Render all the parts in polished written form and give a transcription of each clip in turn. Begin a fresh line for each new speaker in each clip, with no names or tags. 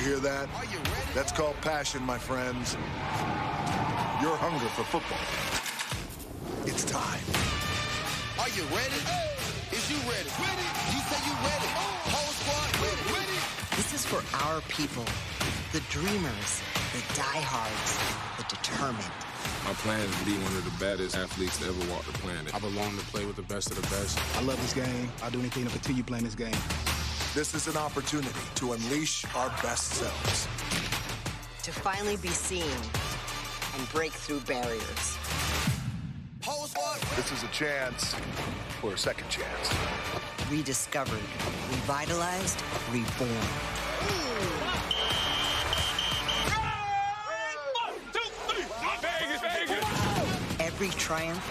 hear that? That's called passion, my friends. Your hunger for football. It's time.
Are you ready? Is you ready? You say you ready. Whole squad ready.
This is for our people, the dreamers, the diehards, the determined.
My plan is to be one of the baddest athletes to ever walk the planet.
I belong to play with the best of the best.
I love this game. I'll do anything to continue playing this game.
This is an opportunity to unleash our best selves.
To finally be seen and break through barriers.
Whole squad.
This is a chance for a second chance.
Rediscovered, revitalized, reborn. Every triumph,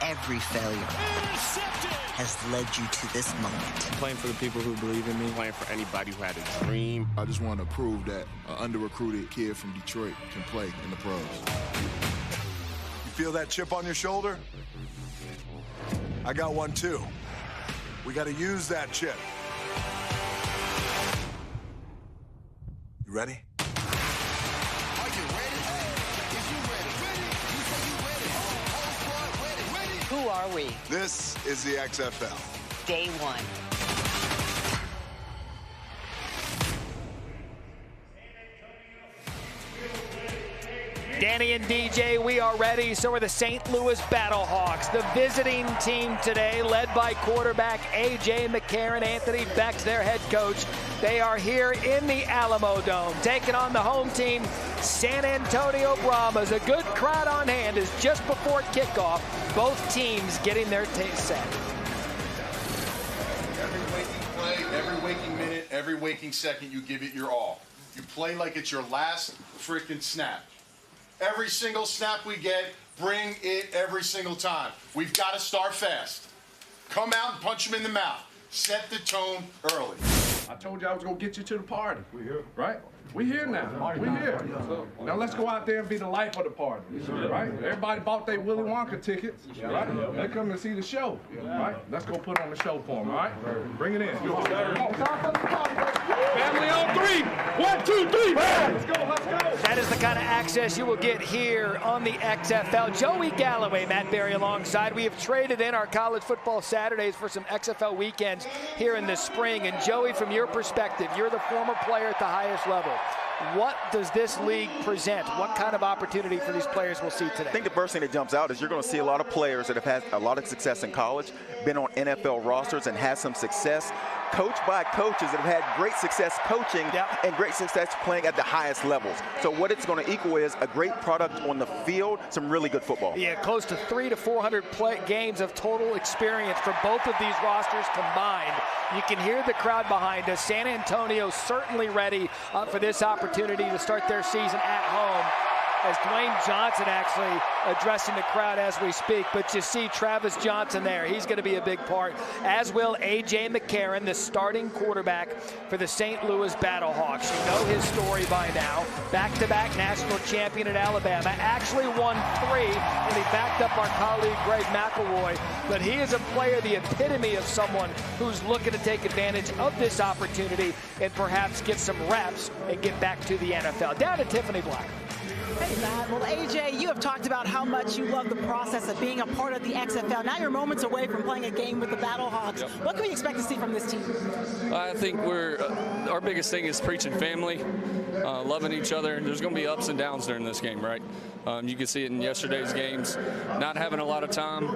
every failure has led you to this moment.
Playing for the people who believe in me.
Playing for anybody who had a dream.
I just want to prove that an under-recruited kid from Detroit can play in the pros.
You feel that chip on your shoulder? I got one too. We got to use that chip. You ready?
Are you ready? Is you ready? You say you ready. Whole squad ready.
Who are we?
This is the XFL.
Day one.
Danny and DJ, we are ready. So are the St. Louis BattleHawks, the visiting team today, led by quarterback A.J. McCarron, Anthony Beck's their head coach. They are here in the Alamo Dome, taking on the home team, San Antonio Brahmas. A good crowd on hand is just before kickoff. Both teams getting their set.
Every waking play, every waking minute, every waking second, you give it your all. You play like it's your last freaking snap. Every single snap we get, bring it every single time. We've got to start fast. Come out and punch them in the mouth. Set the tone early.
I told you I was going to get you to the party. We here. Right? We here now. We here. Now let's go out there and be the life of the party. Right? Everybody bought their Willy Wonka tickets. Right? They come and see the show. Right? Let's go put on the show for them. All right? Bring it in. Come on. Family on three. 1, 2, 3. Let's go. Let's go.
That is the kind of access you will get here on the XFL. Joey Galloway, Matt Berry alongside. We have traded in our college football Saturdays for some XFL weekends here in the spring. And Joey, from your perspective, you're the former player at the highest level. What does this league present? What kind of opportunity for these players we'll see today?
I think the first thing that jumps out is you're going to see a lot of players that have had a lot of success in college, been on NFL rosters and had some success, coached by coaches that have had great success coaching and great success playing at the highest levels. So what it's going to equal is a great product on the field, some really good football.
Yeah, close to 300 to 400 games of total experience for both of these rosters combined. You can hear the crowd behind us. San Antonio certainly ready for this opportunity to start their season at home. As Dwayne Johnson actually addressing the crowd as we speak. But you see Travis Johnson there. He's going to be a big part, as will A.J. McCarron, the starting quarterback for the St. Louis BattleHawks. You know his story by now. Back-to-back national champion at Alabama. Actually won 3 when he backed up our colleague Greg McElroy. But he is a player, the epitome of someone who's looking to take advantage of this opportunity and perhaps get some reps and get back to the NFL. Down to Tiffany Black.
Hey, Matt. Well, A.J., you have talked about how much you love the process of being a part of the XFL. Now you're moments away from playing a game with the BattleHawks. Yep. What can we expect to see from this team?
I think our biggest thing is preaching family, loving each other. There's going to be ups and downs during this game, right? You can see it in yesterday's games, not having a lot of time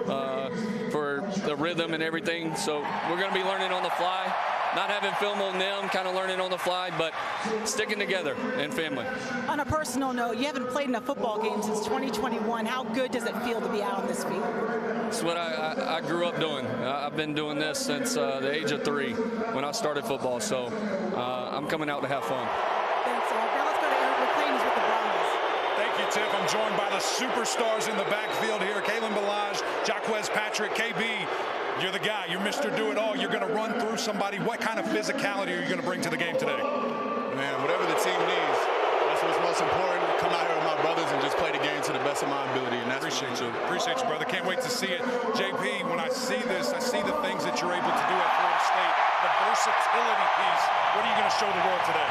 for the rhythm and everything. So we're going to be learning on the fly. Not having film on them, kind of learning on the fly, but sticking together and family.
On a personal note, you haven't played in a football game since 2021. How good does it feel to be out on this field?
It's what I grew up doing. I've been doing this since the age of 3 when I started football, so I'm coming out to have fun.
Thanks, Eric. Now let's go to Eric McLean, who's with the Brahmas.
Thank you, Tiff. I'm joined by the superstars in the backfield here. Kalen Ballage, Jaquez Patrick, KB. You're the guy. You're Mr. Do-It-All. You're going to run through somebody. What kind of physicality are you going to bring to the game today?
Man, whatever the team needs. That's what's most important. Come out here with my brothers and just play the game to the best of my ability. And that's
Appreciate you. Appreciate you, brother. Can't wait to see it. JP, when I see this, I see the things that you're able to do at Florida State. The versatility piece. What are you going to show the world today?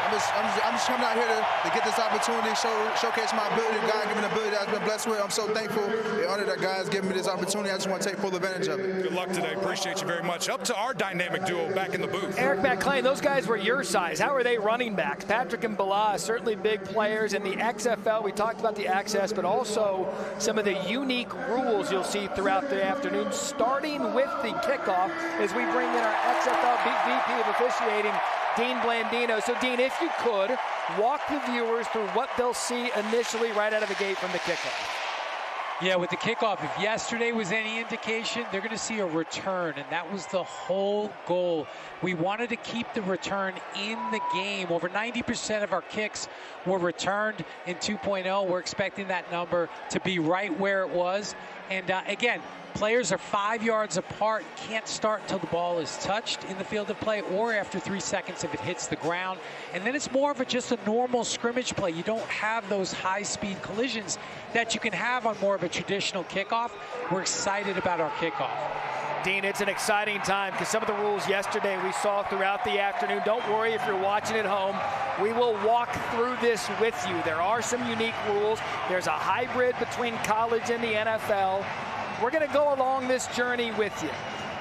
I'm just coming out here to get this opportunity, showcase my ability, God given ability that I've been blessed with. I'm so thankful and honored that God has given me this opportunity. I just want to take full advantage of it.
Good luck today. Appreciate you very much. Up to our dynamic duo back in the booth.
Eric McClain, those guys were your size. How are they running backs? Patrick and Bala, certainly big players in the XFL. We talked about the access, but also some of the unique rules you'll see throughout the afternoon, starting with the kickoff as we bring in our XFL VP of officiating, Dean Blandino. So, Dean, if you could, walk the viewers through what they'll see initially right out of the gate from the kickoff.
Yeah, with the kickoff, if yesterday was any indication, they're going to see a return, and that was the whole goal. We wanted to keep the return in the game. Over 90% of our kicks were returned in 2.0. We're expecting that number to be right where it was. And again, players are 5 yards apart, can't start until the ball is touched in the field of play or after 3 seconds if it hits the ground. And then it's more of just a normal scrimmage play. You don't have those high-speed collisions that you can have on more of a traditional kickoff. We're excited about our kickoff.
Dean, it's an exciting time because some of the rules yesterday we saw throughout the afternoon. Don't worry if you're watching at home. We will walk through this with you. There are some unique rules. There's a hybrid between college and the NFL. We're going to go along this journey with you.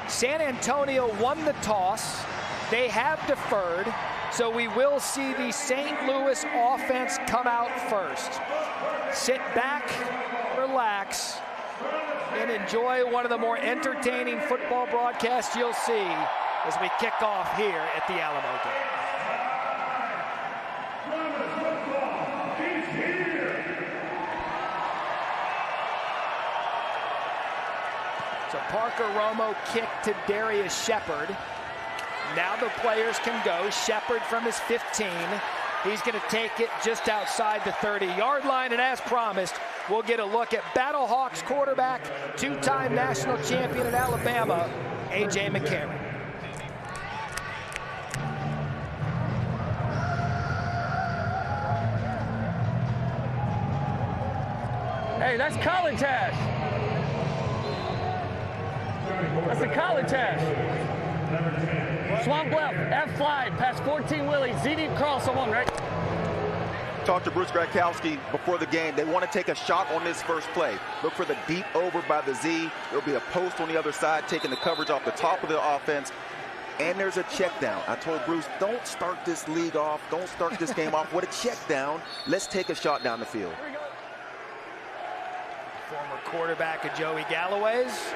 San Antonio won the toss. They have deferred, so we will see the St. Louis offense come out first. Sit back, relax, and enjoy one of the more entertaining football broadcasts you'll see as we kick off here at the Alamo Dome. So Parker Romo kicked to Darius Shepard. Now the players can go. Shepard from his 15. He's going to take it just outside the 30-yard line, and as promised, we'll get a look at BattleHawks quarterback, two-time national champion at Alabama, A.J. McCarron.
Hey, that's college hash. That's a college hash. Swamp left, F slide, past 14 Willie, ZD cross on one, right?
Talked to Bruce Gradkowski before the game. They want to take a shot on this first play. Look for the deep over by the Z. There'll be a post on the other side, taking the coverage off the top of the offense. And there's a check down. I told Bruce, don't start this league off. Don't start this game off with a check down. Let's take a shot down the field.
Former quarterback of Joey Galloway's.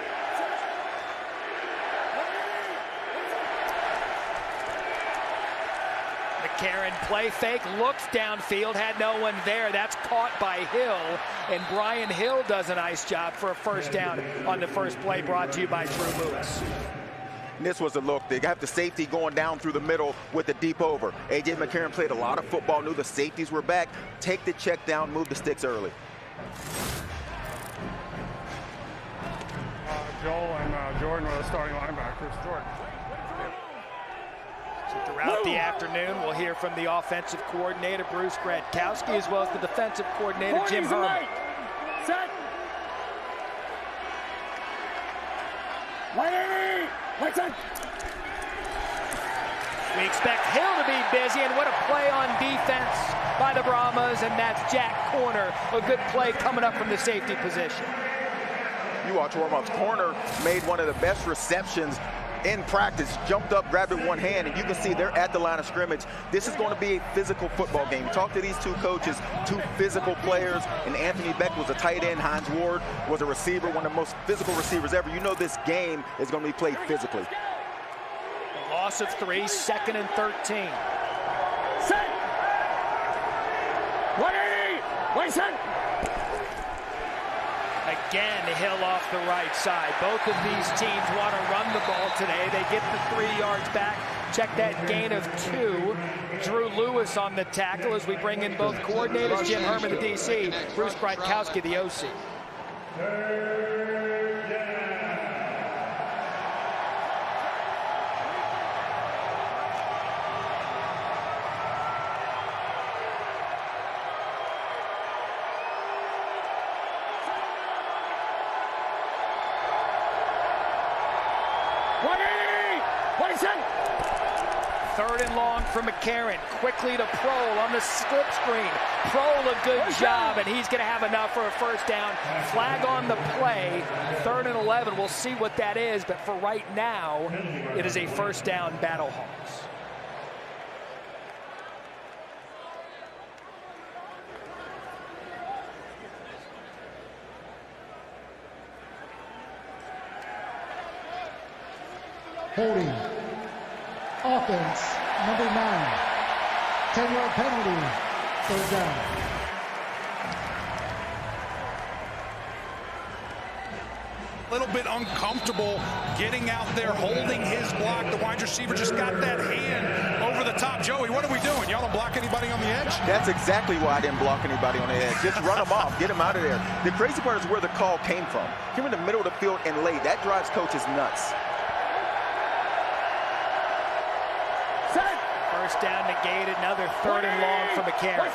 McCarron play fake, looks downfield, had no one there. That's caught by Hill, and Brian Hill does a nice job for a first down on the first play, brought to you by Drew Lewis.
And this was a look. They have the safety going down through the middle with the deep over. A.J. McCarron played a lot of football, knew the safeties were back. Take the check down, move the sticks early.
Joel and Jordan were the starting linebackers. Jordan.
So throughout the afternoon, we'll hear from the offensive coordinator, Bruce Gradkowski, as well as the defensive coordinator, Jim Herman.
Set.
We expect Hill to be busy, and what a play on defense by the Brahmas, and that's Jack Corner. A good play coming up from the safety position.
You watch warm-ups. Corner made one of the best receptions in practice, jumped up, grabbed it one hand, and you can see they're at the line of scrimmage. This is going to be a physical football game. You talk to these two coaches, two physical players, and Anthony Beck was a tight end. Hines Ward was a receiver, one of the most physical receivers ever. You know this game is going to be played physically.
A loss of 3, 2nd and 13.
Set. 180. Wait, set.
Again, Hill off the right side. Both of these teams want to run the ball today. They get the 3 yards back. Check that gain of 2. Drew Lewis on the tackle as we bring in both coordinators, Jim Herman, the DC, Bruce Gradkowski, the OC. 3rd and long for McCarron. Quickly to Prohl on the slip screen. Prohl a good job, and he's going to have enough for a first down. Flag on the play. 3rd and 11. We'll see what that is, but for right now, it is a first down BattleHawks.
Holding. Offense, number 9. 10-yard penalty. 3rd down.
A little bit uncomfortable getting out there, holding his block. The wide receiver just got that hand over the top. Joey, what are we doing? Y'all don't block anybody on the edge?
That's exactly why I didn't block anybody on the edge. Just run them off, get them out of there. The crazy part is where the call came from. Came in the middle of the field and late. That drives coaches nuts.
First down negated, another 3rd and long for McCarron.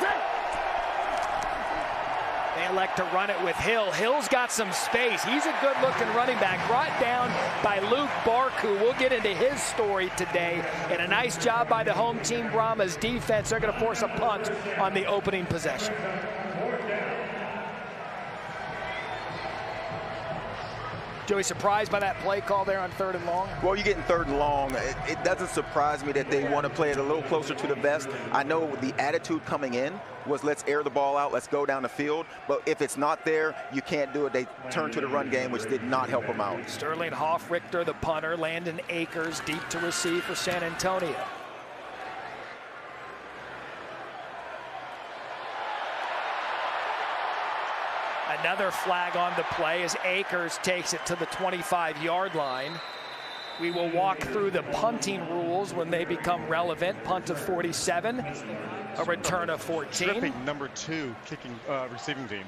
They elect to run it with Hill. Hill's got some space. He's a good-looking running back, brought down by Luke Barku. We'll get into his story today. And a nice job by the home team Brahmas defense. They're going to force a punt on the opening possession. Joey, surprised by that play call there on 3rd and long?
Well, you're getting 3rd and long. It doesn't surprise me that they want to play it a little closer to the vest. I know the attitude coming in was let's air the ball out, let's go down the field. But if it's not there, you can't do it. They turn to the run game, which did not help them out.
Sterling Hoffrichter, the punter. Landon Akers deep to receive for San Antonio. Another flag on the play as Akers takes it to the 25-yard line. We will walk through the punting rules when they become relevant. Punt of 47, a return of 14.
Stripping, number 2, kicking receiving team.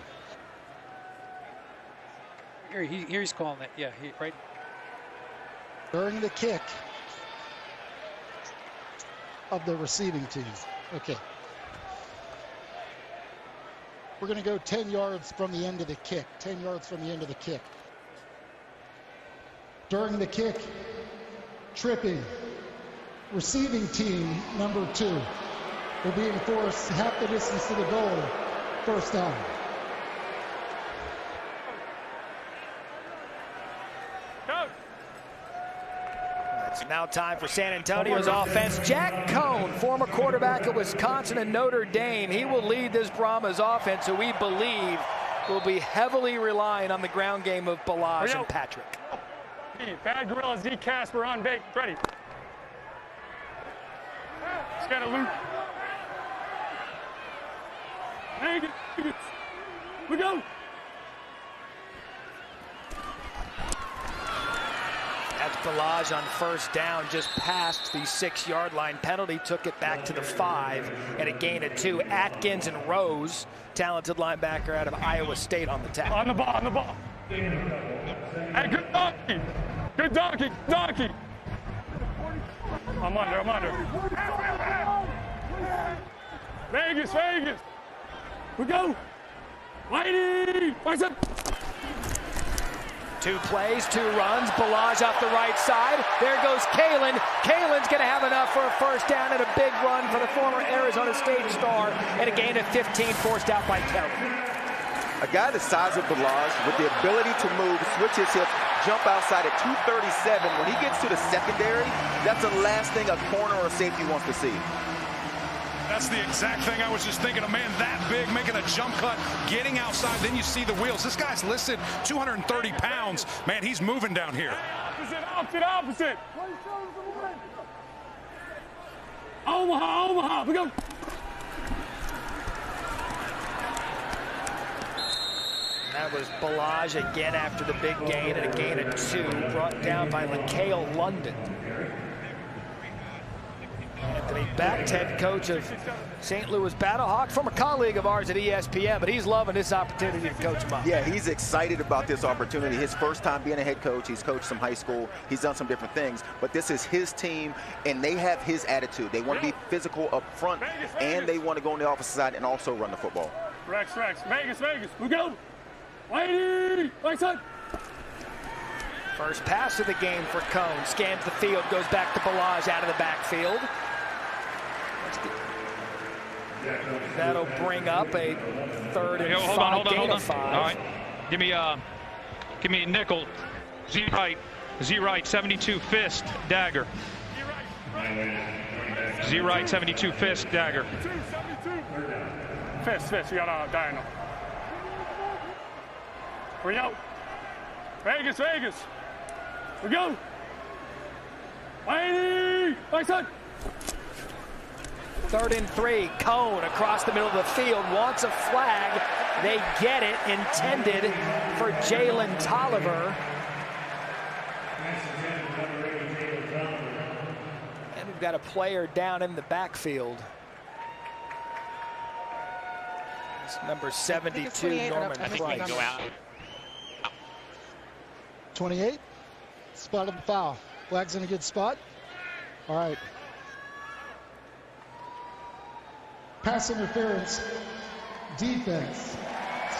Here he's calling it. Yeah, right.
During the kick of the receiving team. Okay. We're going to go 10 yards from the end of the kick. 10 yards from the end of the kick. During the kick, tripping. Receiving team, number 2. Will be enforced half the distance to the goal. First down.
It's now time for San Antonio's offense. Jack Cohn, former quarterback at Wisconsin and Notre Dame. He will lead this Brahmas offense, who we believe will be heavily relying on the ground game of Balazs and Patrick.
Bad Gorilla, Z Casper on bait. Ready. Scan a loop. We go.
That's Balazs on first down, just past the 6-yard line. Penalty took it back to the 5 and a gain of 2. Atkins and Rose, talented linebacker out of Iowa State on the tackle.
On the ball, on the ball. Hey, good donkey. Good donkey, donkey. I'm under. Vegas. We go. Whitey. What's up?
2 plays, 2 runs. Balazs off the right side. There goes Kalen. Kalen's going to have enough for a first down and a big run for the former Arizona State star, and a gain of 15 forced out by Kelly.
A guy the size of Balazs with the ability to move, switch his hips, jump outside at 237. When he gets to the secondary, that's the last thing a corner or safety wants to see.
That's the exact thing I was just thinking. A man that big making a jump cut, getting outside, then you see the wheels. This guy's listed 230 pounds. Man, he's moving down here.
Opposite. Omaha. We go.
That was Balazs again after the big gain, and a gain of 2 brought down by LaCale London. Anthony Becht, head coach of St. Louis BattleHawks, former colleague of ours at ESPN, but he's loving this opportunity to coach him up.
Yeah, he's excited about this opportunity. His first time being a head coach. He's coached some high school. He's done some different things, but this is his team, and they have his attitude. They want to be physical up front, and they want to go on the opposite side and also run the football.
Rex. Vegas. We go. Whitey. Right side.
First pass of the game for Cohn. Scans the field, goes back to Balazs out of the backfield. That'll bring up a 3rd and 5.
Hold on.
5.
All right. Give me a nickel. Z right, 72 fist, dagger. Z right, 72 fist, dagger.
Fist, you got a diagonal. Here we go. Vegas. We go. Right side.
3rd and 3. Cone across the middle of the field wants a flag. They get it, intended for Jalen Tolliver. And we've got a player down in the backfield. It's number 72, Norman Price.
28. Spot of the foul. Flag's in a good spot. All right. Pass interference. Defense.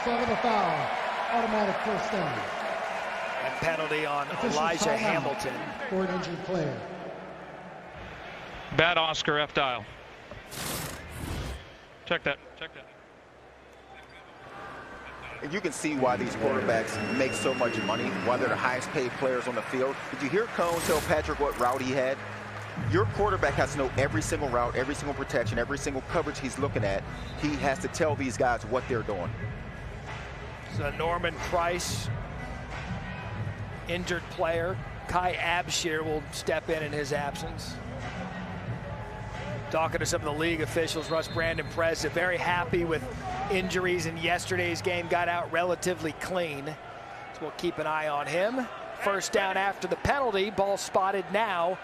Spot of the foul. Automatic first down.
And penalty on
Official
Elijah Hamilton.
For an injured player.
Bad Oscar, F dial. Check that.
And you can see why these quarterbacks make so much money, why they're the highest paid players on the field. Did you hear Cone tell Patrick what route he had? Your quarterback has to know every single route, every single protection, every single coverage he's looking at. He has to tell these guys what they're doing.
So Norman Price, injured player. Kai Abshir will step in his absence. Talking to some of the league officials, Russ Brandon Prez, very happy with injuries in yesterday's game, got out relatively clean. So we'll keep an eye on him. First down after the penalty, ball spotted now,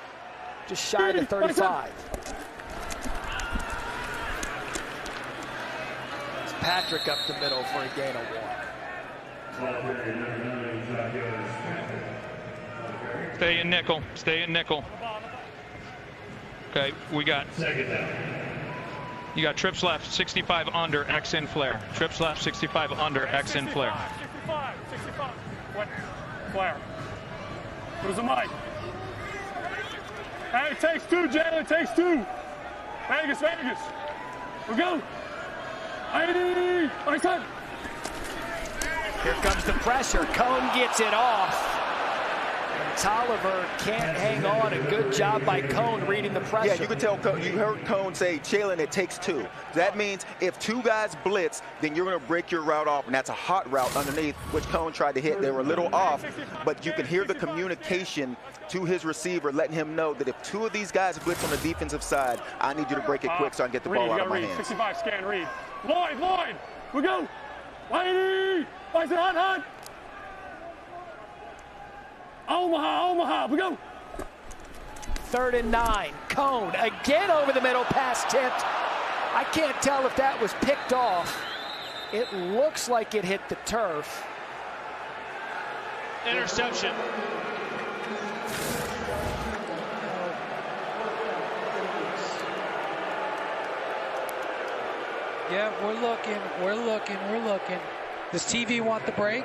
just shy of the 35. It's Patrick up the middle for a gain of 1.
Stay in nickel. Okay, we got. You got trips left, 65 under, X in flare. Trips left, 65 under, X in flare.
65. What? Flare. Where's the mic? Hey, it takes 2, Jalen. Takes 2. Vegas. We go. Right side.
Here comes the pressure. Cone gets it off. Tolliver can't hang on. A good job by Cone reading the pressure.
Yeah, you can tell. You heard Cone say, Jalen, it takes 2. That means if 2 guys blitz, then you're going to break your route off, and that's a hot route underneath, which Cone tried to hit. They were a little off, but you can hear the communication to his receiver, letting him know that if 2 of these guys blitz on the defensive side, I need you to break it quick so I can get the ball out of my hands.
65 scan, read. Lloyd, we go. Whitey, why is it hot? Omaha, we go.
3rd and 9. Cone again over the middle, pass tipped. I can't tell if that was picked off. It looks like it hit the turf.
Interception.
Yeah, we're looking. Does TV want the break?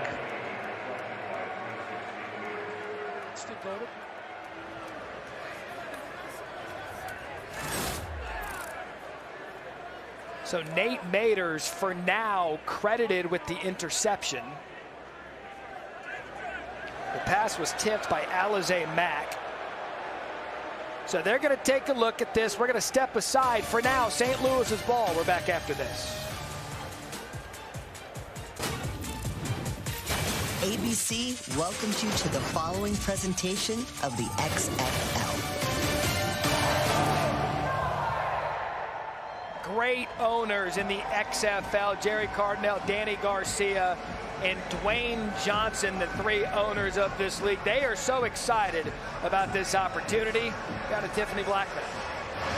So Nate Maters, for now, credited with the interception. The pass was tipped by Alize Mack. So they're going to take a look at this. We're going to step aside. For now, St. Louis's ball. We're back after this.
ABC welcomes you to the following presentation of the XFL.
Great owners in the XFL, Jerry Cardinale, Danny Garcia, and Dwayne Johnson, the 3 owners of this league. They are so excited about this opportunity. Got a Tiffany Blackman.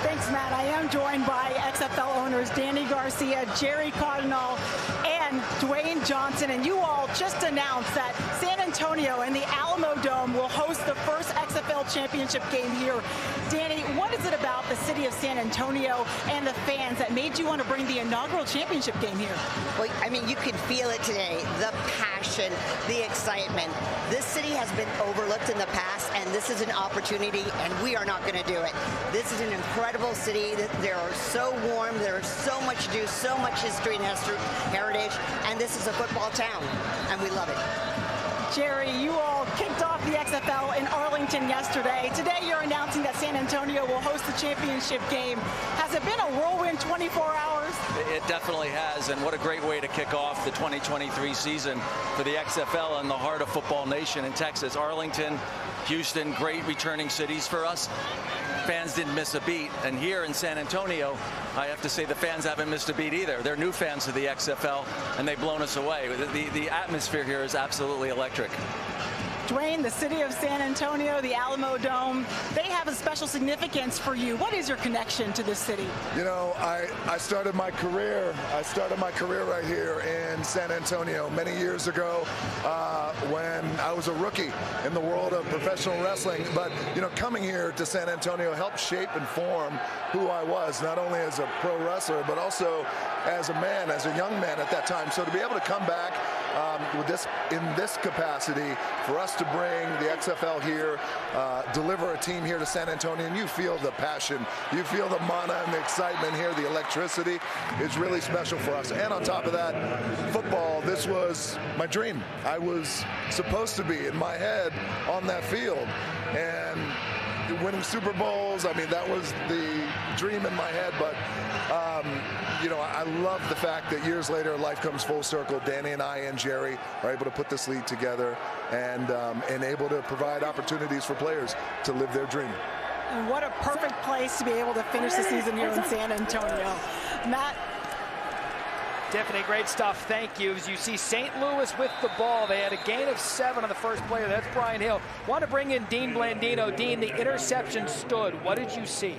Thanks, Matt. I am joined by XFL owners Danny Garcia, Jerry Cardinale, and man, Dwayne Johnson, and you all just announced that San Antonio and the Alamo Dome will host the first XFL championship game here. Danny, what is it about the city of San Antonio and the fans that made you want to bring the inaugural championship game here?
Well, I mean, you can feel it today, the passion, the excitement. This city has been overlooked in the past, and this is an opportunity, and we are not going to do it. This is an incredible city. They are so warm. There's so much to do, so much history and heritage, and this is a football town, and we love it.
Jerry, you all kicked off the XFL in Arlington yesterday. Today you're announcing that San Antonio will host the championship game. Has it been a whirlwind 24 hours?
It definitely has, and what a great way to kick off the 2023 season for the XFL in the heart of football nation in Texas. Arlington, Houston, great returning cities for us. Fans didn't miss a beat, and here in San Antonio, I have to say the fans haven't missed a beat either. They're new fans of the XFL, and they've blown us away. The atmosphere here is absolutely electric.
Dwayne, the city of San Antonio, the Alamo Dome, they have a special significance for you. What is your connection to this city?
You know, I started my career right here in San Antonio many years ago when I was a rookie in the world of professional wrestling. But, you know, coming here to San Antonio helped shape and form who I was, not only as a pro wrestler, but also as a man, as a young man at that time. So to be able to come back in this capacity, for us to bring the XFL here, deliver a team here to San Antonio, and you feel the passion, you feel the mana and the excitement here, the electricity is really special for us. And on top of that, football, this was my dream. I was supposed to be in my head on that field, and winning Super Bowls, I mean, that was the dream in my head. But you know, I love the fact that years later life comes full circle. Danny and I and Jerry are able to put this league together and able to provide opportunities for players to live their dream.
And what a perfect place to be able to finish the season here in San Antonio. Matt?
Tiffany, great stuff. Thank you. As you see St. Louis with the ball, they had a gain of 7 on the first play. That's Brian Hill. Want to bring in Dean Blandino. Dean, the interception stood. What did you see?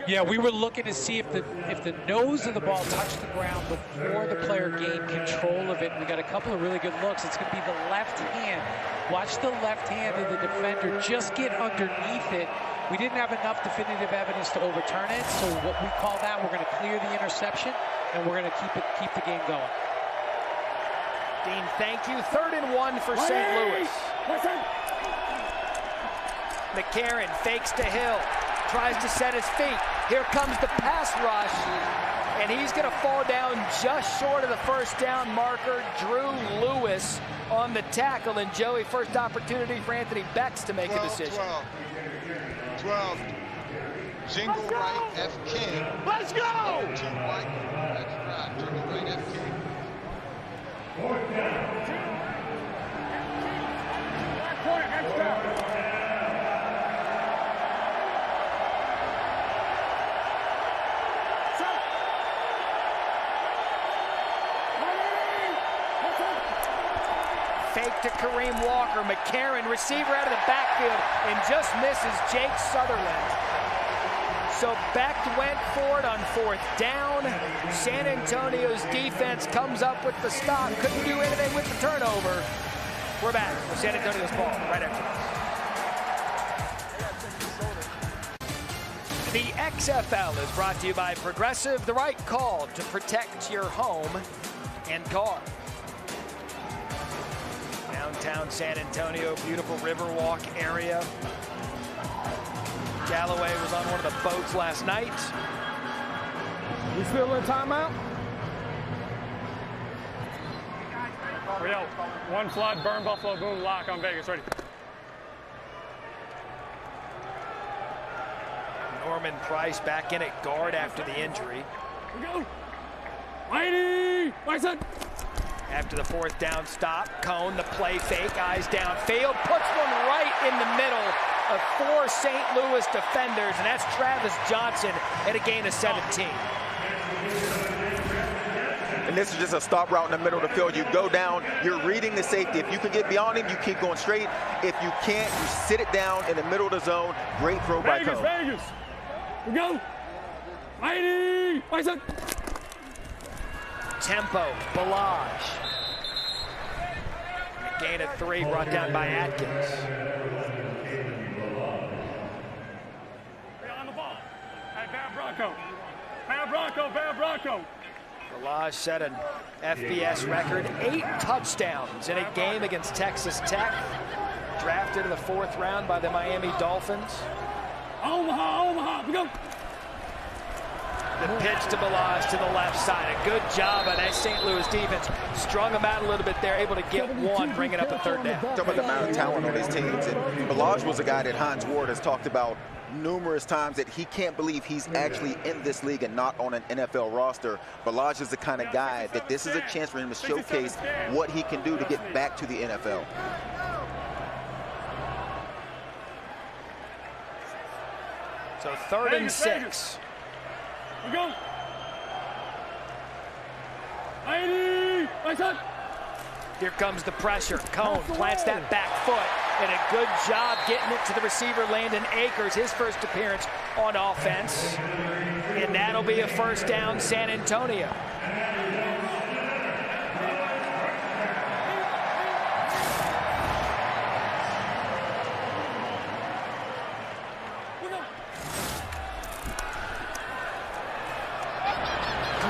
Yeah, we were looking to see if the nose of the ball touched the ground before the player gained control of it. We got a couple of really good looks. It's going to be the left hand. Watch the left hand of the defender just get underneath it. We didn't have enough definitive evidence to overturn it, so what we call that, we're going to clear the interception, and we're going to keep the game going.
Dean, thank you. 3rd and 1 for St. Louis. McCarron fakes to Hill. Tries to set his feet. Here comes the pass rush, and he's going to fall down just short of the first down marker. Drew Lewis on the tackle, and Joey, first opportunity for Anthony Becks to make a decision.
12. Jingle right, F. King.
Let's go!
2 right. That's right. Jingle right, F. King.
Fake to Kareem Walker. McCarron, receiver out of the backfield, and just misses Jake Sutherland. So Beck went for it on 4th down. San Antonio's defense comes up with the stop. Couldn't do anything with the turnover. We're back with San Antonio's ball right after this. The XFL is brought to you by Progressive, the right call to protect your home and car. Downtown San Antonio, beautiful Riverwalk area. Galloway was on one of the boats last night.
We still in timeout?
Real. 1 flood, burn, Buffalo, boom, lock on Vegas. Ready.
Norman Price back in at guard after the injury.
We go. Mighty! Bison!
After the 4th down stop, Cone, the play fake, eyes downfield, puts one right in the middle of 4 St. Louis defenders, and that's Travis Johnson at a gain of 17.
And this is just a stop route in the middle of the field. You go down, you're reading the safety. If you can get beyond him, you keep going straight. If you can't, you sit it down in the middle of the zone. Great throw by Cone.
Vegas! We go! Mighty! Bison!
Tempo, Balaj. A gain of 3 brought down by Atkins.
On the ball. Hey, Bad Bronco. Bad Bronco, Bad Bronco.
Balaj set an FBS record, 8 touchdowns in a game against Texas Tech. Drafted in the 4th round by the Miami Dolphins.
Omaha, Omaha, we go.
The pitch to Balaj to the left side. A good job by that St. Louis defense. Strung them out a little bit there, able to get 1, bringing up a 3rd down.
Talk about the amount of talent on these teams. And Balaj was a guy that Hines Ward has talked about numerous times that he can't believe he's actually in this league and not on an NFL roster. Balaj is the kind of guy that this is a chance for him to showcase what he can do to get back to the NFL.
So 3rd and 6.
We go. 80. Nice up.
Here comes the pressure. Cone plants that back foot, and a good job getting it to the receiver, Landon Akers, his first appearance on offense. And that'll be a 1st down, San Antonio.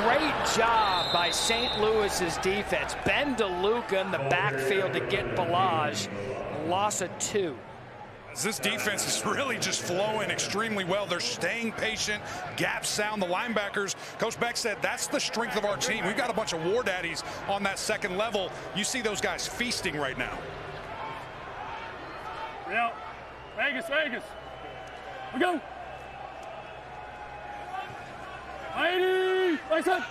Great job by St. Louis's defense. Ben DeLuca in the backfield to get Balaj. Loss of 2.
This defense is really just flowing extremely well. They're staying patient, gaps sound. The linebackers, Coach Beck said, that's the strength of our team. We've got a bunch of war daddies on that 2nd level. You see those guys feasting right now.
Yeah. Vegas, Vegas. We go. 80. Nice up.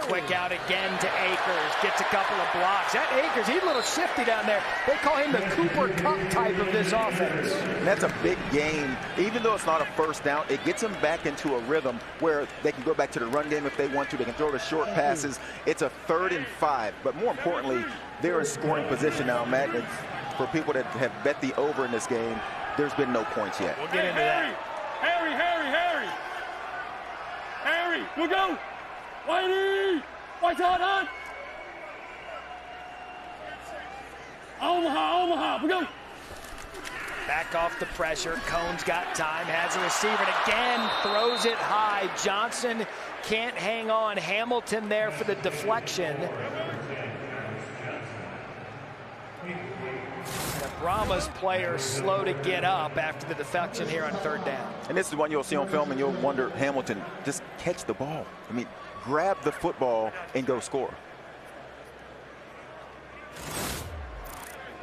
Quick out again to Akers. Gets a couple of blocks. That Akers, he's a little shifty down there. They call him the Cooper Kupp type of this offense.
And that's a big game. Even though it's not a 1st down, it gets them back into a rhythm where they can go back to the run game if they want to. They can throw the short passes. It's a 3rd and 5. But more importantly, they're in scoring position now, Matt. And for people that have bet the over in this game, there's been no points yet.
We'll get into that.
Harry, we'll go. Whitey! White's on! Omaha, Omaha, we go!
Back off the pressure. Cone's got time, has a receiver, and again throws it high. Johnson can't hang on. Hamilton there for the deflection. The Brahmas player slow to get up after the deflection here on 3rd down.
And this is one you'll see on film and you'll wonder, Hamilton, just catch the ball. I mean, grab the football and go score.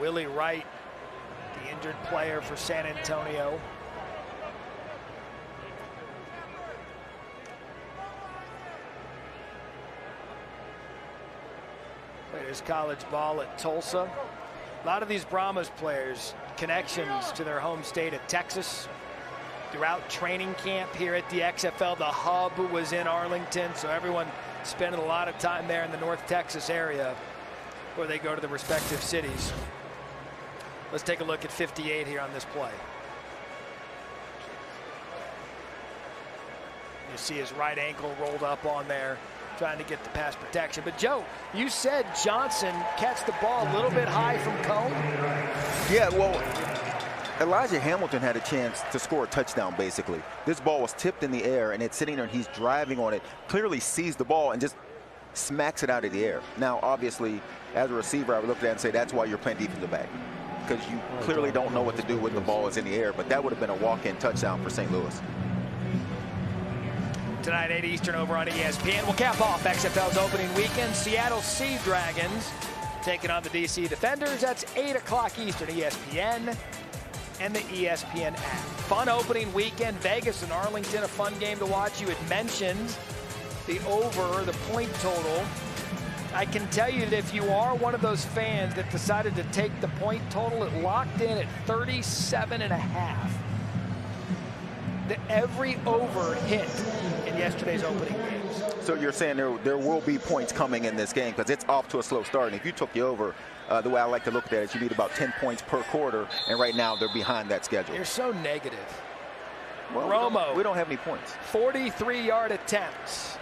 Willie Wright, the injured player for San Antonio. There's college ball at Tulsa. A lot of these Brahmas players, connections to their home state of Texas. Throughout training camp here at the XFL, the hub was in Arlington, so everyone spending a lot of time there in the North Texas area before they go to the respective cities. Let's take a look at 58 here on this play. You see his right ankle rolled up on there, trying to get the pass protection. But Joe, you said Johnson catch the ball a little bit high from Cone.
Yeah, well, Elijah Hamilton had a chance to score a touchdown, basically. This ball was tipped in the air, and it's sitting there, and he's driving on it, clearly sees the ball and just smacks it out of the air. Now, obviously, as a receiver, I would look at that and say that's why you're playing defensive back, because you clearly don't know what to do when the ball is in the air, but that would have been a walk-in touchdown for St. Louis.
Tonight, 8 Eastern over on ESPN. We'll cap off XFL's opening weekend. Seattle Sea Dragons taking on the DC Defenders. That's 8 o'clock Eastern, ESPN and the ESPN app. Fun opening weekend. Vegas and Arlington, a fun game to watch. You had mentioned the over, the point total. I can tell you that if you are one of those fans that decided to take the point total, it locked in at 37.5. Every over hit in yesterday's opening games.
So you're saying there will be points coming in this game because it's off to a slow start. And if you took the over, the way I like to look at it is you need about 10 points per quarter, and right now they're behind that schedule.
You're so negative.
Well,
Romo.
We don't have any points.
43-yard attempts.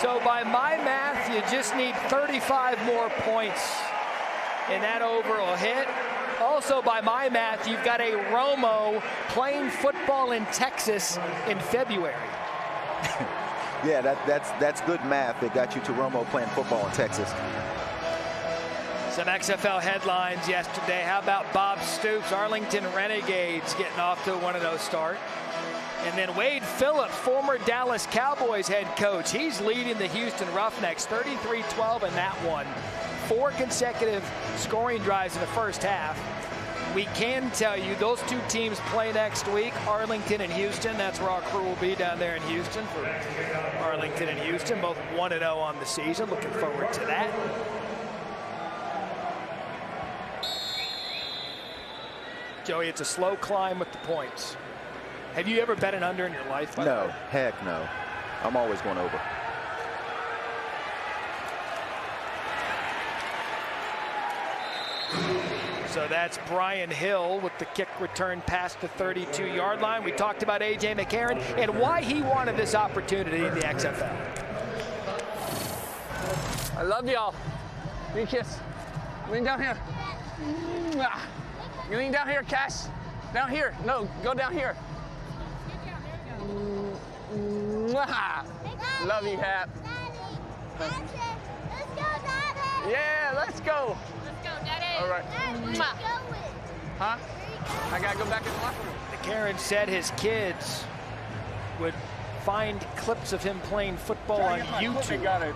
So by my math, you just need 35 more points, and that over will hit. Also, by my math, you've got a Romo playing football in Texas in February.
Yeah, that's good math. That got you to Romo playing football in Texas.
Some XFL headlines yesterday. How about Bob Stoops, Arlington Renegades getting off to a 1-0 start? And then Wade Phillips, former Dallas Cowboys head coach. He's leading the Houston Roughnecks 33-12 in that one. 4 consecutive scoring drives in the first half. We can tell you those two teams play next week, Arlington and Houston. That's where our crew will be down there in Houston for Arlington and Houston, both 1-0 on the season. Looking forward to that. Joey, it's a slow climb with the points. Have you ever bet an under in your life?
No, heck no. I'm always going over.
So that's Brian Hill with the kick return past the 32-yard line. We talked about A.J. McCarron and why he wanted this opportunity in the XFL.
I love y'all. Give me a kiss. Lean down here. You lean down here, Cash. Down here. No, go down here. Love you, Hap. Yeah, let's go.
Let's go, Daddy.
All right. Huh? I gotta go back in the locker room.
McCarron said his kids would find clips of him playing football on YouTube.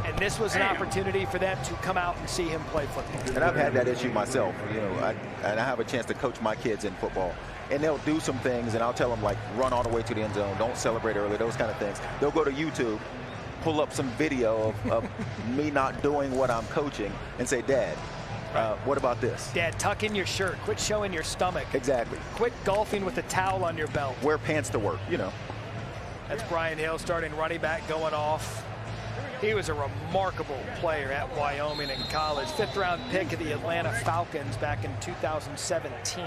And this was an opportunity for them to come out and see him play football.
And I've had that issue myself. You know, I have a chance to coach my kids in football. And they'll do some things, and I'll tell them, like, run all the way to the end zone, don't celebrate early, those kind of things. They'll go to YouTube, pull up some video of me not doing what I'm coaching, and say, Dad, what about this?
Dad, tuck in your shirt. Quit showing your stomach.
Exactly.
Quit golfing with a towel on your belt.
Wear pants to work, you know.
That's Brian Hill, starting running back, going off. He was a remarkable player at Wyoming in college. 5th-round pick of the Atlanta Falcons back in 2017.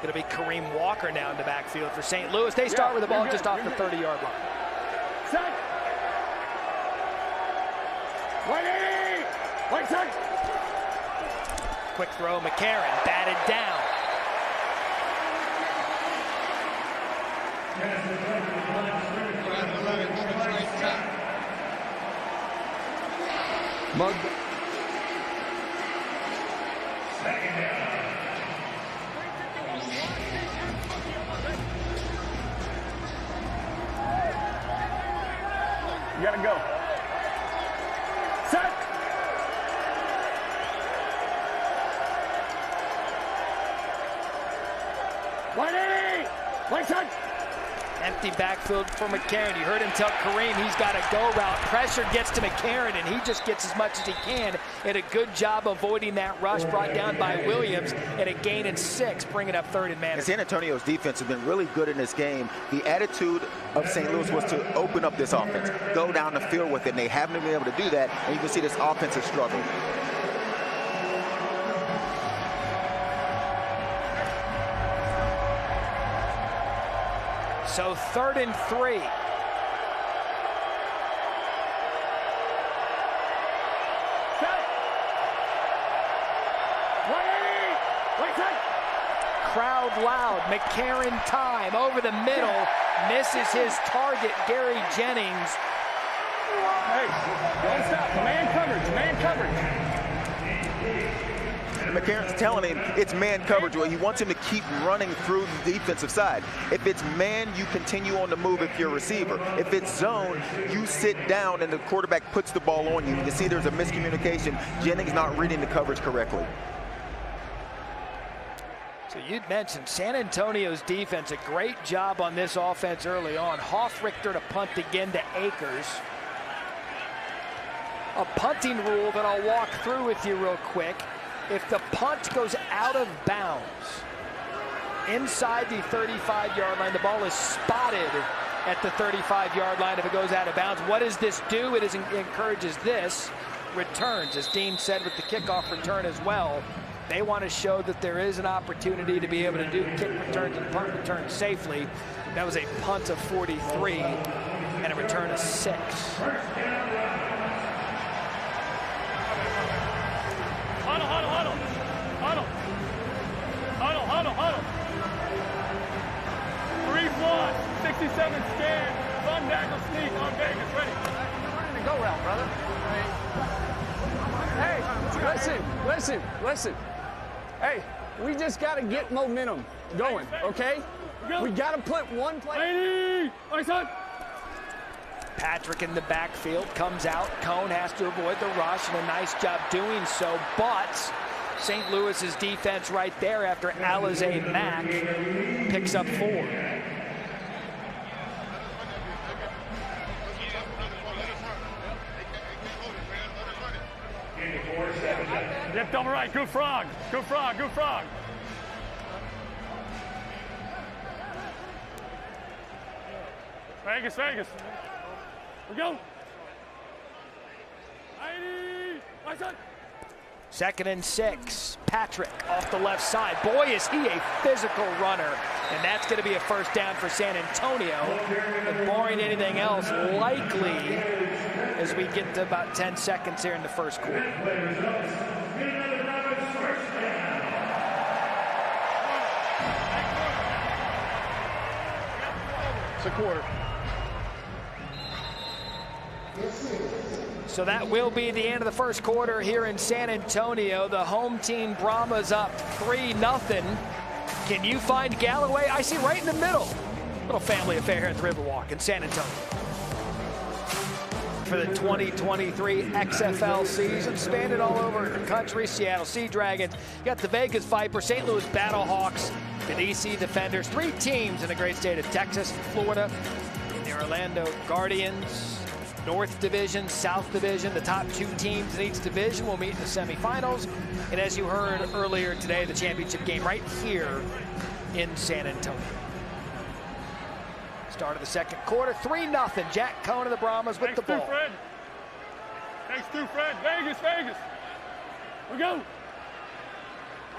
Going to be Kareem Walker now in the backfield for St. Louis. They start with the ball just off the 30-yard line.
Set. Wait, set.
Quick throw, McCarron batted down.
Mug. You gotta go. Set. Wait, set.
Empty backfield for McCarron. You heard him tell Kareem he's got a go route. Pressure gets to McCarron, and he just gets as much as he can. And a good job avoiding that rush brought down by Williams, and a gain in 6, bringing up 3rd and man.
San Antonio's defense has been really good in this game. The attitude of St. Louis was to open up this offense, go down the field with it, and they haven't been able to do that, and you can see this offensive struggle.
So 3rd and 3. Crowd loud. McCarron time over the middle. Misses his target, Gary Jennings.
Hey, don't stop. Man coverage. Man coverage.
McCarron's telling him it's man coverage. He wants him to keep running through the defensive side. If it's man, you continue on the move if you're a receiver. If it's zone, you sit down and the quarterback puts the ball on you. You can see there's a miscommunication. Jennings not reading the coverage correctly.
So you'd mentioned San Antonio's defense, a great job on this offense early on. Hoffrichter to punt again to Akers. A punting rule that I'll walk through with you real quick. If the punt goes out of bounds inside the 35-yard line, the ball is spotted at the 35-yard line if it goes out of bounds. What does this do? It encourages this returns, as Dean said with the kickoff return as well. They want to show that there is an opportunity to be able to do kick returns and punt returns safely. That was a punt of 43. and a return of 6.
Huddle, huddle, huddle. Huddle. Huddle, huddle, huddle. 3 floods, 67 scan, run tackle sneak on Vegas. Ready?
Ready to go route, brother. Hey, listen. Hey, we just got to get momentum going, okay? We got to put one play.
Patrick in the backfield comes out. Cone has to avoid the rush, and a nice job doing so. But St. Louis's defense right there after Alize Mack picks up 4.
Yep, double right. Good frog. Good frog. Good frog. Vegas. We go. 90. My son.
2nd and 6. Patrick off the left side. Boy, is he a physical runner. And that's going to be a first down for San Antonio. And barring anything else, likely as we get to about 10 seconds here in the first quarter.
It's a quarter.
So that will be the end of the first quarter here in San Antonio. The home team Brahmas up 3-0. Can you find Galloway? I see right in the middle. Little family affair here at the Riverwalk in San Antonio. For the 2023 XFL season, spanned all over the country. Seattle Sea Dragons, you got the Vegas Vipers, St. Louis BattleHawks, the DC Defenders, 3 teams in the great state of Texas, Florida, the Orlando Guardians. North Division, South Division, the top 2 teams in each division will meet in the semifinals. And as you heard earlier today, the championship game right here in San Antonio. Start of the second quarter, 3-0. Jack Cone of the Brahmas with the ball.
Fred. Thanks to Fred. Vegas. We go.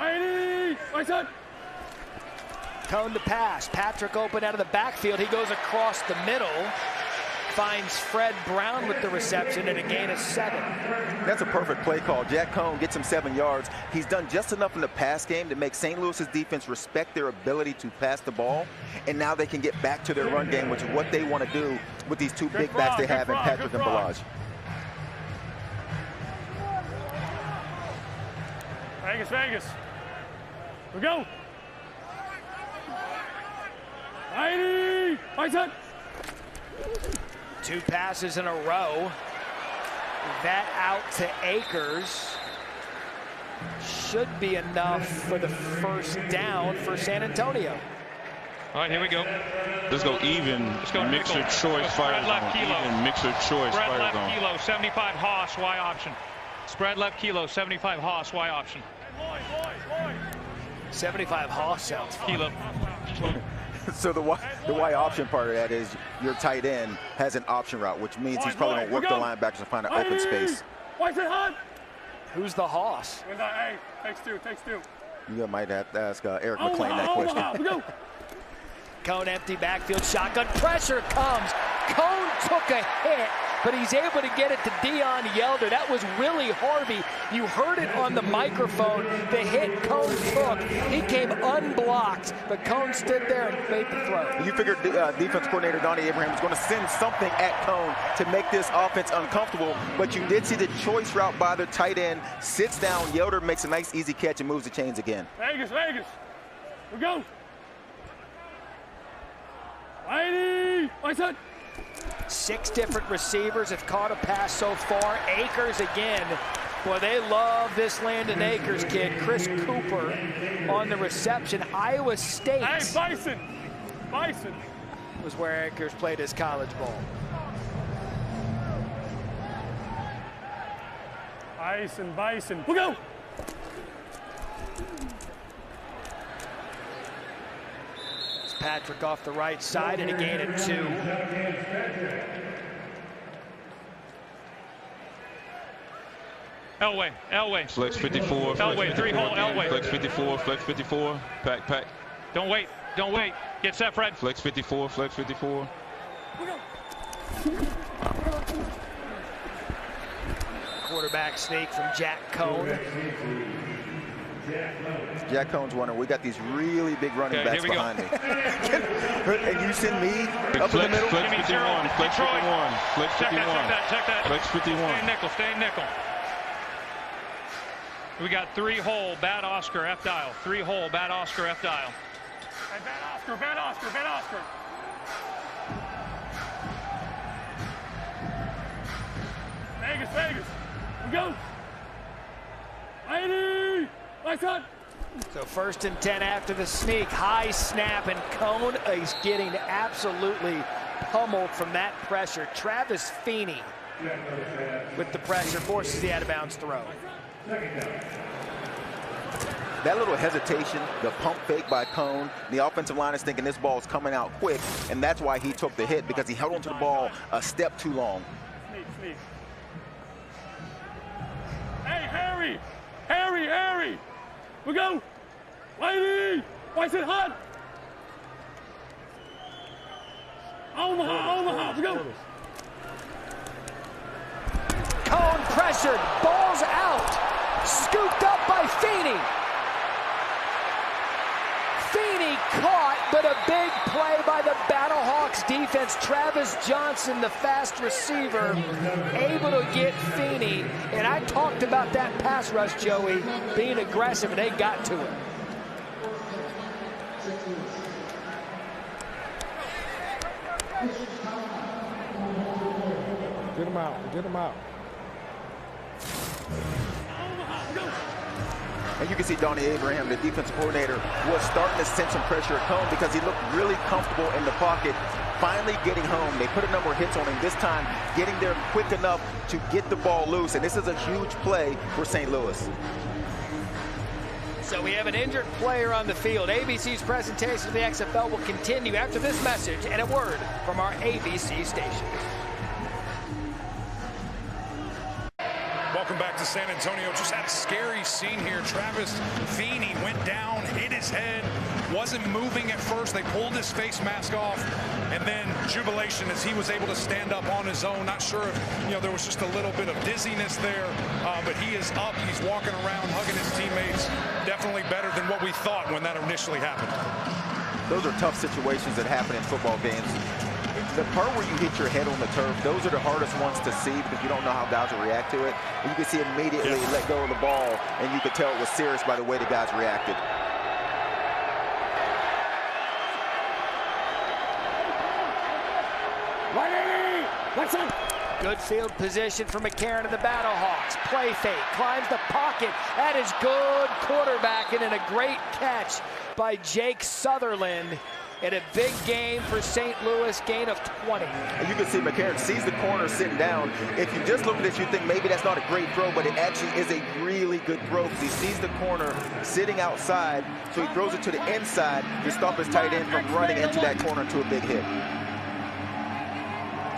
90. My son.
Cone to pass. Patrick open out of the backfield. He goes across the middle. Finds Fred Brown with the reception and a gain of 7.
That's a perfect play call. Jack Cone gets him 7 yards. He's done just enough in the pass game to make St. Louis's defense respect their ability to pass the ball. And now they can get back to their run game, which is what they want to do with these 2 big backs they have in Patrick and Balaj.
Vegas. We go. 90. My son.
2 passes in a row. That out to Akers. Should be enough for the first down for San Antonio.
All right, here we go.
Let's go even. Let's go mixer choice fire zone. Even mixer choice
Spread
fire zone.
left kilo, 75 Haas, Y option. Spread left kilo, 75 Haas, Y option.
75 Haas sounds
kilo.
So the Y option part of that is your tight end has an option route, which means he's probably going to work the linebackers to find an open space.
Who's the Haas?
Hey, takes two.
You might have to ask Eric McLean that question.
Cone empty backfield, shotgun, pressure comes. Cone took a hit, but he's able to get it to Dion Yelder. That was Willie Harvey. You heard it on the microphone. The hit Cone took. He came unblocked, but Cone stood there and made the throw.
You figured defense coordinator Donnie Abraham was going to send something at Cone to make this offense uncomfortable, but you did see the choice route by the tight end. Sits down, Yelder makes a nice easy catch and moves the chains again.
Vegas. We go. 90. My son.
6 different receivers have caught a pass so far. Akers again. Boy, they love this Landon Akers kid. Chris Cooper on the reception. Iowa State.
Hey, Bison.
Was where Akers played his college ball.
Bison. We go.
Patrick off the right side and a gain of 2.
Elway.
Flex 54.
Elway, 3-hole Elway.
Flex 54. Pack.
Don't wait. Get set, Fred.
Flex 54.
Quarterback sneak from Jack Cone.
Jack Cone's running. We got these really big running backs behind me. And you send me up in the middle?
Flex 51. Flex 51. Flex 51.
Check that.
Flex 51. Stay nickel. We got 3 hole, bad Oscar, F dial. 3 hole, bad Oscar, F dial.
Hey, bad Oscar. Vegas. We go. Lady. Nice hunt.
So 1st and 10 after the sneak. High snap, and Cone is getting absolutely pummeled from that pressure. Travis Feeney with the pressure forces the out-of-bounds throw.
That little hesitation, the pump fake by Cone, the offensive line is thinking this ball is coming out quick, and that's why he took the hit, because he held onto the ball a step too long.
Sneak. Hey, Harry. We go. Lady. Why is it hot? Omaha. We go.
Cone pressured. Ball's out. Scooped up by Feeney. Feeney caught, but a big play by the BattleHawks defense. Travis Johnson, the fast receiver, able to get Feeney. And I talked about that pass rush, Joey, being aggressive, and they got to it.
Get him out.
And you can see Donnie Abraham, the defensive coordinator, was starting to send some pressure at Cone because he looked really comfortable in the pocket, finally getting home. They put a number of hits on him, this time getting there quick enough to get the ball loose. And this is a huge play for St. Louis.
So we have an injured player on the field. ABC's presentation of the XFL will continue after this message and a word from our ABC station.
Welcome back to San Antonio. Just had a scary scene here. Travis Feeney went down, hit his head, wasn't moving at first. They pulled his face mask off, and then jubilation as he was able to stand up on his own. Not sure if there was just a little bit of dizziness there, but he is up. He's walking around, hugging his teammates. Definitely better than what we thought when that initially happened.
Those are tough situations that happen in football games. The part where you hit your head on the turf, those are the hardest ones to see because you don't know how guys will react to it. And you can see immediately let go of the ball, and you could tell it was serious by the way the guys reacted.
What's up?
Good field position for McCarron and the BattleHawks. Play fake, climbs the pocket. That is good quarterbacking and a great catch by Jake Sutherland. In a big game for St. Louis, gain of 20.
And you can see McCarron sees the corner sitting down. If you just look at this, you think maybe that's not a great throw, but it actually is a really good throw because he sees the corner sitting outside, so he throws it to the inside to stop his tight end from running into that corner into a big hit.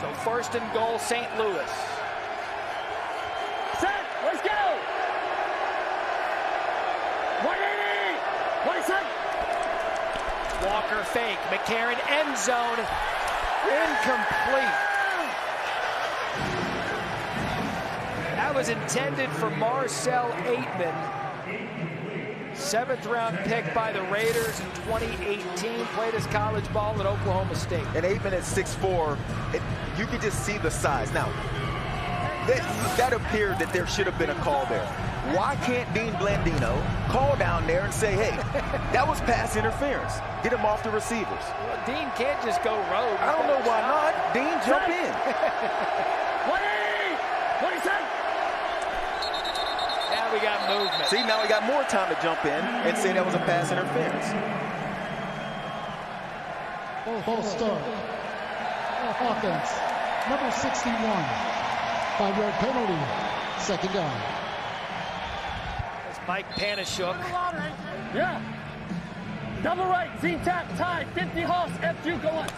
So 1st and goal, St. Louis.
Set, let's go! 180! 20 seconds!
Walker fake, McCarron end zone, incomplete. That was intended for Marcel Aitman. 7th round pick by the Raiders in 2018, played his college ball at Oklahoma State.
And Aitman at 6'4", you can just see the size. Now, that appeared that there should have been a call there. Why can't Dean Blandino call down there and say, hey, that was pass interference. Get him off the receivers.
Well, Dean can't just go rogue.
I don't know why not. Dean, jump in.
27.
Now we got movement.
See, now we got more time to jump in and say that was a pass interference.
False start. Offense, number 61. 5-yard penalty. 2nd down.
Mike Panashuk.
Yeah. Double right, Z-tap, tie, 50 Hawks, F2, go on.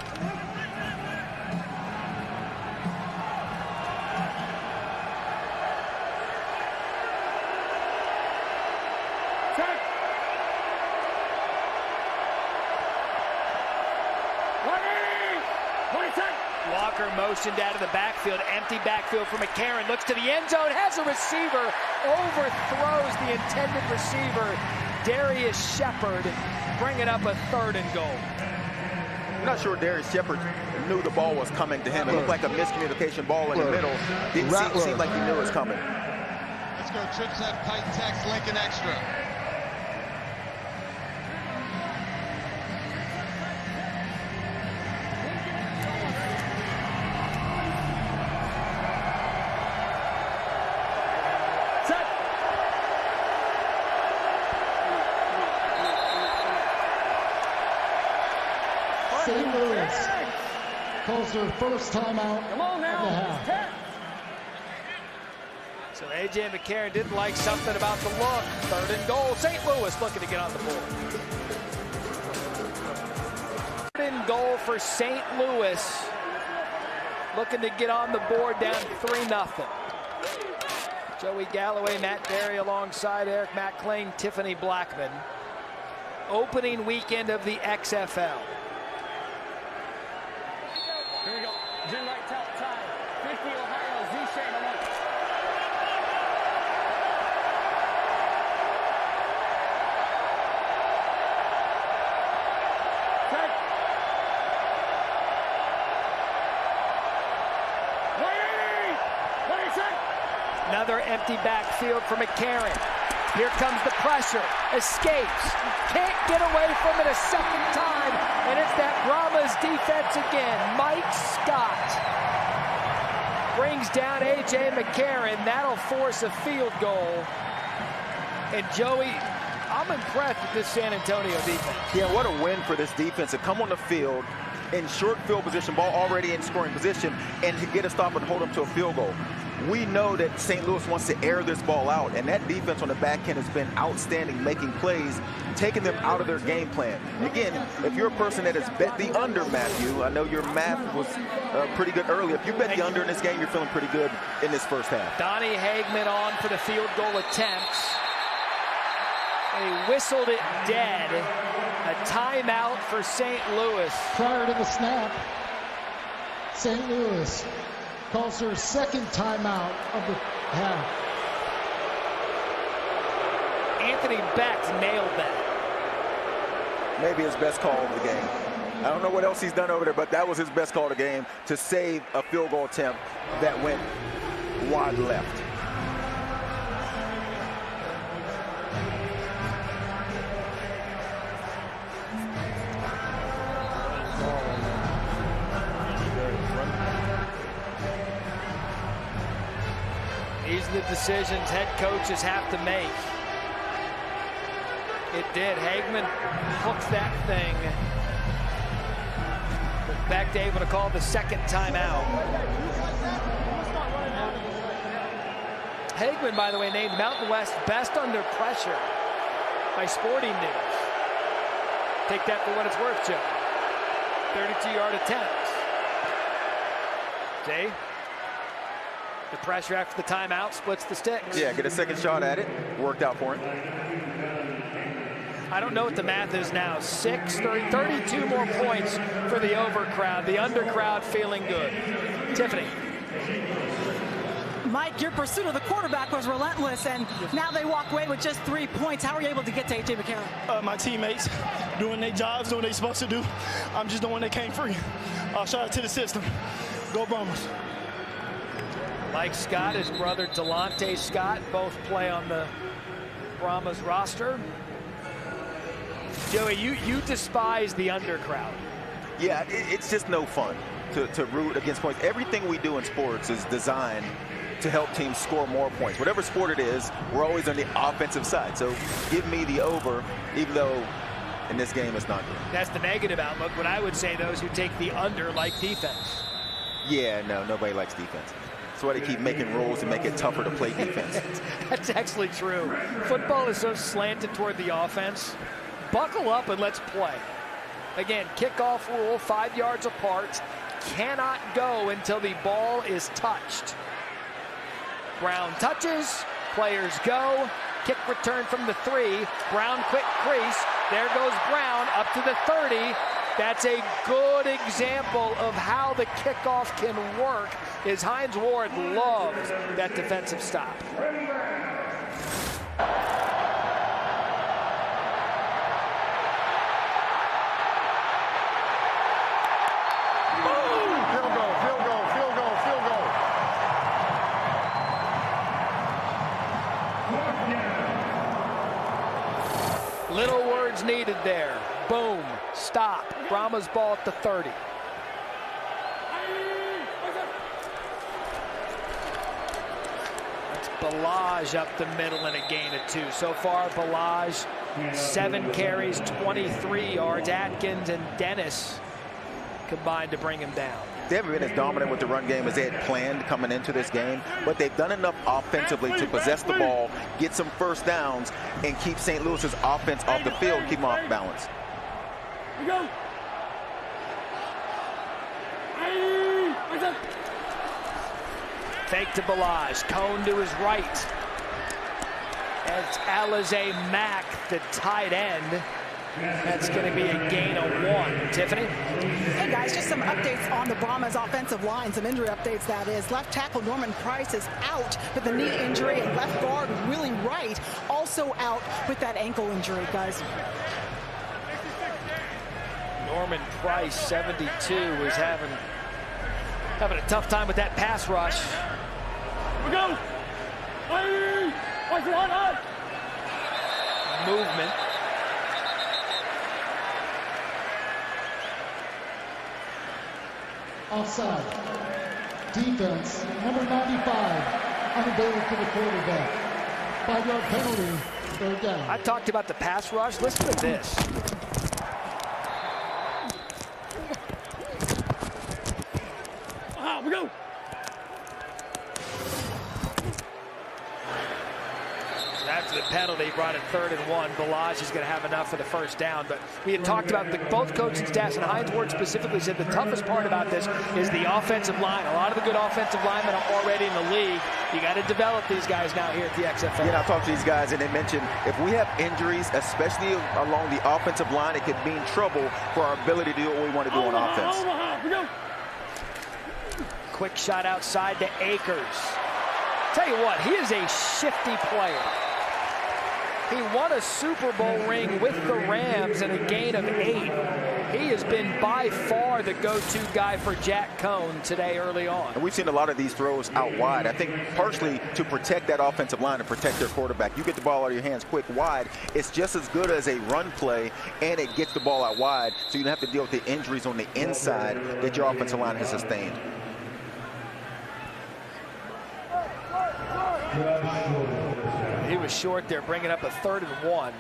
Set. 180! 20 seconds.
Walker motioned out of the backfield, empty backfield for McCarron, looks to the end zone, has a receiver, overthrows the intended receiver, Darius Shepard, bringing up a 3rd and goal.
I'm not sure Darius Shepard knew the ball was coming to him. It looked like a miscommunication ball in the middle. Didn't seem like he knew it was coming.
Let's go Trips F Kite Text Lincoln Extra.
St. Louis calls their first timeout of the half.
So A.J. McCarron didn't like something about the look. 3rd and goal. St. Louis looking to get on the board. 3rd and goal for St. Louis. Looking to get on the board, down 3-0. Joey Galloway, Matt Berry alongside Eric McClain, Tiffany Blackman. Opening weekend of the XFL.
Here we go. Jim Wright, time. 50 Ohio, Z-Shane on 1. Set. Wait, set.
Another empty backfield for McCarron. Here comes the pressure. Escapes. Can't get away from it a second time. And it's that Brahmas defense again. Mike Scott brings down A.J. McCarron. That'll force a field goal. And Joey, I'm impressed with this San Antonio defense.
Yeah, what a win for this defense to come on the field in short field position, ball already in scoring position, and to get a stop and hold them to a field goal. We know that St. Louis wants to air this ball out, and that defense on the back end has been outstanding, making plays, taking them out of their game plan. Again, if you're a person that has bet the under, Matthew, I know your math was pretty good earlier. If you bet the under in this game, you're feeling pretty good in this first half.
Donnie Hagman on for the field goal attempt. They whistled it dead. A timeout for St. Louis.
Prior to the snap, St. Louis calls their second timeout of the half.
Anthony Beck nailed that.
Maybe his best call of the game. I don't know what else he's done over there, but that was his best call of the game to save a field goal attempt that went wide left.
These are the decisions head coaches have to make. It did. Hagman hooks that thing. But Beck able to call the second timeout. Hagman, by the way, named Mountain West best under pressure by Sporting News. Take that for what it's worth, Joe. 32-yard attempts. See? The pressure after the timeout splits the sticks.
Yeah, get a second shot at it. Worked out for him.
I don't know what the math is now. 32 more points for the over crowd. The under crowd feeling good. Tiffany.
Mike, your pursuit of the quarterback was relentless, and now they walk away with just 3 points. How were you able to get to A.J. McCarron?
My teammates doing their jobs, doing what they're supposed to do. I'm just doing what they came free. Shout out to the system. Go Brahmas.
Mike Scott, his brother Delonte Scott, both play on the Brahmas roster. Joey, you despise the under crowd.
Yeah, it's just no fun to root against points. Everything we do in sports is designed to help teams score more points. Whatever sport it is, we're always on the offensive side. So give me the over, even though in this game it's not good.
That's the negative outlook. What I would say, those who take the under like defense.
Yeah, no, nobody likes defense. That's why they keep making rules to make it tougher to play defense.
That's actually true. Football is so slanted toward the offense. Buckle up and let's play. Again, kickoff rule, 5 yards apart. Cannot go until the ball is touched. Brown touches, players go. Kick return from the 3. Brown quick crease. There goes Brown up to the 30. That's a good example of how the kickoff can work, as Hines Ward loves that defensive stop. Little words needed there. Boom. Stop. Brahmas ball at the 30. That's Balaj up the middle in a gain of 2. So far, Balaj, 7 carries, 23 yards. Atkins and Dennis combined to bring him down.
They haven't been as dominant with the run game as they had planned coming into this game, but they've done enough offensively to possess the ball, get some first downs, and keep St. Louis's offense off the field, keep them off balance.
Fake to Balaj. Cone to his right. It's Alize Mack, the tight end. That's going to be a gain of 1. Tiffany?
Hey guys, just some updates on the Brahmas offensive line, some injury updates that is. Left tackle Norman Price is out with a knee injury, and left guard Willie Wright also out with that ankle injury, guys.
Norman Price, 72, is having a tough time with that pass rush.
We go.
Movement.
Offside. Defense, number 95, unavailable to the quarterback. 5-yard penalty, 3rd down.
I talked about the pass rush. Listen to this.
We go.
After the penalty, brought it 3rd and 1. Balaj is going to have enough for the first down. But we had talked about both coaching staffs, and Hines Ward specifically said the toughest part about this is the offensive line. A lot of the good offensive linemen are already in the league. You got to develop these guys now here at the XFL.
Yeah, I talked to these guys, and they mentioned if we have injuries, especially along the offensive line, it could mean trouble for our ability to do what we want to do on offense.
Quick shot outside to Akers. Tell you what, he is a shifty player. He won a Super Bowl ring with the Rams in a gain of 8. He has been by far the go-to guy for Jack Cone today early on.
And we've seen a lot of these throws out wide. I think partially to protect that offensive line and protect their quarterback. You get the ball out of your hands quick wide, it's just as good as a run play, and it gets the ball out wide, so you don't have to deal with the injuries on the inside that your offensive line has sustained.
He was short there, bringing up a 3rd and 1.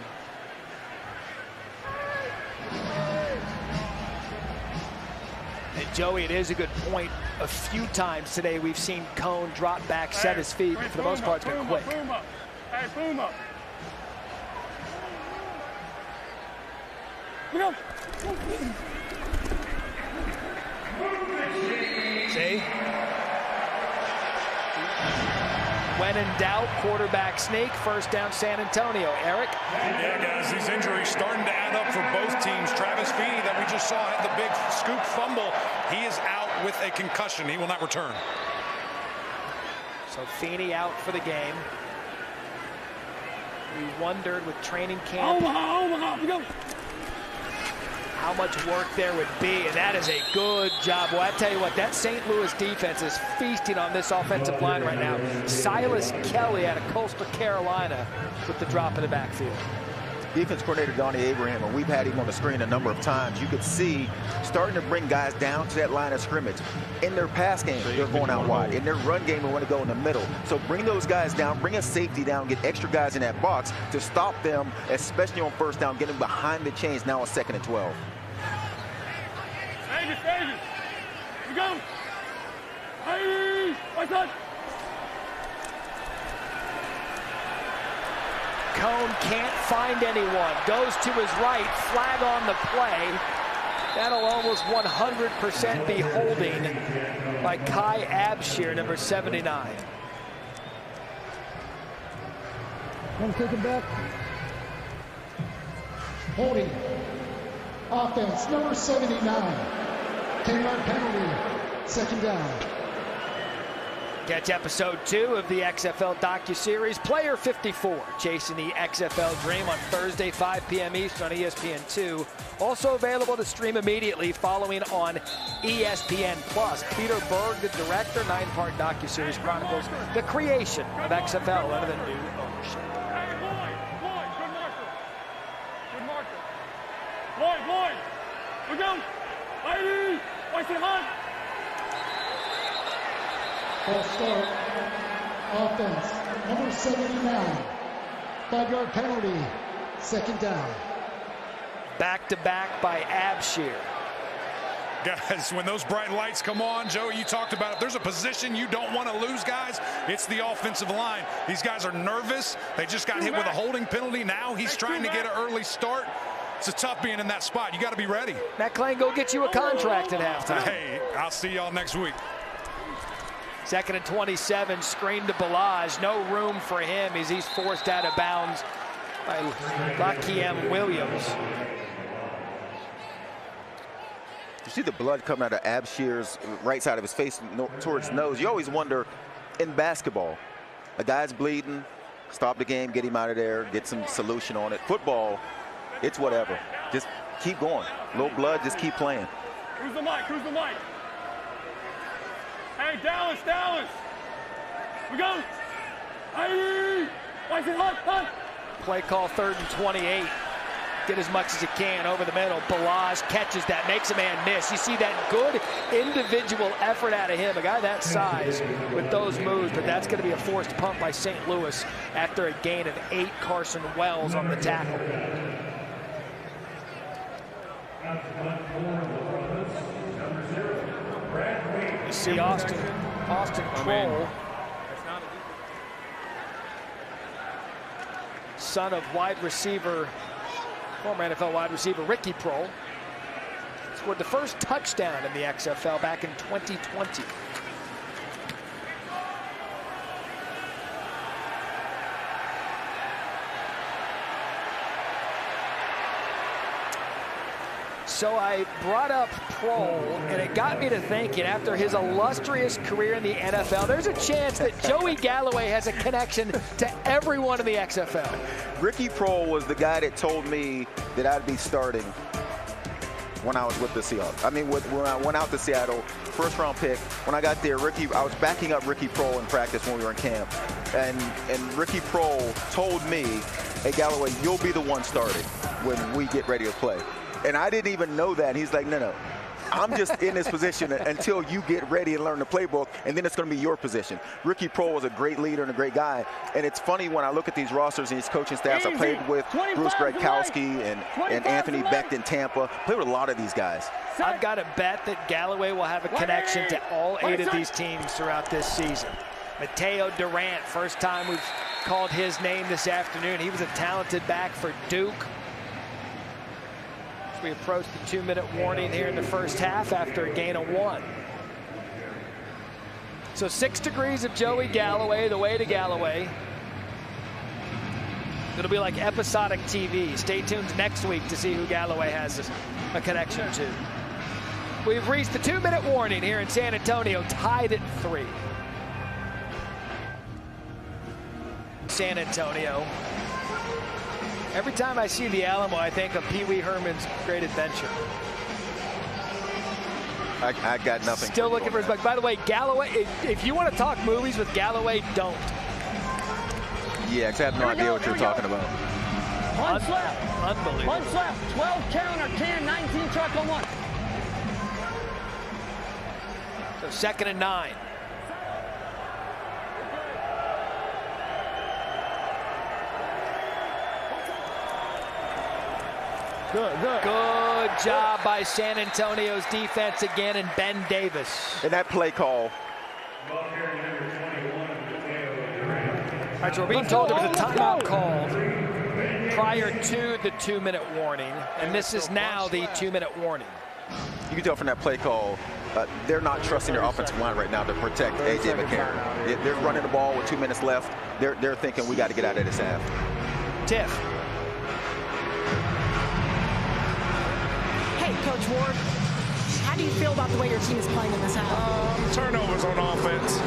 And Joey, it is a good point. A few times today we've seen Cone drop back, set his feet, but for the most part it's been quick.
Boom up. Hey, boom up. Go.
See? When in doubt, quarterback sneak, 1st down San Antonio. Eric?
Yeah, guys, these injuries starting to add up for both teams. Travis Feeney, that we just saw, had the big scoop fumble. He is out with a concussion. He will not return.
So Feeney out for the game. We wondered with training camp
Omaha, go.
how much work there would be, and that is a good job. Well, I tell you what, that St. Louis defense is feasting on this offensive line right now. Silas Kelly out of Coastal Carolina with the drop in the backfield.
Defense coordinator Donnie Abraham, and we've had him on the screen a number of times. You could see starting to bring guys down to that line of scrimmage. In their pass game, they're going out wide. In their run game, they want to go in the middle. So bring those guys down, bring a safety down, get extra guys in that box to stop them, especially on 1st down, getting behind the chains now on 2nd and 12.
Vegas. We go. Hey, what's up?
Cone can't find anyone. Goes to his right. Flag on the play. That'll almost 100% be holding by Kai Abshir, number 79.
One kick him back. Holding. Offense, number 79. 10-yard penalty, second down.
Catch episode 2 of the XFL docuseries, Player 54, Chasing the XFL Dream, on Thursday, 5 p.m. Eastern on ESPN2. Also available to stream immediately following on ESPN+. Peter Berg, the director, 9-part docuseries chronicles the creation of XFL under the new ownership.
Lloyd, we go. Lady, watch it hunt.
False start. Offense, number 79. 5-yard penalty, second down.
Back-to-back by Abshir.
Guys, when those bright lights come on, Joe, you talked about it. There's a position you don't want to lose, guys. It's the offensive line. These guys are nervous. They just got hit with a holding penalty. Now he's trying to get an early start. It's a tough being in that spot. You got to be ready.
Matt Klein, go get you a contract at halftime.
Hey, I'll see y'all next week.
2nd and 27, screen to Balaj. No room for him as he's forced out of bounds by Lakiem Williams.
You see the blood coming out of Abshir's right side of his face towards his nose. You always wonder, in basketball, a guy's bleeding, stop the game, get him out of there, get some solution on it. Football, it's whatever. Just keep going. Low blood, just keep playing.
Who's the mic? Who's the mic? Hey, Dallas. We go. Hey, watch it hunt.
Play call 3rd and 28. Get as much as you can over the middle. Balaj catches that, makes a man miss. You see that good individual effort out of him, a guy that size with those moves, but that's going to be a forced punt by St. Louis after a gain of 8. Carson Wells on the tackle. You see Austin Kroll, son of wide receiver, former NFL wide receiver Ricky Prohl, scored the first touchdown in the XFL back in 2020. So I brought up Prohl, and it got me to thinking, after his illustrious career in the NFL, there's a chance that Joey Galloway has a connection to everyone in the XFL.
Ricky Prohl was the guy that told me that I'd be starting when I was with the Seahawks. I mean, when I went out to Seattle, first-round pick. When I got there, I was backing up Ricky Prohl in practice when we were in camp. And Ricky Prohl told me, hey, Galloway, you'll be the one starting when we get ready to play. And I didn't even know that. He's like, no, I'm just in this position until you get ready and learn the playbook, and then it's going to be your position. Ricky Prohl was a great leader and a great guy. And it's funny when I look at these rosters and these coaching staffs. I played with Bruce Gradkowski and Anthony Becht in Tampa. Played with a lot of these guys.
I've got to bet that Galloway will have a connection to all 8 of these teams throughout this season. Mateo Durant, first time we've called his name this afternoon. He was a talented back for Duke. We approach the 2-minute warning here in the first half after a gain of 1. So 6 degrees of Joey Galloway, the way to Galloway. It'll be like episodic TV. Stay tuned next week to see who Galloway has a connection to. We've reached the 2-minute warning here in San Antonio, tied at 3. San Antonio. Every time I see the Alamo, I think of Pee Wee Herman's Great Adventure.
I got nothing.
Still looking for his back. By the way, Galloway, if you want to talk movies with Galloway, don't.
Yeah, because I have no idea what you're talking about.
One slap.
Unbelievable.
One slap. 12 counter, 10, 19 truck on 1.
So 2nd and 9. Good job by San Antonio's defense again, and Ben Davis.
And that play call.
All right, so we're being told there was a timeout called prior to the 2-minute warning, and this is now the 2-minute warning.
You can tell from that play call, they're not trusting their offensive line right now to protect A.J. McCarron. They're running the ball with 2 minutes left. They're thinking we got to get out of this half.
Tiff.
Ward, how do you feel about the way your team is playing in this half?
Turnovers on offense.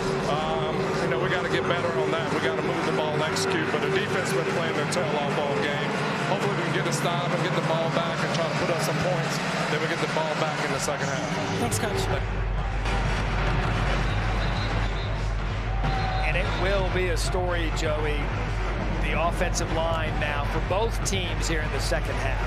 You know, we got to get better on that. We got to move the ball and execute. But the defense has been playing their tail off all game. Hopefully we can get a stop and get the ball back and try to put up some points. Then we get the ball back in the second half.
Thanks, Coach.
And it will be a story, Joey. The offensive line now for both teams here in the second half.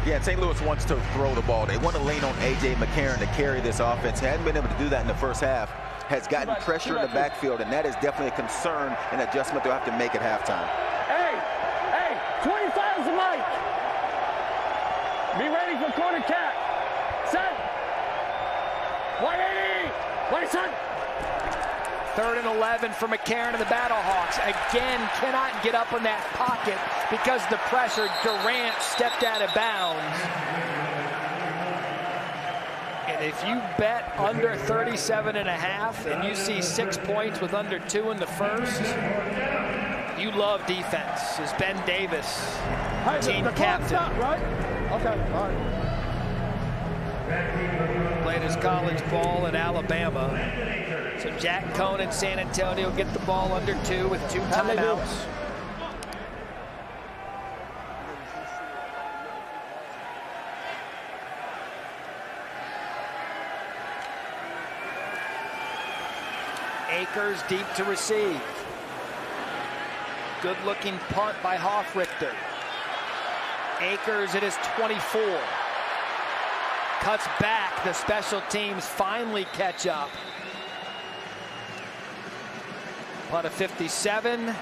Yeah, St. Louis wants to throw the ball. They want to lean on A.J. McCarron to carry this offense. Hadn't been able to do that in the first half. Has gotten pressure in the backfield, and that is definitely a concern and adjustment they'll have to make at halftime.
Hey, 25's the mic. Be ready for corner cat. Set. 180. Wait, son.
3rd and 11 for McCarron and the BattleHawks. Again, cannot get up in that pocket because of the pressure. Durant stepped out of bounds. And if you bet under 37.5 and you see 6 points with under 2 in the first, you love defense. As Ben Davis, team captain.
Right? Okay, all right.
Played his college ball in Alabama. So Jack Cohn and San Antonio get the ball under 2 with 2 timeouts. Akers deep to receive. Good looking punt by Hoffrichter. Akers at his 24. Cuts back. The special teams finally catch up. Punt of 57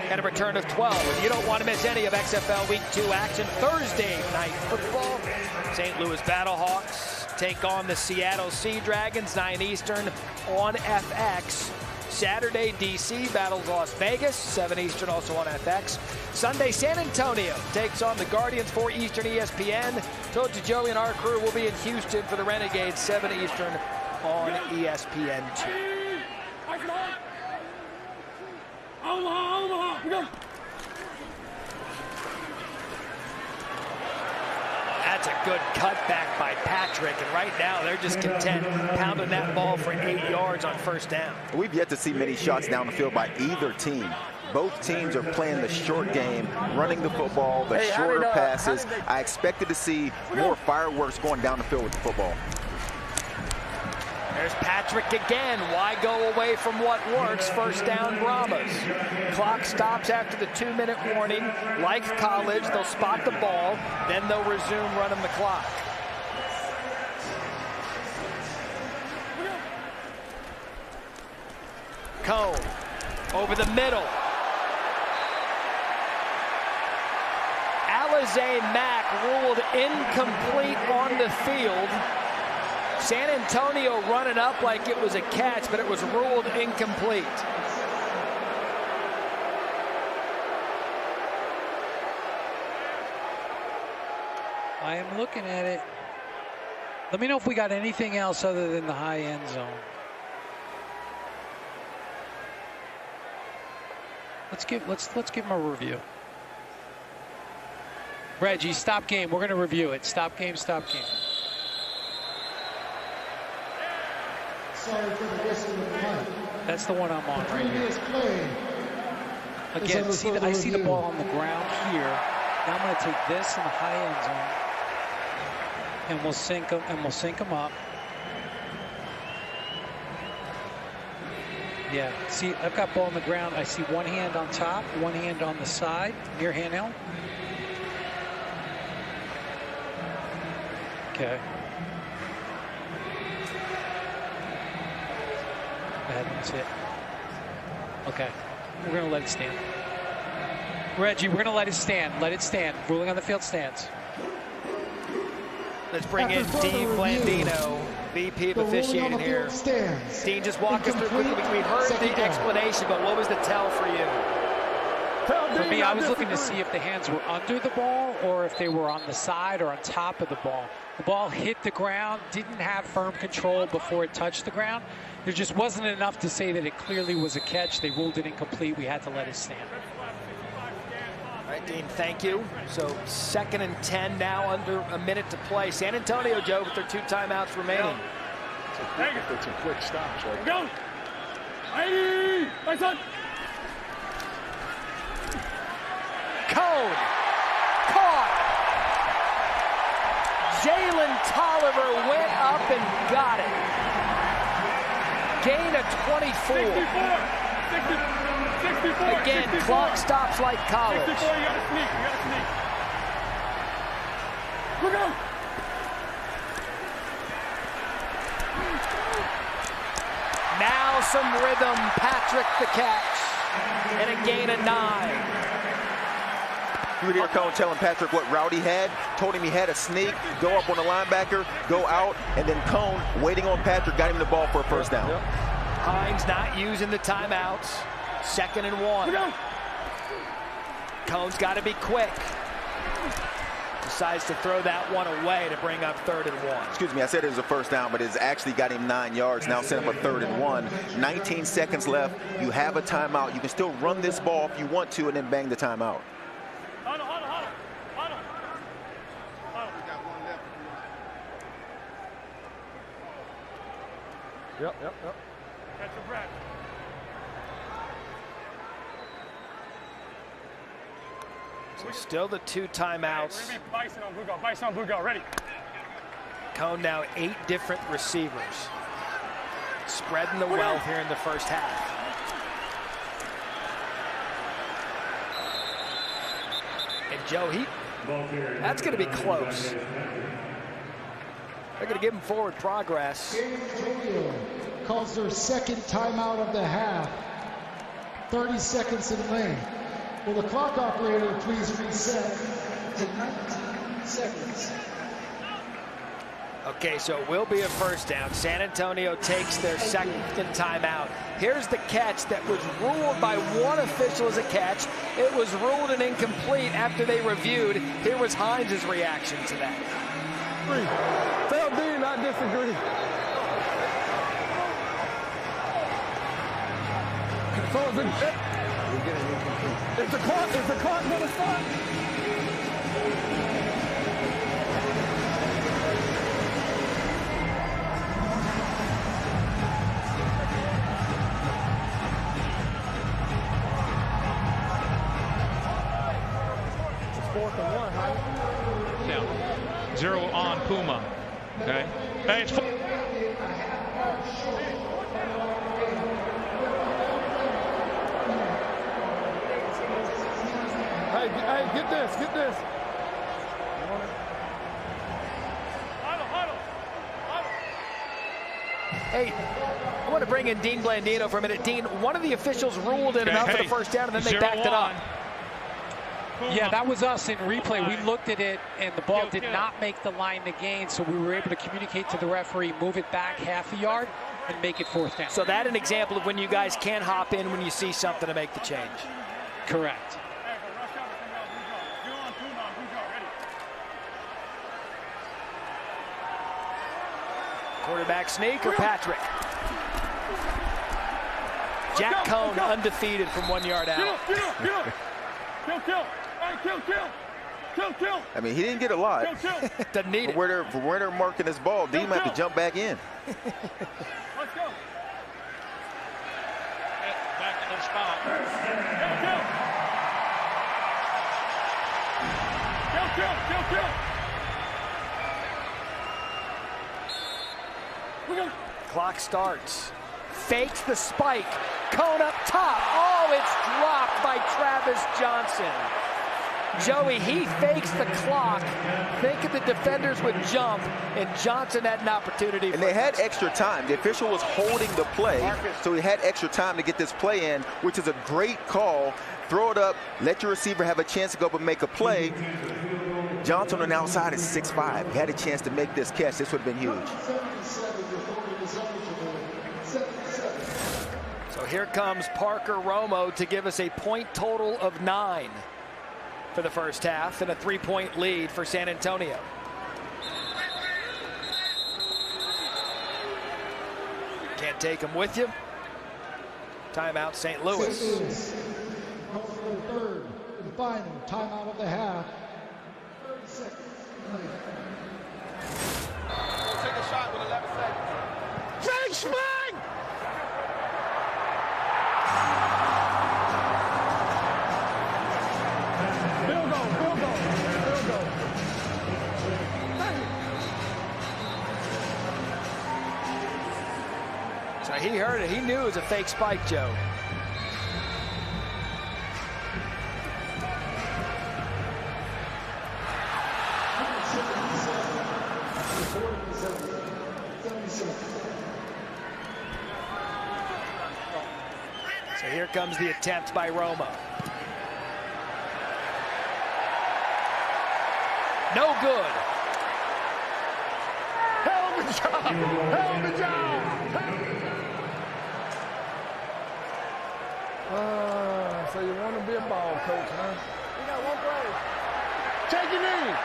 and a return of 12. You don't want to miss any of XFL Week 2 action. Thursday night football. St. Louis BattleHawks take on the Seattle Sea Dragons, 9 Eastern on FX. Saturday, DC battles Las Vegas, 7 Eastern, also on FX. Sunday, San Antonio takes on the Guardians, 4 Eastern, ESPN. Told you Joey and our crew will be in Houston for the Renegades, 7 Eastern on ESPN2. That's a good cutback by Patrick, and right now they're just content pounding that ball for 8 yards on first down.
We've yet to see many shots down the field by either team. Both teams are playing the short game, running the football, the shorter passes. I expected to see more fireworks going down the field with the football.
There's Patrick again. Why go away from what works? First down, Brahmas. Clock stops after the 2-minute warning. Like college, they'll spot the ball, then they'll resume running the clock. Cone over the middle. Alize Mack ruled incomplete on the field. San Antonio running up like it was a catch, but it was ruled incomplete.
I am looking at it. Let me know if we got anything else other than the high end zone. Let's give him a review. Reggie, stop game. We're going to review it. Stop game, stop game.
Sorry for the whistle in the mic.
That's the one I'm on right here.
Again,
I see the ball on the ground here. Now I'm going to take this in the high end zone, and we'll sync them up. Yeah, see, I've got ball on the ground. I see one hand on top, one hand on the side, near handheld. Okay. That's it. Okay, we're gonna let it stand. Reggie, we're gonna let it stand. Let it stand. Ruling on the field stands.
Let's bring in Dean Blandino, VP of officiating here. Dean, just walk us through quickly. We heard the explanation, but what was the tell for you?
For me, I was looking to see if the hands were under the ball or if they were on the side or on top of the ball. The ball hit the ground, didn't have firm control before it touched the ground. There just wasn't enough to say that it clearly was a catch. They ruled it incomplete. We had to let it stand.
All right, Dean, thank you. So 2nd and 10 now, under a minute to play. San Antonio, Joe, with their 2 timeouts remaining.
It's a quick stop, Joe.
Go! Hey! My son!
Cone! Caught! Jalen Tolliver went up and got it. Gain of 24.
64.
Again,
64.
clock stops like college.
64, you gotta sneak. Look out!
Now some rhythm, Patrick the catch, and a gain of 9.
You would hear Cone telling Patrick what route he had, told him he had a sneak, go up on the linebacker, go out, and then Cone, waiting on Patrick, got him the ball for a first down.
Hines not using the timeouts. 2nd and 1. Cone's got to be quick. Decides to throw that one away to bring up 3rd and 1.
Excuse me, I said it was a first down, but it's actually got him 9 yards. Now set up a 3rd and 1. 19 seconds left. You have a timeout. You can still run this ball if you want to and then bang the timeout.
Yep. Catch your breath.
So still the 2 timeouts.
We're gonna be Bison on blue guard. Bison on blue guard. Ready.
Cone now 8 different receivers. Spreading the wealth here in the first half. And Joe, that's going to be close. They're going to give him forward progress.
Antonio calls their 2nd timeout of the half. 30 seconds in lane. Will the clock operator please reset to 19 seconds?
Okay, so it will be a first down. San Antonio takes their 2nd timeout. Here's the catch that was ruled by one official as a catch. It was ruled an incomplete after they reviewed. Here was Hines' reaction to that.
Tell Dean I disagree. So is the clock going to start? It's 4th and 1, huh?
Down. 0 on Puma. Okay. Hey, it's
Hey, get this.
Hey, I want to bring in Dean Blandino for a minute. Dean, one of the officials ruled it enough for the first down, and then they backed it up.
Yeah, that was us in replay. We looked at it, and the ball did not make the line to gain, so we were able to communicate to the referee, move it back half a yard, and make it 4th down.
So that's an example of when you guys can hop in when you see something to make the change.
Correct.
Quarterback sneak or Patrick? Jack Cone undefeated from 1 yard out.
Kill.
I mean, he didn't get a lot.
Doesn't need it.
For where they're marking this ball, Dean might have to jump back in.
Let's go.
back in the spot.
Kill.
Clock starts. Fakes the spike. Cone up top. Oh, it's dropped by Travis Johnson. Joey, he fakes the clock, thinking the defenders would jump, and Johnson had an opportunity.
And they had extra time. The official was holding the play, so he had extra time to get this play in, which is a great call. Throw it up, let your receiver have a chance to go up and make a play. Johnson on the outside is 6'5". He had a chance to make this catch. This would have been huge.
So here comes Parker Romo to give us a point total of 9 for the first half and a 3-point lead for San Antonio. Can't take them with you. Timeout, St. Louis.
Third and final timeout of the half. 30 seconds remaining.
We'll take a shot with 11 seconds.
Fake spike! Field goal, field goal, field goal.
So he heard it. He knew it was a fake spike, Joe. So here comes the attempt by Roma. No good.
Hell of a job! Hell of a job! So you want to be a ball coach, huh? We got one play. Take your knee.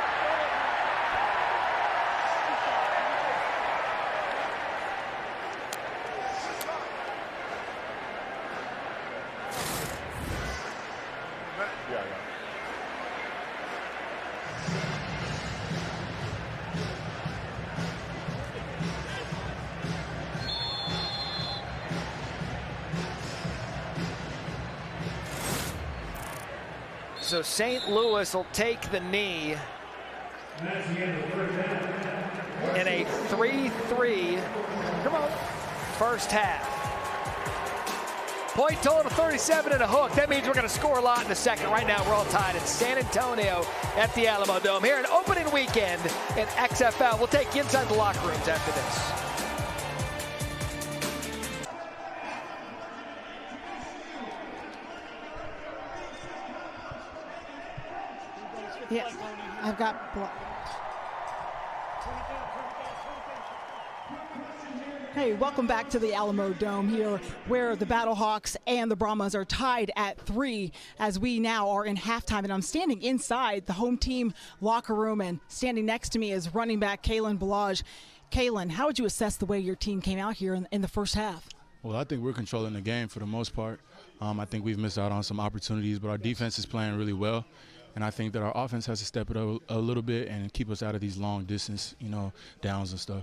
So St. Louis will take the knee in a 3-3 first half. Point total 37 and a hook. That means we're going to score a lot in the second. Right now, we're all tied at San Antonio at the Alamo Dome. Here, an opening weekend in XFL. We'll take you inside the locker rooms after this.
Yeah, I've got. Hey, welcome back to the Alamo Dome here, where the BattleHawks and the Brahmas are tied at 3 as we now are in halftime. And I'm standing inside the home team locker room, and standing next to me is running back Kalen Balaj. Kalen, how would you assess the way your team came out here in the first half?
Well, I think we're controlling the game for the most part. I think we've missed out on some opportunities, but our defense is playing really well. And I think that our offense has to step it up a little bit and keep us out of these long distance, downs and stuff.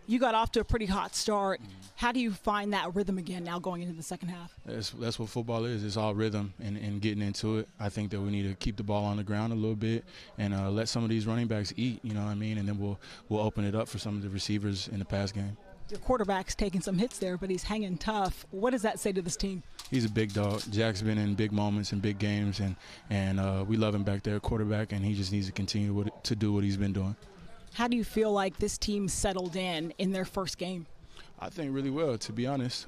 You got off to a pretty hot start. How do you find that rhythm again now going into the second half?
That's what football is. It's all rhythm and getting into it. I think that we need to keep the ball on the ground a little bit and let some of these running backs eat, you know what I mean? And then we'll open it up for some of the receivers in the pass game.
Your quarterback's taking some hits there, but he's hanging tough. What does that say to this team?
He's a big dog. Jack's been in big moments and big games, and we love him back there, quarterback, and he just needs to continue to do what he's been doing.
How do you feel like this team settled in their first game?
I think really well, to be honest.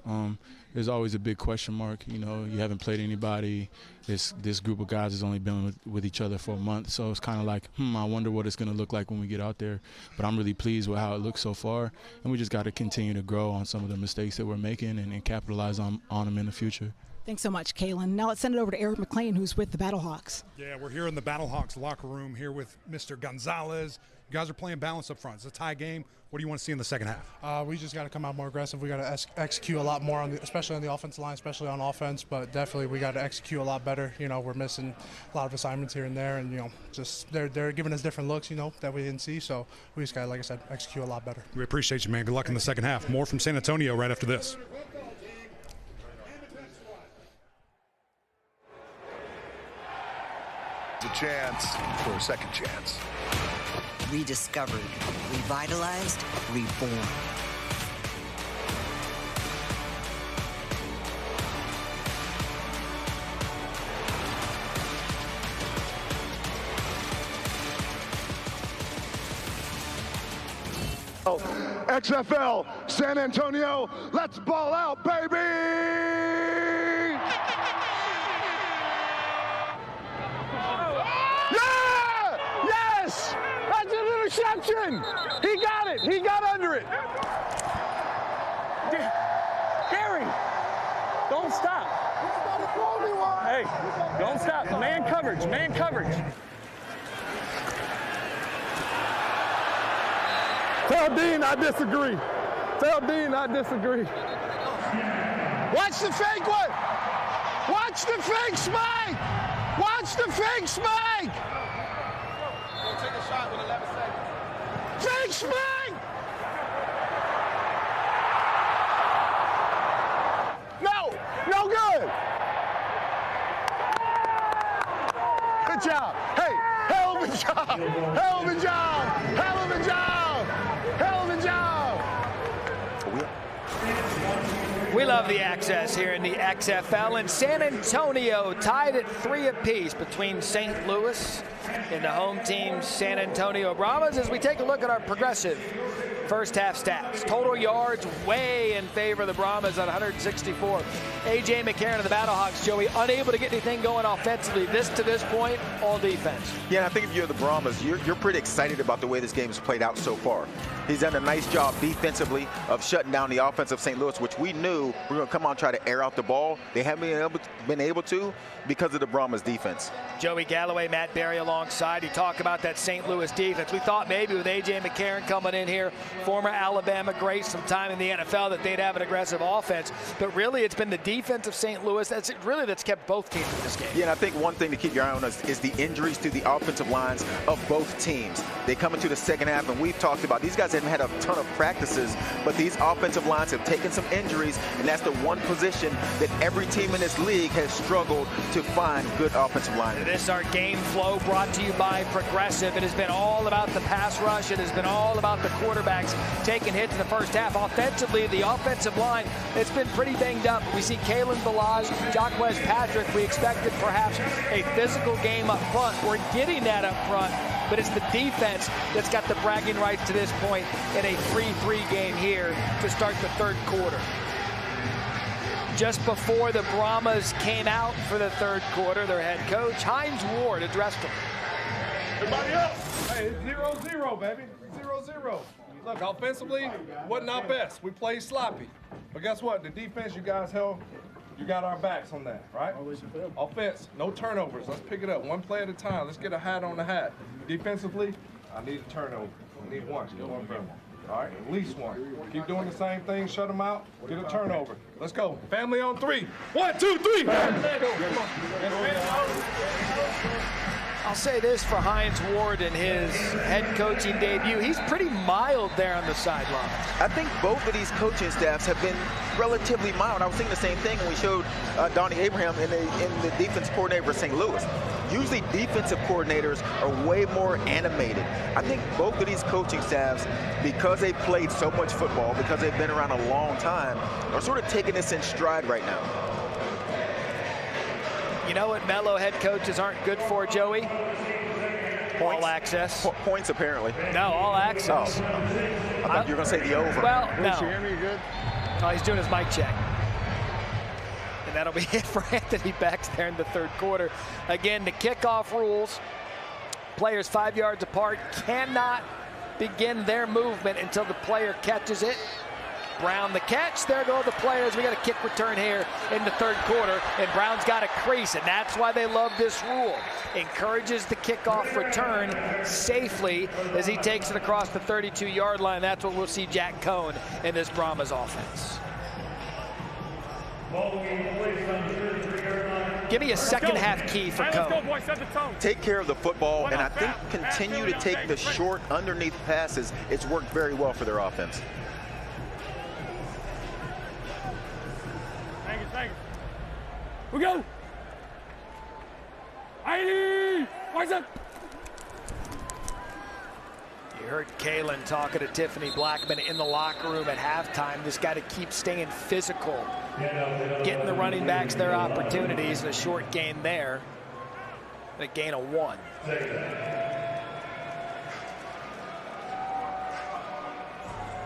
There's always a big question mark. You haven't played anybody. This group of guys has only been with each other for a month, so it's kind of like, I wonder what it's going to look like when we get out there. But I'm really pleased with how it looks so far, and we just got to continue to grow on some of the mistakes that we're making and capitalize on them in the future.
Thanks so much, Kalen. Now let's send it over to Eric McLean, who's with the BattleHawks.
Yeah, we're here in the BattleHawks locker room here with Mr. Gonzalez. You guys are playing balance up front. It's a tie game. What do you want to see in the second half?
We just got to come out more aggressive. We got to execute a lot more, especially on the offensive line, especially on offense. But definitely we got to execute a lot better. We're missing a lot of assignments here and there, and just they're giving us different looks, that we didn't see. So we just got to, like I said, execute a lot better.
We appreciate you, man. Good luck in the second half. More from San Antonio right after this.
A chance for a second chance.
Rediscovered, revitalized, reborn.
XFL, San Antonio, let's ball out, baby!
Yeah! Yes! That's an interception! He got it! He got under it! Gary! Don't stop! Hey, don't stop. Man coverage, man coverage. Tell Dean I disagree. Tell Dean I disagree. Watch the fake one! Watch the fake spike!
Watch the fake spike!
Take a shot with 11 seconds.
Fake spike! No! No good! Good job. Hey, hell of a job! Hell of a job! Hell of a job! Hell of a job!
We love the access here in the XFL, and San Antonio tied at 3 apiece between St. Louis and the home team San Antonio Brahmas as we take a look at our progressive first half stats. Total yards way in favor of the Brahmas at 164. A.J. McCarron of the BattleHawks, Joey, unable to get anything going offensively. To this point, all defense.
Yeah, I think if you're the Brahmas, you're pretty excited about the way this game has played out so far. He's done a nice job defensively of shutting down the offense of St. Louis, which we knew we were going to come out and try to air out the ball. They haven't been able to because of the Brahmas defense.
Joey Galloway, Matt Berry alongside. He talked about that St. Louis defense. We thought maybe with A.J. McCarron coming in here, former Alabama great, some time in the NFL, that they'd have an aggressive offense. But really, it's been the defense of St. Louis that's kept both teams in this game.
Yeah, and I think one thing to keep your eye on is the injuries to the offensive lines of both teams. They come into the second half, and we've talked about these guys haven't had a ton of practices, but these offensive lines have taken some injuries, and that's the one position that every team in this league has struggled to find good offensive linemen.
This is our game flow brought to you by Progressive. It has been all about the pass rush. It has been all about the quarterbacks taking hits in the first half. Offensively, the offensive line, it's been pretty banged up. We see Kalen Balazs, Jacquez Patrick. We expected perhaps a physical game up front. We're getting that up front, but it's the defense that's got the bragging rights to this point in a 3-3 game here to start the third quarter. Just before the Brahmas came out for the third quarter, their head coach, Hines Ward, addressed them.
Everybody up. Hey, it's 0-0, baby. 0-0. Look, offensively, wasn't our best. We played sloppy. But guess what? The defense you guys held, you got our backs on that, right? Offense, no turnovers. Let's pick it up one play at a time. Let's get a hat on the hat. Defensively, I need a turnover. I need one. One for everyone. All right, at least one. Keep doing the same thing. Shut them out. Get a turnover. Let's go. Family on 3. 1, 2, 3.
I'll say this for Hines Ward in his head coaching debut. He's pretty mild there on the sideline.
I think both of these coaching staffs have been relatively mild. I was thinking the same thing when we showed Donnie Abraham in the defense coordinator for St. Louis. Usually defensive coordinators are way more animated. I think both of these coaching staffs, because they've played so much football, because they've been around a long time, are sort of taking this in stride right now.
You know what mellow head coaches aren't good for, Joey? All access.
Points, apparently.
No, all access.
Oh. I thought you were going to say the over.
Well, no.
You good?
Oh, he's doing his mic check. And that'll be it for Anthony Becks there in the third quarter. Again, the kickoff rules. Players 5 yards apart cannot begin their movement until the player catches it. Brown the catch. There go the players. We got a kick return here in the third quarter, and Brown's got a crease, and that's why they love this rule. Encourages the kickoff return safely as he takes it across the 32-yard line. That's what we'll see Jack Cohn in this Brahmas offense. Give me a second half key for Cohn.
Take care of the football, and I think continue to take the short underneath passes. It's worked very well for their offense.
We go. You
heard Kalen talking to Tiffany Blackman in the locker room at halftime. Just got to keep staying physical, getting the running backs their opportunities. A short gain there, and a gain of 1.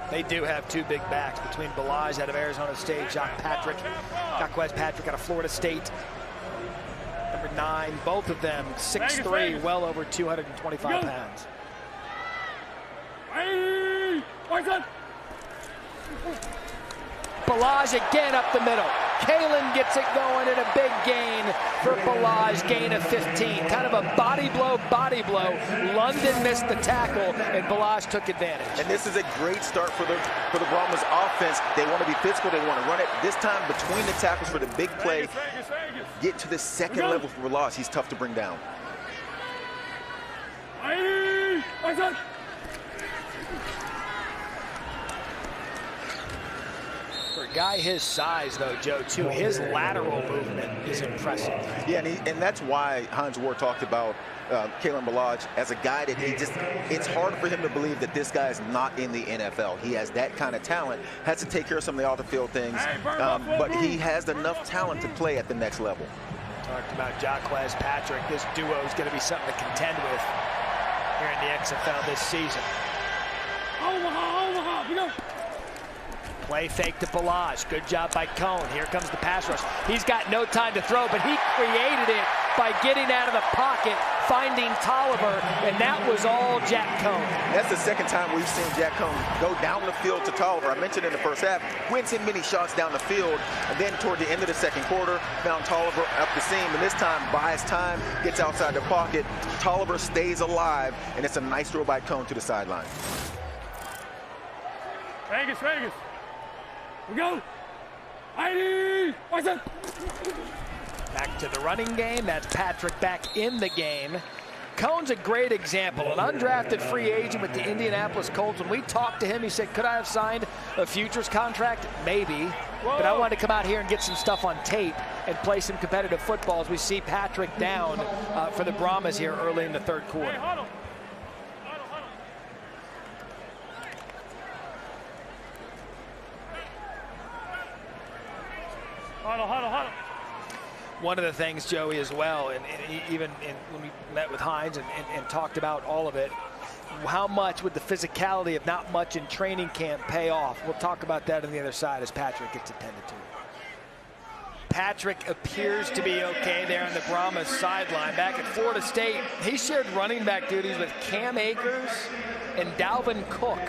They do have 2 big backs between Balazs out of Arizona State, Jacquez Patrick out of Florida State. Number 9, both of them 6'3", well over 225 pounds. Balazs again up the middle. Kalen gets it going and a big gain for Balaj, gain of 15. Kind of a body blow. London missed the tackle, and Balaj took advantage.
And this is a great start for the Brahmas offense. They want to be physical. They want to run it. This time between the tackles for the big play. Get to the second level for Balaj. He's tough to bring down.
For a guy his size, though, Joe, too, his lateral movement is impressive.
Yeah, and that's why Hines Ward talked about Kalen Balaj as a guy that it's hard for him to believe that this guy is not in the NFL. He has that kind of talent, has to take care of some of the off-the-field things, but he has enough talent to play at the next level.
Talked about Jaquez Patrick. This duo is going to be something to contend with here in the XFL this season.
Omaha, go.
Play fake to Balaj. Good job by Cone. Here comes the pass rush. He's got no time to throw, but he created it by getting out of the pocket, finding Tolliver, and that was all Jack Cone.
That's the second time we've seen Jack Cone go down the field to Tolliver. I mentioned in the first half, we hadn't seen many shots down the field, and then toward the end of the second quarter, found Tolliver up the seam, and this time buys time, gets outside the pocket. Tolliver stays alive, and it's a nice throw by Cone to the sideline.
Vegas. We go. ID.
Back to the running game. That's Patrick back in the game. Cone's a great example. An undrafted free agent with the Indianapolis Colts. When we talked to him, he said, could I have signed a futures contract? Maybe. But I wanted to come out here and get some stuff on tape and play some competitive football as we see Patrick down for the Brahmas here early in the third quarter.
Hey, Huddle.
One of the things, Joey, as well, and even when we met with Hines and talked about all of it, how much would the physicality of not much in training camp pay off? We'll talk about that on the other side as Patrick gets attended to. Patrick appears to be okay there on the Brahmas sideline. Back at Florida State, he shared running back duties with Cam Akers and Dalvin Cook.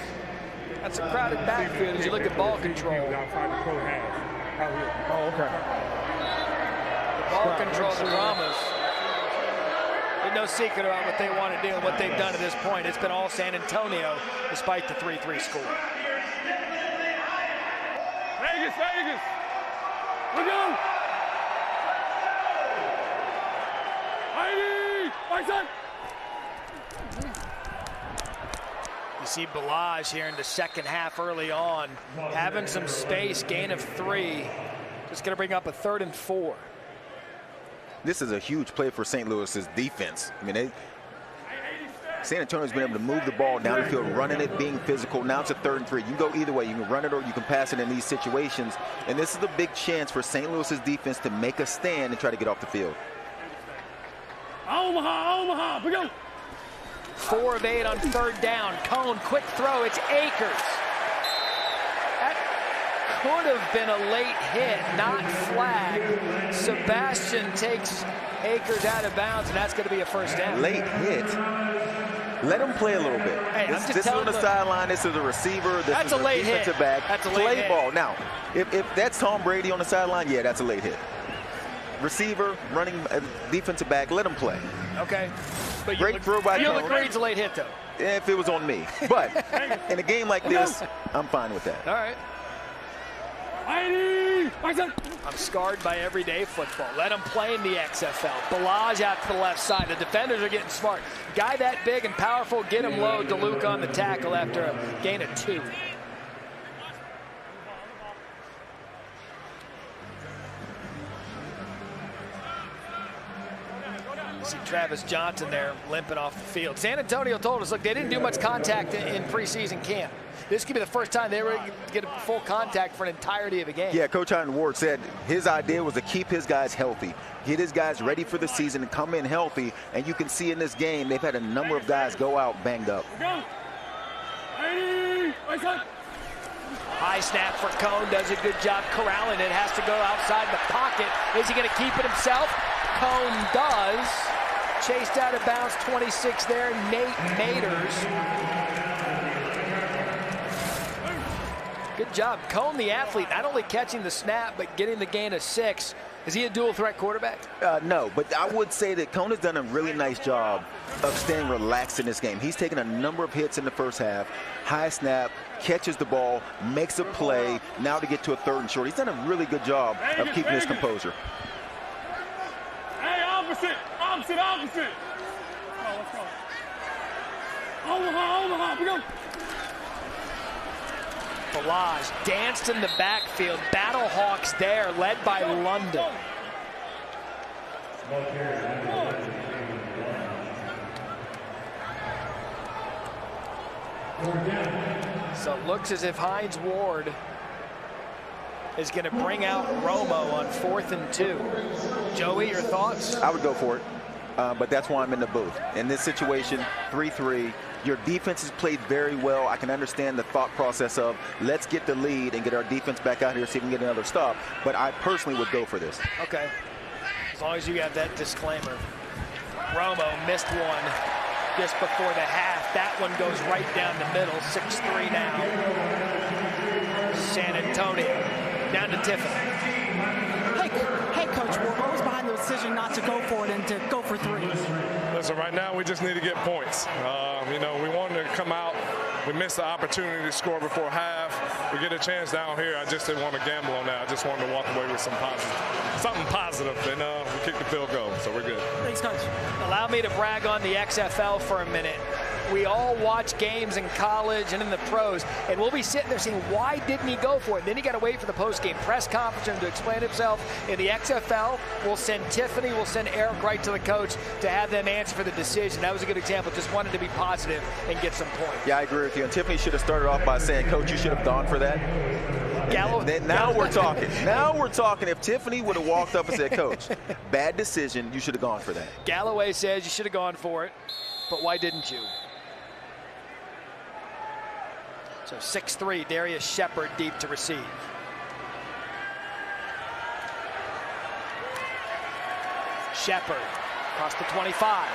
That's a crowded backfield as you look at ball control.
Oh, okay.
The ball control of the Brahmas. There's no secret about what they want to do and what they've done at this point. It's been all San Antonio despite the 3-3 score.
Vegas. We go. ID.
You see Balaj here in the second half early on, having some space, gain of 3. Just going to bring up a 3rd and 4.
This is a huge play for St. Louis's defense. I mean, San Antonio's been able to move the ball down the field, running it, being physical. Now it's a 3rd and 3. You can go either way. You can run it or you can pass it in these situations. And this is a big chance for St. Louis's defense to make a stand and try to get off the field.
Omaha, we go.
4 of 8 on 3rd down. Cone, quick throw. It's Akers. That could have been a late hit, not flagged. Sebastian takes Akers out of bounds, and that's going to be a first down.
Late hit. Let him play a little bit.
Hey,
this is on the sideline. This is a receiver. This is a
late
defensive
hit.
back.
That's a late hit.
Ball. Now, if that's Tom Brady on the sideline, yeah, that's a late hit. Receiver, running, defensive back, let him play.
Okay. But
great throw by
You'll
Cone.
agree it's a late hit, though.
If it was on me. But in a game like this, I'm fine with that.
All right. I'm scarred by everyday football. Let him play in the XFL. Balaj out to the left side. The defenders are getting smart. Guy that big and powerful, get him low. DeLuca on the tackle after a gain of 2. See Travis Johnson there limping off the field. San Antonio told us, look, they didn't do much contact in preseason camp. This could be the first time they were going to get a full contact for an entirety of a game.
Yeah, Coach Hines Ward said his idea was to keep his guys healthy, get his guys ready for the season and come in healthy. And you can see in this game, they've had a number of guys go out banged up.
High snap for Cone, does a good job corralling it. Has to go outside the pocket. Is he going to keep it himself? Cone does. Chased out of bounds, 26 there, Nate Maters. Good job. Cone, the athlete, not only catching the snap, but getting the gain of 6. Is he a dual threat quarterback?
No, but I would say that Cone has done a really nice job of staying relaxed in this game. He's taken a number of hits in the first half, high snap, catches the ball, makes a play, now to get to a 3rd and short. He's done a really good job of keeping his composure.
Hey, opposite. Oh, let's go. Omaha, we go.
Balaj danced in the backfield. BattleHawks there, led by London. So it looks as if Hines Ward is going to bring out Romo on 4th and 2. Joey, your thoughts?
I would go for it, but that's why I'm in the booth. In this situation, 3-3, your defense has played very well. I can understand the thought process of let's get the lead and get our defense back out here, see if we can get another stop. But I personally would go for this.
Okay. As long as you have that disclaimer. Romo missed one just before the half. That one goes right down the middle. 6-3 now. San Antonio down to Tiffany.
Hey, Coach, what was behind the decision not to go for it and to go for 3?
Listen, right now we just need to get points. You know, we wanted to come out. We missed the opportunity to score before half. We get a chance down here. I just didn't want to gamble on that. I just wanted to walk away with something positive, and we kicked the field goal, so we're good.
Thanks, Coach.
Allow me to brag on the XFL for a minute. We all watch games in college and in the pros, and we'll be sitting there saying, why didn't he go for it? And then you got to wait for the post-game press conference for him to explain himself. In the XFL, we'll send Tiffany, we'll send Eric right to the coach to have them answer for the decision. That was a good example. Just wanted to be positive and get some points.
Yeah, I agree with you. And Tiffany should have started off by saying, Coach, you should have gone for that. Now we're talking. Now we're talking. If Tiffany would have walked up and said, Coach, bad decision, you should have gone for that.
Galloway says you should have gone for it, but why didn't you? So 6-3, Darius Shepard deep to receive. Shepard across the 25.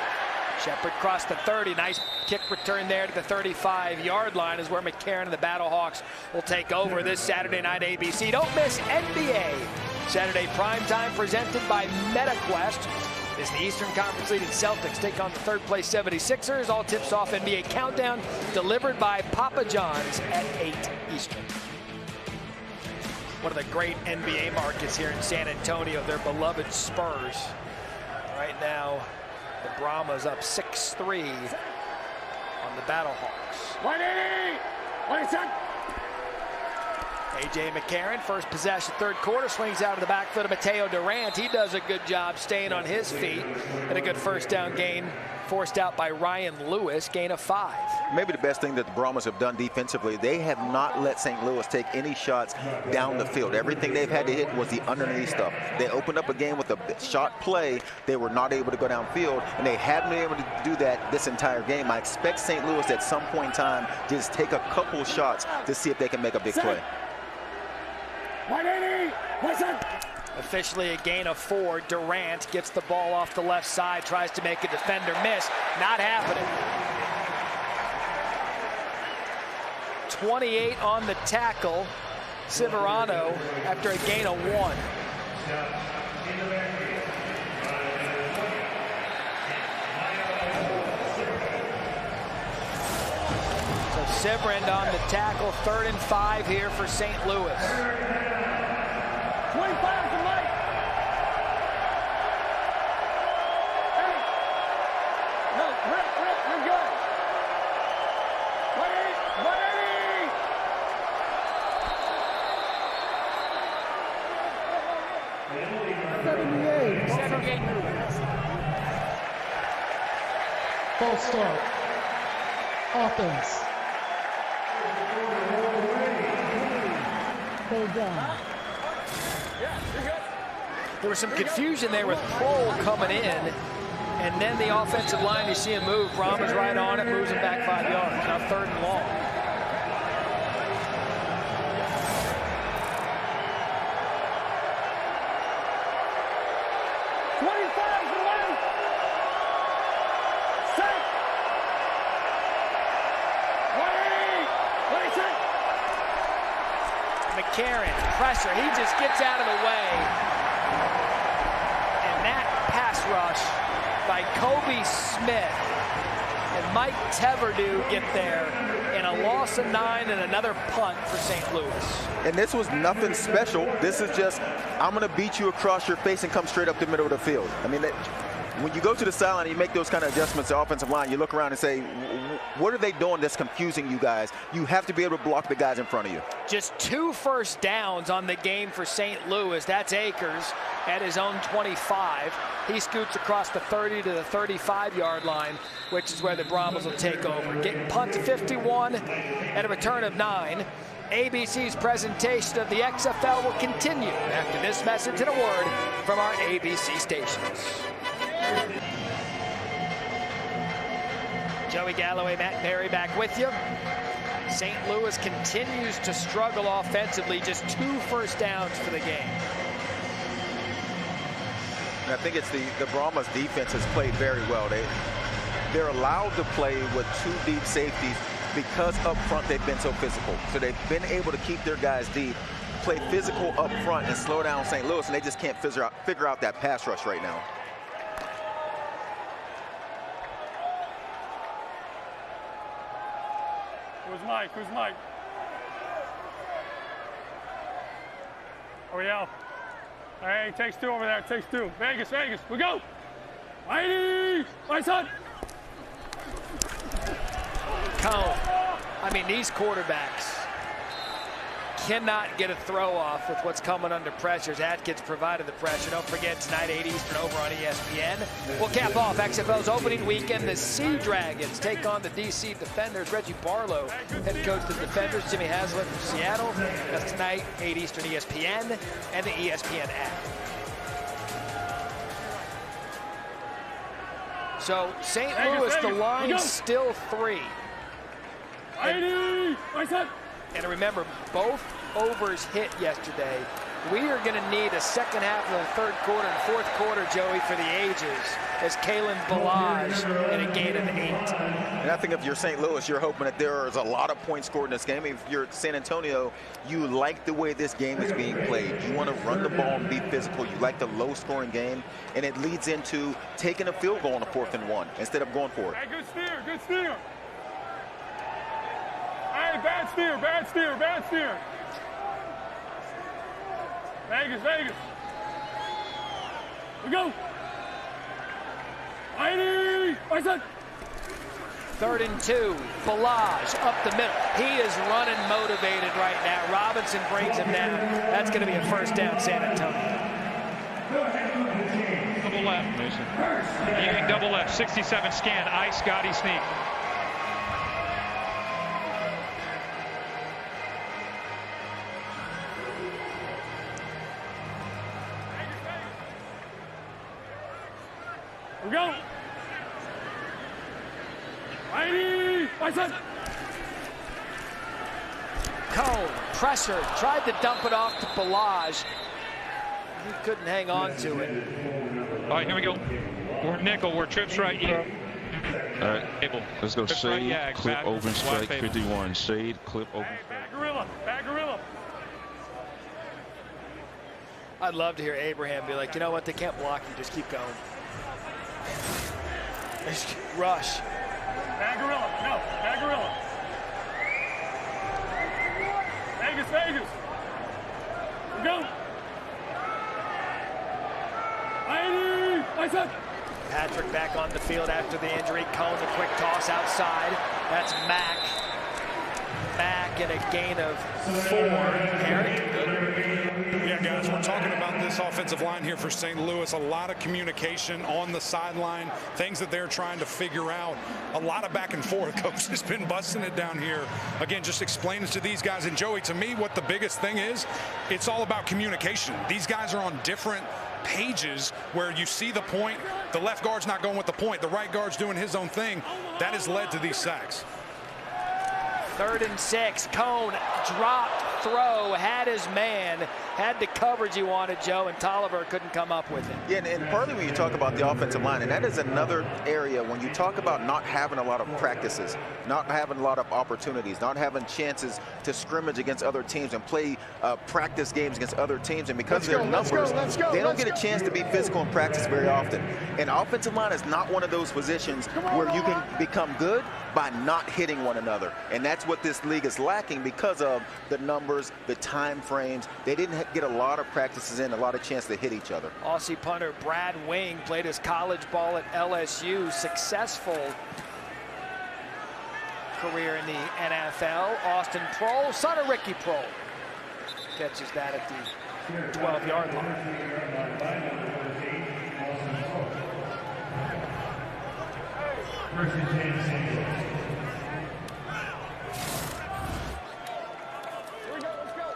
Shepard crossed the 30. Nice kick return there to the 35-yard line is where McCarron and the BattleHawks will take over this Saturday night ABC. Don't miss NBA Saturday primetime presented by MetaQuest. As the Eastern Conference leading Celtics take on the 3rd place 76ers. All tips off NBA Countdown delivered by Papa John's at 8 Eastern. One of the great NBA markets here in San Antonio, their beloved Spurs. Right now, the Brahmas up 6-3 on the BattleHawks.
180!
A.J. McCarron, first possession, 3rd quarter, swings out of the backfoot of Mateo Durant. He does a good job staying on his feet. And a good first down gain forced out by Ryan Lewis, gain of 5.
Maybe the best thing that the Brahmas have done defensively, they have not let St. Louis take any shots down the field. Everything they've had to hit was the underneath stuff. They opened up a game with a shot play. They were not able to go downfield, and they haven't been able to do that this entire game. I expect St. Louis at some point in time to just take a couple shots to see if they can make a big play.
180!
Officially a gain of 4. Durant gets the ball off the left side, tries to make a defender miss. Not happening. 28 on the tackle. Severano after a gain of 1. So Severand on the tackle. 3rd and 5 here for St. Louis.
25 to Mike. Hey. No, Rick, you're good. 180. 78.
False start. Offense. Third down.
There was some confusion there with Kroll coming in, and then the offensive line, you see him move. Brahmas right on it, moves him back 5 yards. Now 3rd and long. Karen, pressure. He just gets out of the way. And that pass rush by Kobe Smith and Mike Teverdew get there, and a loss of 9 and another punt for St. Louis.
And this was nothing special. This is just, I'm going to beat you across your face and come straight up the middle of the field. I mean, when you go to the sideline and you make those kind of adjustments to the offensive line, you look around and say, what are they doing that's confusing you guys? You have to be able to block the guys in front of you.
Just 2 first downs on the game for St. Louis. That's Akers at his own 25. He scoots across the 30 to the 35-yard line, which is where the Brahmas will take over. Getting punt to 51 and a return of 9. ABC's presentation of the XFL will continue after this message and a word from our ABC stations. Joey Galloway, Matt Perry back with you. St. Louis continues to struggle offensively, just 2 first downs for the game.
And I think it's the Brahmas defense has played very well. They're allowed to play with 2 deep safeties because up front they've been so physical. So they've been able to keep their guys deep, play physical up front and slow down St. Louis, and they just can't figure out that pass rush right now.
Who's Mike? Who's Mike? Ariel. All right, takes 2 over there. Takes 2. Vegas, Vegas. We go. Mighty. My son.
Cone. I mean, these quarterbacks cannot get a throw off with what's coming under pressure. Atkins provided the pressure. Don't forget, tonight 8 Eastern over on ESPN. We'll cap off XFL's opening weekend. The Sea Dragons take on the DC Defenders. Reggie Barlow, head coach of the Defenders. Jimmy Haslett from Seattle. That's tonight, 8 Eastern ESPN and the ESPN app. So St. Louis, the line's still 3. And remember, both overs hit yesterday. We are going to need a second half of the 3rd quarter and 4th quarter, Joey, for the ages, as Kalen Balazs in a gain of 8.
And I think if you're St. Louis, you're hoping that there is a lot of points scored in this game. If you're San Antonio, you like the way this game is being played. You want to run the ball and be physical. You like the low-scoring game, and it leads into taking a field goal on a 4th and 1 instead of going for it.
Hey, good steer, good steer. Hey, bad steer, bad steer, bad steer. Vegas, Vegas. We go. Mighty, my son.
3rd and 2. Balazs up the middle. He is running motivated right now. Robinson brings him down. That's going to be a first down, San Antonio.
Double left, Mason. Eating double left. 67 scan. Ice, Scotty, sneak.
We go. Mighty, my son.
Cone, pressure, tried to dump it off to Balazs. He couldn't hang on to it.
All right, here we go. We're nickel, we're trips right here.
All right, let's go. Shade,
right,
clip,
back,
open, strike, 51. Shade, clip, open, strike.
Bad gorilla, bad gorilla.
I'd love to hear Abraham be like, you know what, they can't block you, just keep going. Rush.
Bad gorilla, no, bad gorilla. Vegas, Vegas. We go. Mighty, my son.
Patrick back on the field after the injury. Cone, the quick toss outside. That's Mack. Mack in a gain of 4. Eric.
Yeah, guys, we're talking about this offensive line here for St. Louis. A lot of communication on the sideline, things that they're trying to figure out. A lot of back and forth. Coach has been busting it down here. Again, just explaining to these guys. And Joey, to me, what the biggest thing is, it's all about communication. These guys are on different pages where you see the point. The left guard's not going with the point. The right guard's doing his own thing. That has led to these sacks.
3rd and 6. Cone dropped, throw, had his man. had the coverage he wanted, Joe, and Tolliver couldn't come up with it.
Yeah, and partly when you talk about the offensive line, and that is another area when you talk about not having a lot of practices, not having a lot of opportunities, not having chances to scrimmage against other teams and play practice games against other teams, and because of their numbers, they don't get a chance to be physical in practice very often. And offensive line is not one of those positions where you can become good by not hitting one another. And that's what this league is lacking because of the numbers, the time frames. They didn't get a lot of practices in, a lot of chance to hit each other.
Aussie punter Brad Wing played his college ball at LSU. Successful career in the NFL. Austin Prohl, son of Ricky Prohl, catches that at the 12-yard line.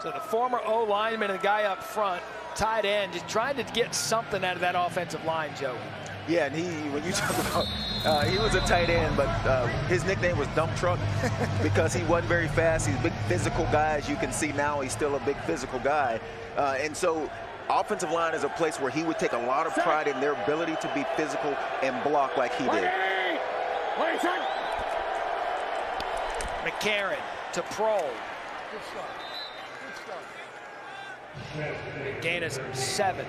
So the former O-lineman and the guy up front, tight end, just trying to get something out of that offensive line, Joe.
Yeah, and when you talk about, he was a tight end, but his nickname was Dump Truck because he wasn't very fast. He's a big physical guy. As you can see now, he's still a big physical guy. And so offensive line is a place where he would take a lot of pride in their ability to be physical and block like he did.
McCarron to Prohl. Gain is 7.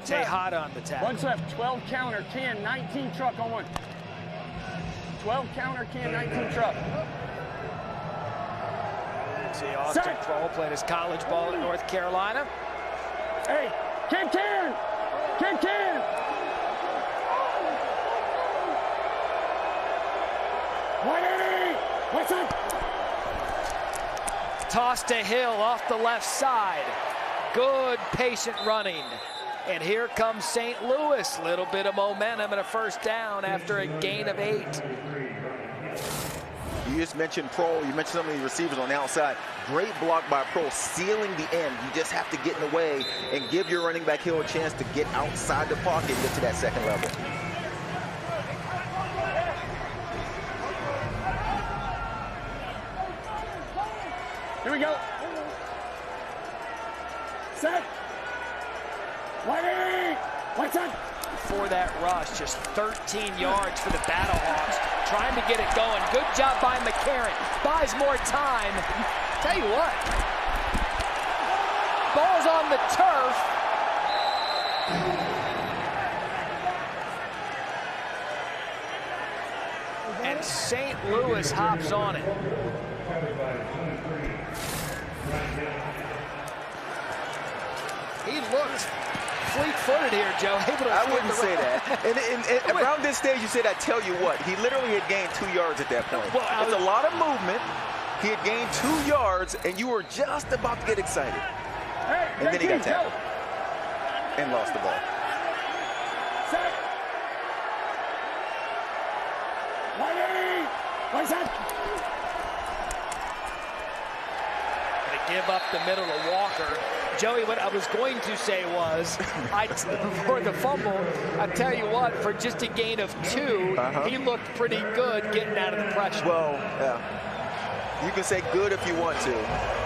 Tejada on the tackle.
One's left, 12 counter, can, 19 truck on one. 12 counter, can, 19 truck.
See Austin Prohl played his college ball at North Carolina.
Hey, can. 180, what's up?
Toss to Hill off the left side. Good patient running. And here comes St. Louis. Little bit of momentum and a first down after a gain of 8.
You just mentioned Prohl. You mentioned some of the receivers on the outside. Great block by Prohl, sealing the end. You just have to get in the way and give your running back Hill a chance to get outside the pocket and get to that second level.
Here we go. Set. 180. What's up?
For that rush, just 13 yards for the BattleHawks, trying to get it going. Good job by McCarron. Buys more time. Tell you what, ball's on the turf. And St. Louis hops on it. He looked fleet-footed here, Joe.
I wouldn't say that. And around this stage, you said, I tell you what, he literally had gained 2 yards at that point.
Well,
it's a lot of movement. He had gained 2 yards, and you were just about to get excited. And then he got tackled and lost the ball.
Set. 180. What's that?
Give up the middle to Walker. Joey, what I was going to say was, before the fumble, I tell you what, for just a gain of 2, he looked pretty good getting out of the pressure.
Well, yeah. You can say good if you want to.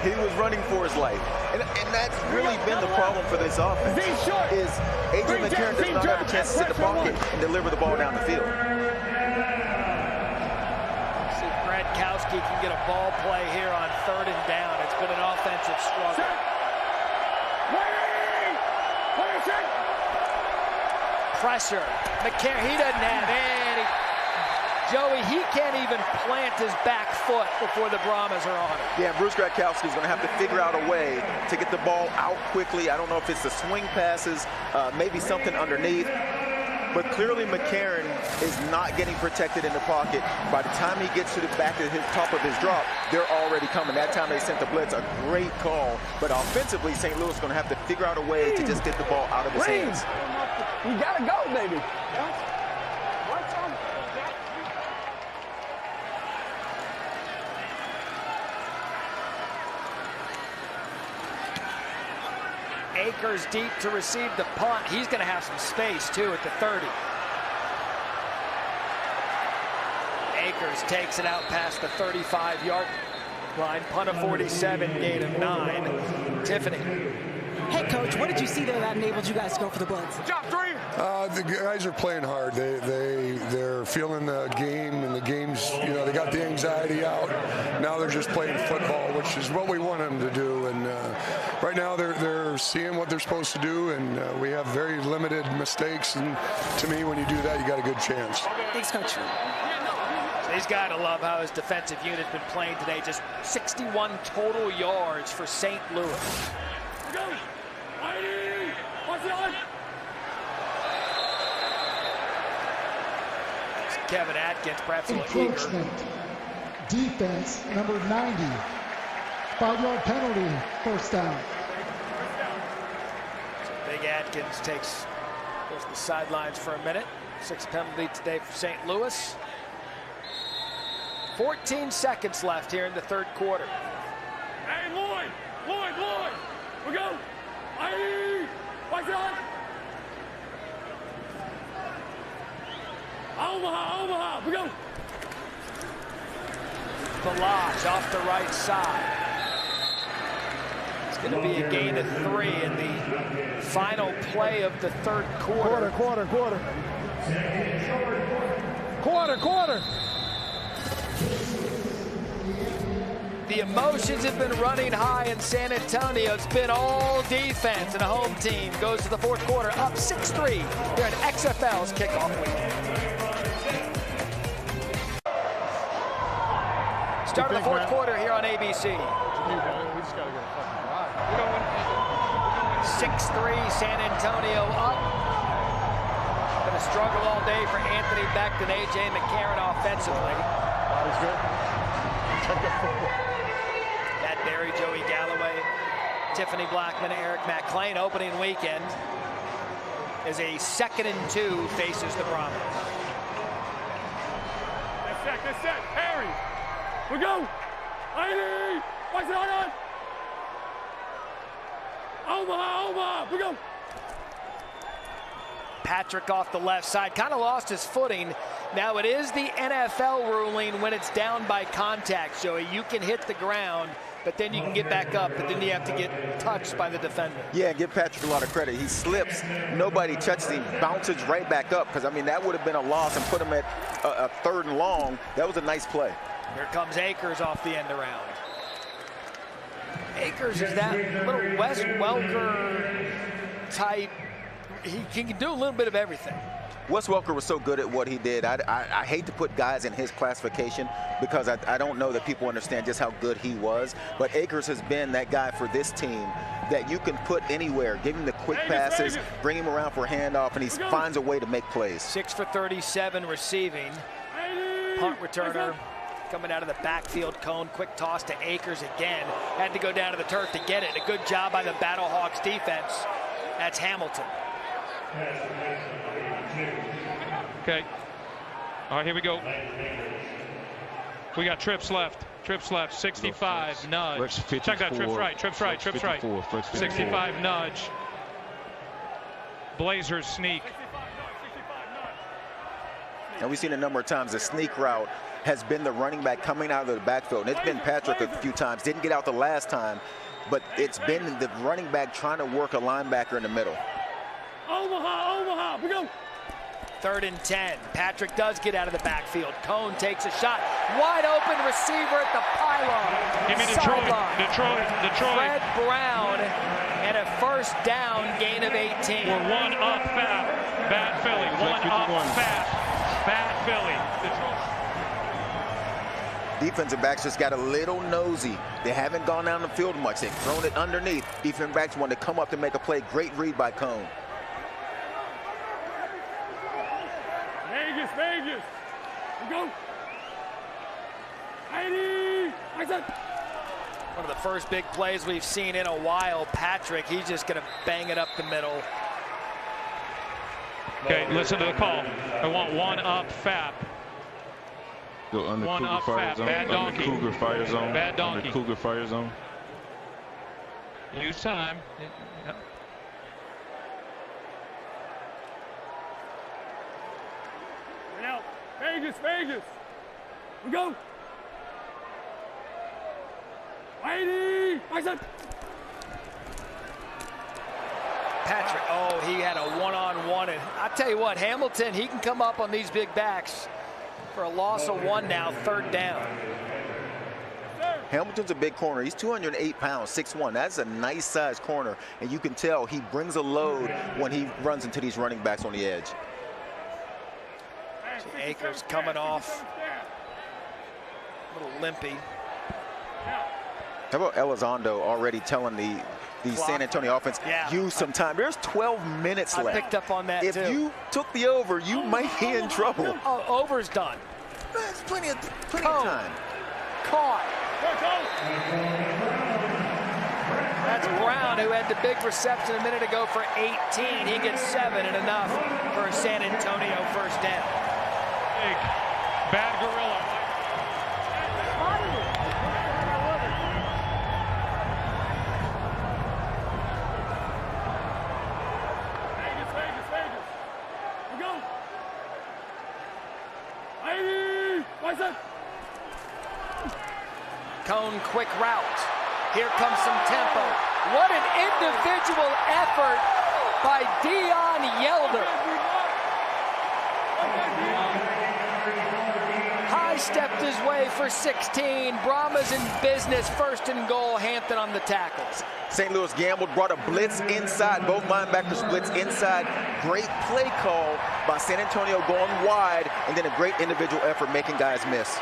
He was running for his life. And that's really been the problem for this offense, is A.J. McCarron does not have a chance to sit in the pocket and deliver the ball down the field.
See if Bradkowski can get a ball play here on 3rd and down. It's been an offensive struggle. Pressure. McCarron, he doesn't have any. Joey, he can't even plant his back foot before the Brahmas are on him.
Yeah, Bruce Gradkowski's going to have to figure out a way to get the ball out quickly. I don't know if it's the swing passes, maybe something underneath. But clearly McCarron is not getting protected in the pocket. By the time he gets to the back of his top of his drop, they're already coming. That time they sent the blitz, a great call. But offensively, St. Louis is going to have to figure out a way to just get the ball out of his hands.
You got to go, baby.
Akers deep to receive the punt. He's going to have some space, too, at the 30. Akers takes it out past the 35-yard. line. Punt of 47, gain of 9. Tiffany.
Hey, Coach, what did you see there that enabled you guys to go for the blitz?
Good job, 3. The guys are playing hard. They're feeling the game, and the game's, they got the anxiety out. Now they're just playing football, which is what we want them to do. And right now they're seeing what they're supposed to do, and we have very limited mistakes. And to me, when you do that, you got a good chance.
Thanks, Coach.
He's got to love how his defensive unit's been playing today. Just 61 total yards for St. Louis.
Go! Watch it on!
Kevin Atkins, perhaps a little eager.
Defense, number 90. 5-yard penalty, first down.
So Big Atkins goes to the sidelines for a minute. 6th penalty today for St. Louis. 14 seconds left here in the 3rd quarter.
Hey, Lloyd! We go! Hey! Watch it on! Omaha! We go!
Balazs off the right side. It's going to be a gain of 3 in the final play of the 3rd quarter.
Quarter!
The emotions have been running high in San Antonio. It's been all defense, and a home team goes to the 4th quarter up 6-3 here at XFL's kickoff week. Start of the 4th quarter here on ABC. 6-3 San Antonio up. Been a struggle all day for Anthony Becht and A.J. McCarron offensively.
Body's good.
Matt Berry, Joey Galloway, Tiffany Blackman, Eric McClain. Opening weekend as a 2nd and 2 faces the Brahmas.
That's set. Harry! We go! Heidi! Watch it on! Omaha! We go!
Patrick off the left side, kind of lost his footing. Now it is the NFL ruling when it's down by contact, Joey. You can hit the ground, but then you can get back up, but then you have to get touched by the defender.
Yeah, give Patrick a lot of credit. He slips, nobody touches him, bounces right back up, because, I mean, that would have been a loss and put him at a 3rd and long. That was a nice play.
Here comes Akers off the end around. Akers is that little Wes Welker type. He can do a little bit of everything.
Wes Welker was so good at what he did. I hate to put guys in his classification because I don't know that people understand just how good he was. But Akers has been that guy for this team that you can put anywhere. Give him the quick passes, bring him around for a handoff, and he finds a way to make plays.
6 for 37 receiving. Punt returner coming out of the backfield cone. Quick toss to Akers again. Had to go down to the turf to get it. A good job by the BattleHawks defense. That's Hamilton.
Okay. All right, here we go. We got trips left. 65, nudge. Check that, trips right. 65, nudge. Blazers sneak.
And we've seen a number of times the sneak route has been the running back coming out of the backfield. And it's been Patrick a few times. Didn't get out the last time, but it's been the running back trying to work a linebacker in the middle.
Omaha, we go.
3rd and 10. Patrick does get out of the backfield. Cone takes a shot. Wide open receiver at the pylon.
Give me Detroit.
Fred Brown and a 1st down, gain of 18.
We're 1 up fat. Bad Philly. 1 up fat. Bad Philly.
Defensive backs just got a little nosy. They haven't gone down the field much. They've thrown it underneath. Defensive backs want to come up to make a play. Great read by Cone.
Vegas. We go. Heidi.
One of the first big plays we've seen in a while. Patrick, he's just going to bang it up the middle.
Okay, listen to the call. I want 1 up FAP.
Go under
1
Cougar
up
fire
FAP.
zone.
Bad donkey.
Under Cougar fire zone.
Bad donkey.
Under Cougar fire zone.
Use time. Yep.
Vegas. We go. 80.
Patrick, oh, he had a one-on-one. And I tell you what, Hamilton, he can come up on these big backs for a loss of 1 now, 3rd down.
Hamilton's a big corner. He's 208 pounds, 6'1". That's a nice size corner, and you can tell he brings a load when he runs into these running backs on the edge.
Akers coming off, a little limpy.
How about Elizondo already telling the San Antonio offense, use some time. There's 12 minutes left.
I picked up on that,
if
too.
If you took the over, you might be in trouble.
Oh, over's done.
There's plenty of time.
Caught. That's Brown, who had the big reception a minute ago for 18. He gets 7 and enough for a San Antonio 1st down.
Big, bad gorilla.
Cone, quick route. Here comes some tempo. What an individual effort by Dion Yelder. High stepped his way for 16. Brahmas in business. 1st and goal. Hampton on the tackles.
St. Louis gambled, brought a blitz inside. Both linebackers blitz inside. Great play call by San Antonio going wide, and then a great individual effort making guys miss.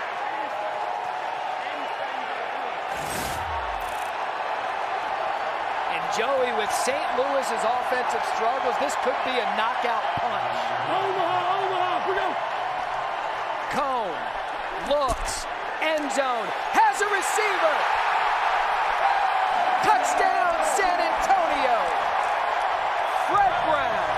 Joey, with St. Louis's offensive struggles, this could be a knockout punch.
Omaha, we go.
Cone looks, end zone, has a receiver. Touchdown, San Antonio. Fred Brown.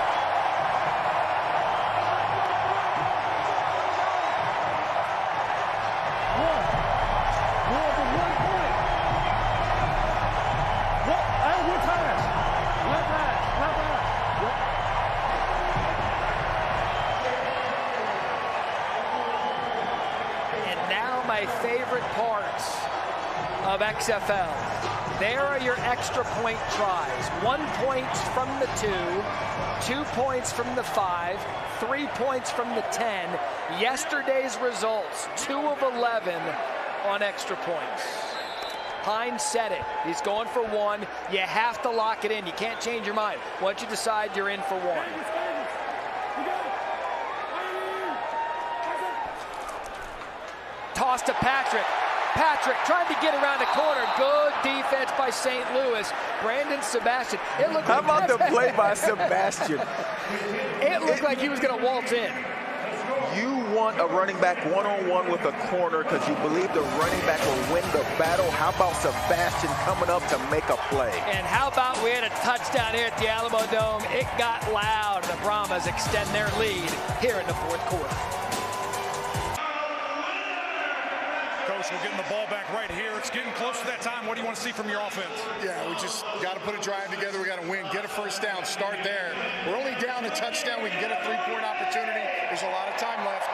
My favorite parts of XFL. There are your extra point tries. 1 point from the 2, 2 points from the 5, 3 points from the 10. Yesterday's results, 2 of 11 on extra points. Hines said it. He's going for 1. You have to lock it in. You can't change your mind. Once you decide, you're in for 1. Toss to Patrick. Patrick trying to get around the corner. Good defense by St. Louis. Brandon Sebastian. It looked
How about the play by Sebastian?
It looked like he was going to waltz in.
You want a running back one-on-one with a corner because you believe the running back will win the battle. How about Sebastian coming up to make a play?
And how about we had a touchdown here at the Alamo Dome? It got loud. The Brahmas extend their lead here in the 4th quarter.
Coach, we're getting the ball back right here. It's getting close to that time. What do you want to see from your offense?
Yeah, we just got to put a drive together. We got to win, get a 1st down, start there. We're only down a touchdown. We can get a 3-point opportunity. There's a lot of time left.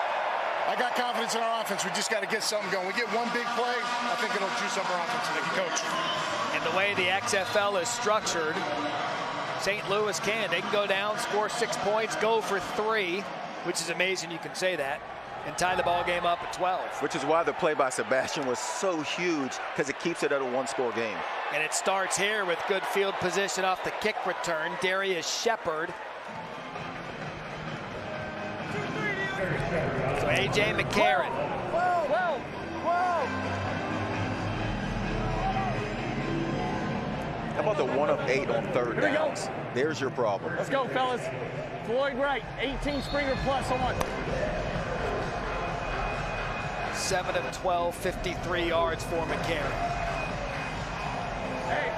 I got confidence in our offense. We just got to get something going. We get one big play, I think it'll juice up our offense. Thank you, Coach.
And the way the XFL is structured, St. Louis they can go down, score 6 points, go for 3, which is amazing you can say that, and tie the ball game up at 12.
Which is why the play by Sebastian was so huge, because it keeps it at a 1-score game.
And it starts here with good field position off the kick return. Darius Shepard. So A.J. McCarron.
Whoa.
How about the 1 of 8 on 3rd downs? There's your problem.
Let's go, fellas. Floyd Wright, 18 Springer plus on.
7 of 12, 53 yards for McCarron.
Hey,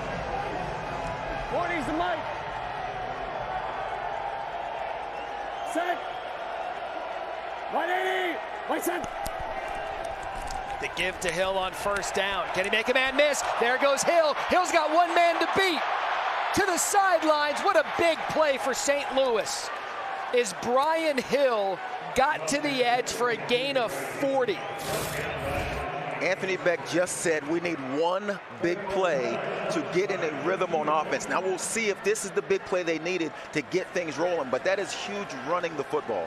40's the mic. Set. 180. Wait, set.
The give to Hill on 1st down. Can he make a man miss? There goes Hill. Hill's got 1 man to beat. To the sidelines. What a big play for St. Louis. Is Brian Hill got to the edge for a gain of 40.
Anthony Beck just said we need one big play to get in a rhythm on offense. Now we'll see if this is the big play they needed to get things rolling, but that is huge running the football.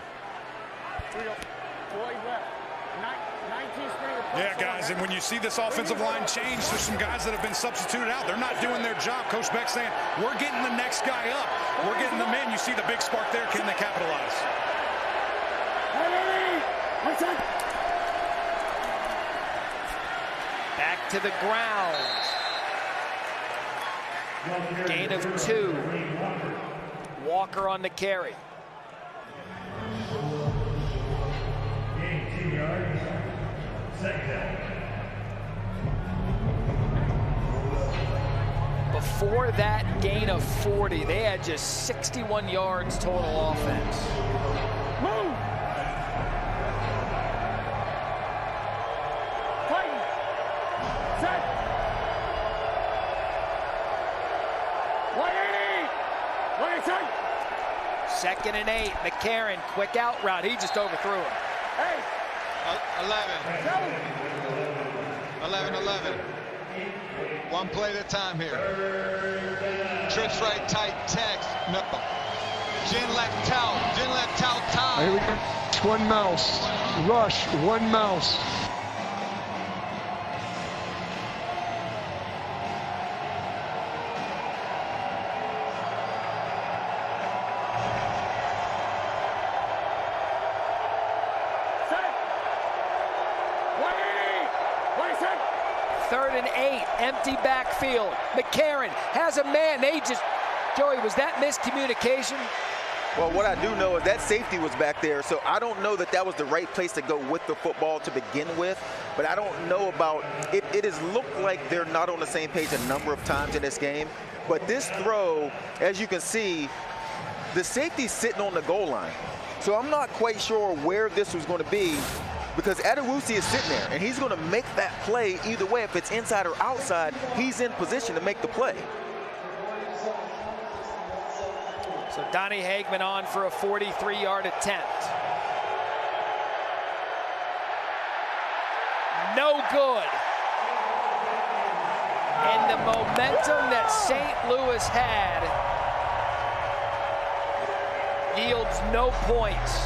Yeah, guys, and when you see this offensive line change, there's some guys that have been substituted out. They're not doing their job. Coach Beck saying, we're getting the next guy up. We're getting them in. You see the big spark there. Can they capitalize?
Back to the ground. Gain of 2. Walker on the carry. Before that gain of 40, they had just 61 yards total offense.
Move! Tighten! Set! 180! 180!
2nd and 8. McCarron, quick out route. He just overthrew him.
Hey!
11. One play at a time here. Trips right, tight, text. No. Gin left out. Gin left out, time.
Here we go. One mouse. Rush. One mouse.
Empty backfield. McCarron has a man. Joey, was that miscommunication?
Well, what I do know is that safety was back there, so I don't know that that was the right place to go with the football to begin with, but I don't know about it. It has looked like they're not on the same page a number of times in this game, but this throw, as you can see, the safety's sitting on the goal line. So I'm not quite sure where this was going to be, because Adewusi is sitting there, and he's going to make that play either way. If it's inside or outside, he's in position to make the play.
So Donnie Hagman on for a 43-yard attempt. No good. And the momentum that St. Louis had yields no points.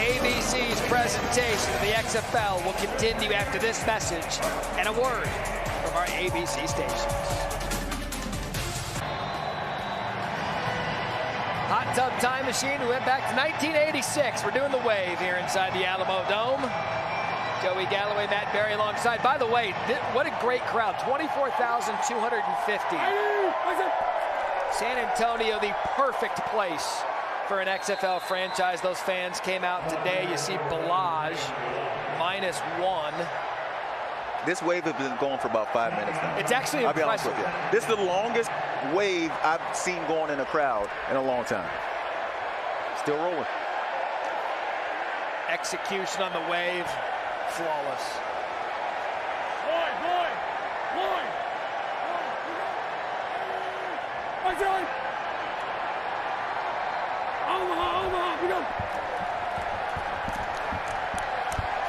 ABC's presentation of the XFL will continue after this message and a word from our ABC stations. Hot Tub Time Machine, we went back to 1986. We're doing the wave here inside the Alamo Dome. Joey Galloway, Matt Berry alongside. By the way, what a great crowd, 24,250. San Antonio, the perfect place for an XFL franchise. Those fans came out today. You see Balaj -1.
This wave has been going for about 5 minutes now.
It's actually
I'll be honest
impressive.
with you. This is the longest wave I've seen going in a crowd in a long time. Still rolling.
Execution on the wave, flawless.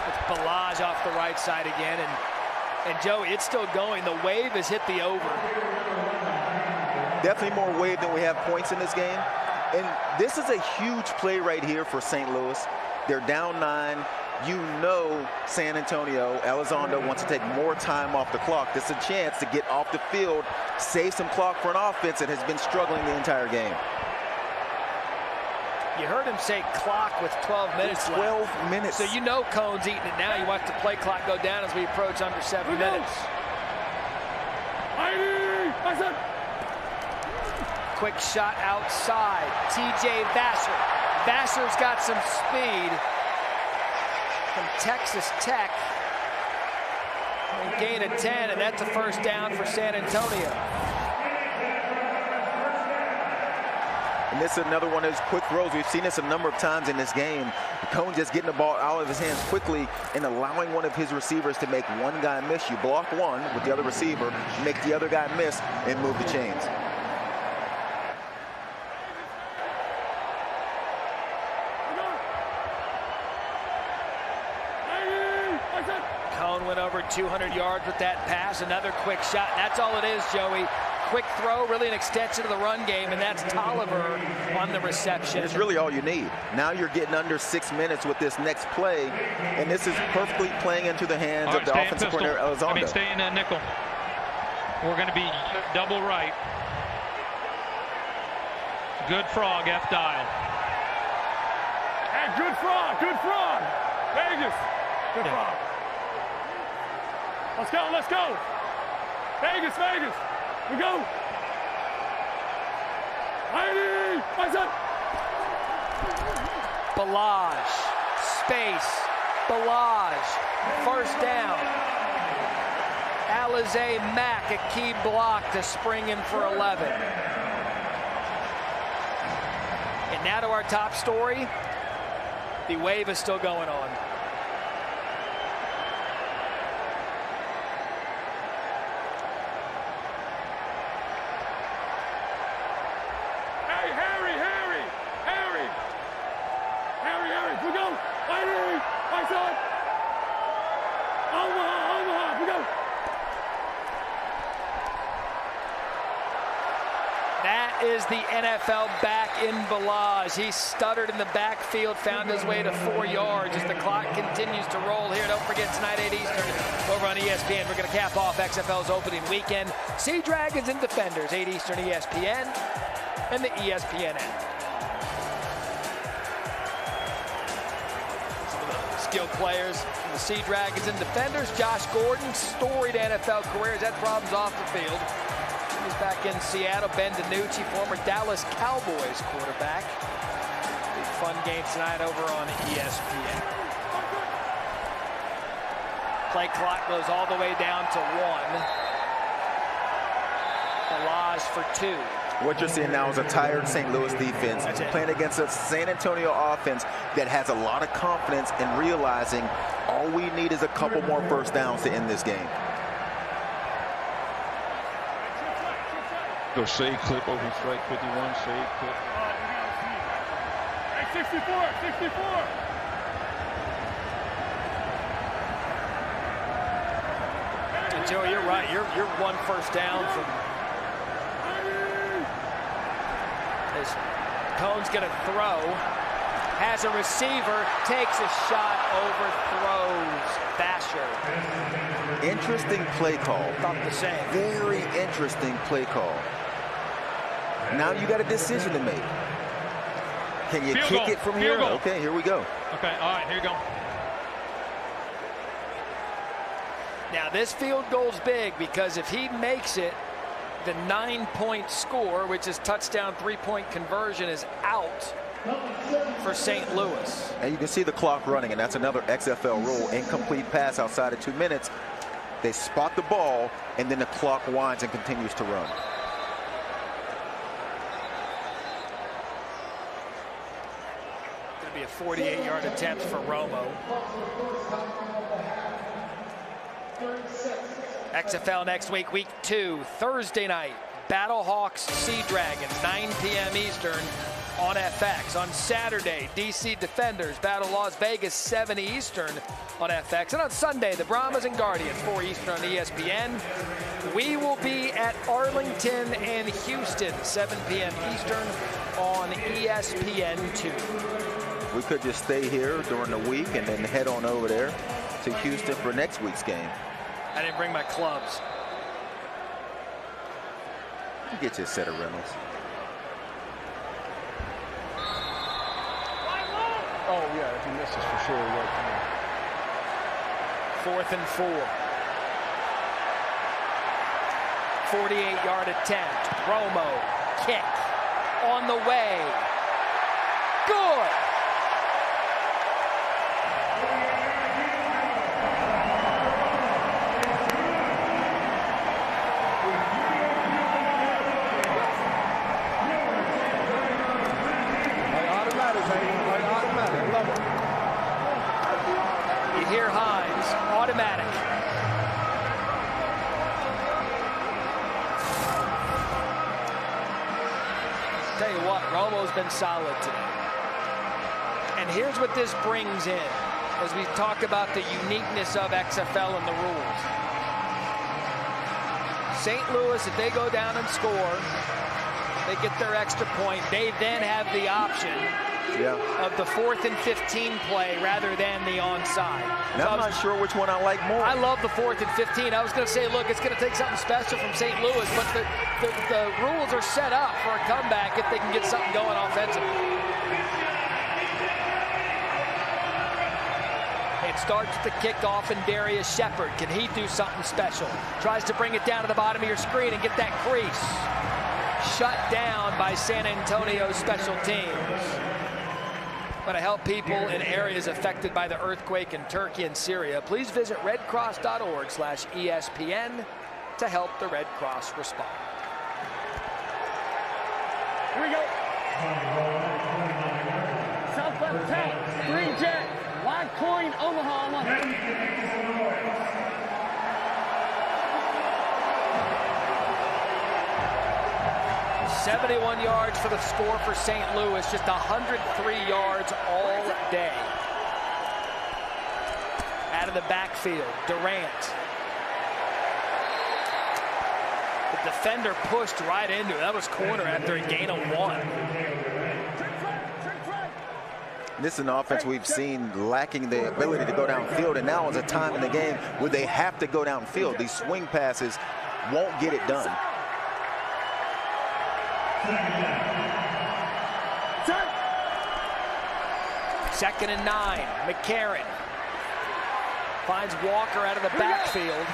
It's Balaj off the right side again, and Joey, it's still going. The wave has hit the over.
Definitely more wave than we have points in this game. And this is a huge play right here for St. Louis. They're down 9. You know San Antonio, Elizondo wants to take more time off the clock. This is a chance to get off the field, save some clock for an offense that has been struggling the entire game.
You heard him say clock with 12 minutes left.
12 minutes.
So you know Cohn's eating it now. You watch the play clock go down as we approach under 7 minutes. Quick shot outside. TJ Vassar. Vassar's got some speed from Texas Tech. And gain of 10, and that's a first down for San Antonio.
And this is another one of those quick throws. We've seen this a number of times in this game. Cohn just getting the ball out of his hands quickly and allowing one of his receivers to make one guy miss. You block one with the other receiver, make the other guy miss, and move the chains.
200 yards with that pass. Another quick shot. That's all it is, Joey. Quick throw, really an extension of the run game, and that's Tolliver on the reception.
It's really all you need. Now you're getting under 6 minutes with this next play, and this is perfectly playing into the hands of the offensive coordinator, Elizondo.
Stay in nickel. We're going to be double right. Good frog, F dial.
Hey, good frog, good frog. Vegas, good frog. Let's go, let's go. Vegas, Vegas. We go. Heidi, what's up?
Balaj, space, Balaj, first down. Alize Mack, a key block to spring in for 11. And now to our top story. The wave is still going on.
We go. Heidi, what's up? Omaha, we go.
That is the NFL back in Balaj. He stuttered in the backfield, found his way to 4 yards as the clock continues to roll here. Don't forget tonight 8 Eastern over on ESPN. We're going to cap off XFL's opening weekend. Sea Dragons and Defenders, 8 Eastern ESPN and the ESPN app. Skilled players from the Sea Dragons and Defenders. Josh Gordon, storied NFL career, has had problems off the field. He's back in Seattle. Ben DiNucci, former Dallas Cowboys quarterback. Big fun game tonight over on ESPN. Play clock goes all the way down to 1. Balaj for 2.
What you're seeing now is a tired St. Louis defense playing against a San Antonio offense that has a lot of confidence in realizing all we need is a couple more first downs to end this game.
Go shade clip over strike 51, shade clip.
Hey, 64.
And Joe, you're right. You're 1 first down from. As Cohn's going to throw, has a receiver, takes a shot, overthrows Basher.
Interesting play call.
Thought the same.
Very interesting play call. Now you got a decision to make. Can you kick it from here? Okay, here we go.
Okay, all right, here you go.
Now this field goal's big because if he makes it, the 9-point score, which is touchdown 3-point conversion, is out for St. Louis.
And you can see the clock running, and that's another XFL rule. Incomplete pass outside of 2 minutes. They spot the ball, and then the clock winds and continues to run.
Going to be a 48-yard attempt for Romo. XFL next week, week 2, Thursday night. BattleHawks, Sea Dragons, 9 p.m. Eastern on FX. On Saturday, DC Defenders, Battle Las Vegas, 7 Eastern on FX. And on Sunday, the Brahmas and Guardians, 4 Eastern on ESPN. We will be at Arlington and Houston, 7 p.m. Eastern on ESPN2.
We could just stay here during the week and then head on over there to Houston for next week's game.
I didn't bring my clubs.
You get you a set of rentals.
Oh, yeah, if he misses for sure. Right.
4th and 4. 48-yard attempt. Romo, kick, on the way. Good. You hear Hines, automatic. Tell you what, Romo's been solid today. And here's what this brings in. as we talk about the uniqueness of XFL and the rules. St. Louis, if they go down and score, they get their extra point. They then have the option of the 4th and 15 play rather than the onside.
And I'm not sure which one I like more.
I love the 4th and 15. I was going to say, look, it's going to take something special from St. Louis, but the rules are set up for a comeback if they can get something going offensively. It starts with the kickoff, and Darius Shepard. Can he do something special? Tries to bring it down to the bottom of your screen and get that crease. Shut down by San Antonio special teams. Want to help people in areas affected by the earthquake in Turkey and Syria? Please visit redcross.org/ESPN to help the Red Cross respond.
Here we go. South left tap, 3 jet, wide coin, Omaha on
71 yards for the score for St. Louis, just 103 yards all day. Out of the backfield, Durant. The defender pushed right into it. That was corner after a gain of 1.
This is an offense we've seen lacking the ability to go downfield, and now is a time in the game where they have to go downfield. These swing passes won't get it done.
Second and 9. McCarron finds Walker out of the backfield.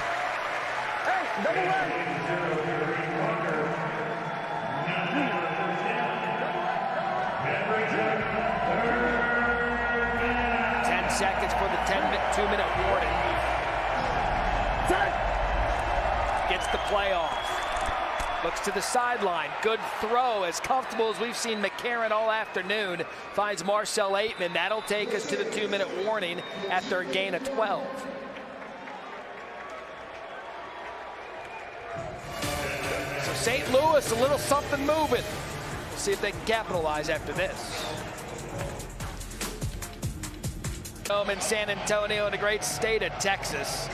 Hey, double leg.
10 seconds for the 2-minute warning. Gets the play off. Looks to the sideline. Good throw, as comfortable as we've seen McCarron all afternoon. Finds Marcel Aitman. That'll take us to the 2-minute warning after a gain of 12. So St. Louis, a little something moving. We'll see if they can capitalize after this. Home in San Antonio in the great state of Texas.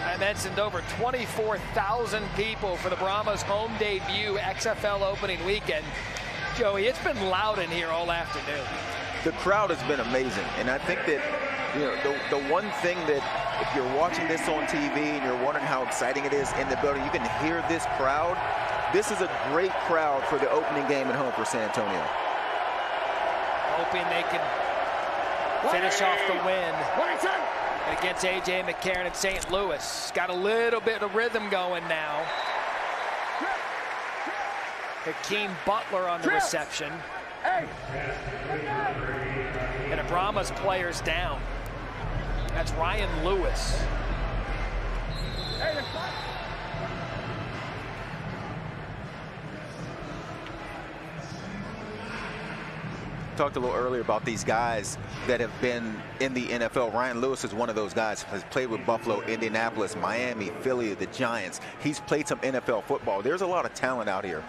I mentioned over 24,000 people for the Brahmas home debut XFL opening weekend. Joey, it's been loud in here all afternoon.
The crowd has been amazing, and I think that the one thing that if you're watching this on TV and you're wondering how exciting it is in the building, you can hear this crowd. This is a great crowd for the opening game at home for San Antonio.
Hoping they can finish off the win against A.J. McCarron at St. Louis. Got a little bit of rhythm going now. Hakeem Butler on the reception. And a Brahmas player's down. That's Ryan Lewis.
Talked a little earlier about these guys that have been in the NFL. Ryan Lewis is one of those guys. Has played with Buffalo, Indianapolis, Miami, Philly, the Giants. He's played some NFL football. There's a lot of talent out here.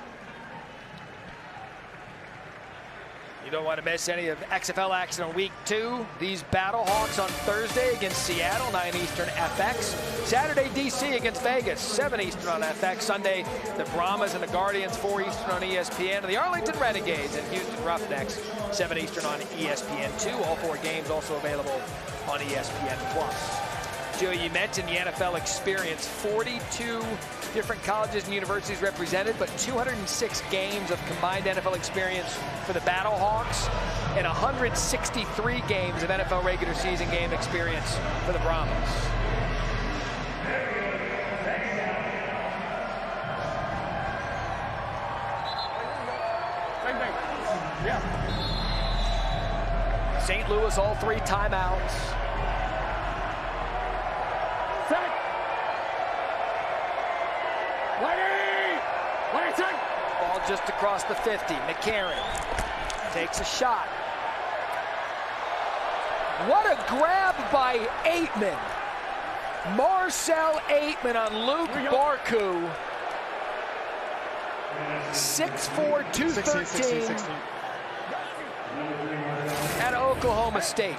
You don't want to miss any of XFL action on week 2. These BattleHawks on Thursday against Seattle, 9 Eastern FX. Saturday, DC against Vegas, 7 Eastern on FX. Sunday, the Brahmas and the Guardians, 4 Eastern on ESPN. And the Arlington Renegades and Houston Roughnecks, 7 Eastern on ESPN2. All 4 games also available on ESPN+. Joey, you mentioned the NFL experience. 42 different colleges and universities represented, but 206 games of combined NFL experience for the BattleHawks and 163 games of NFL regular season game experience for the Brahmas. St. Louis, all 3 timeouts. Ball just across the 50. McCarron takes a shot. What a grab by Aitman. Marcel Aitman on Luke Barku. 6'4", 213 at Oklahoma State.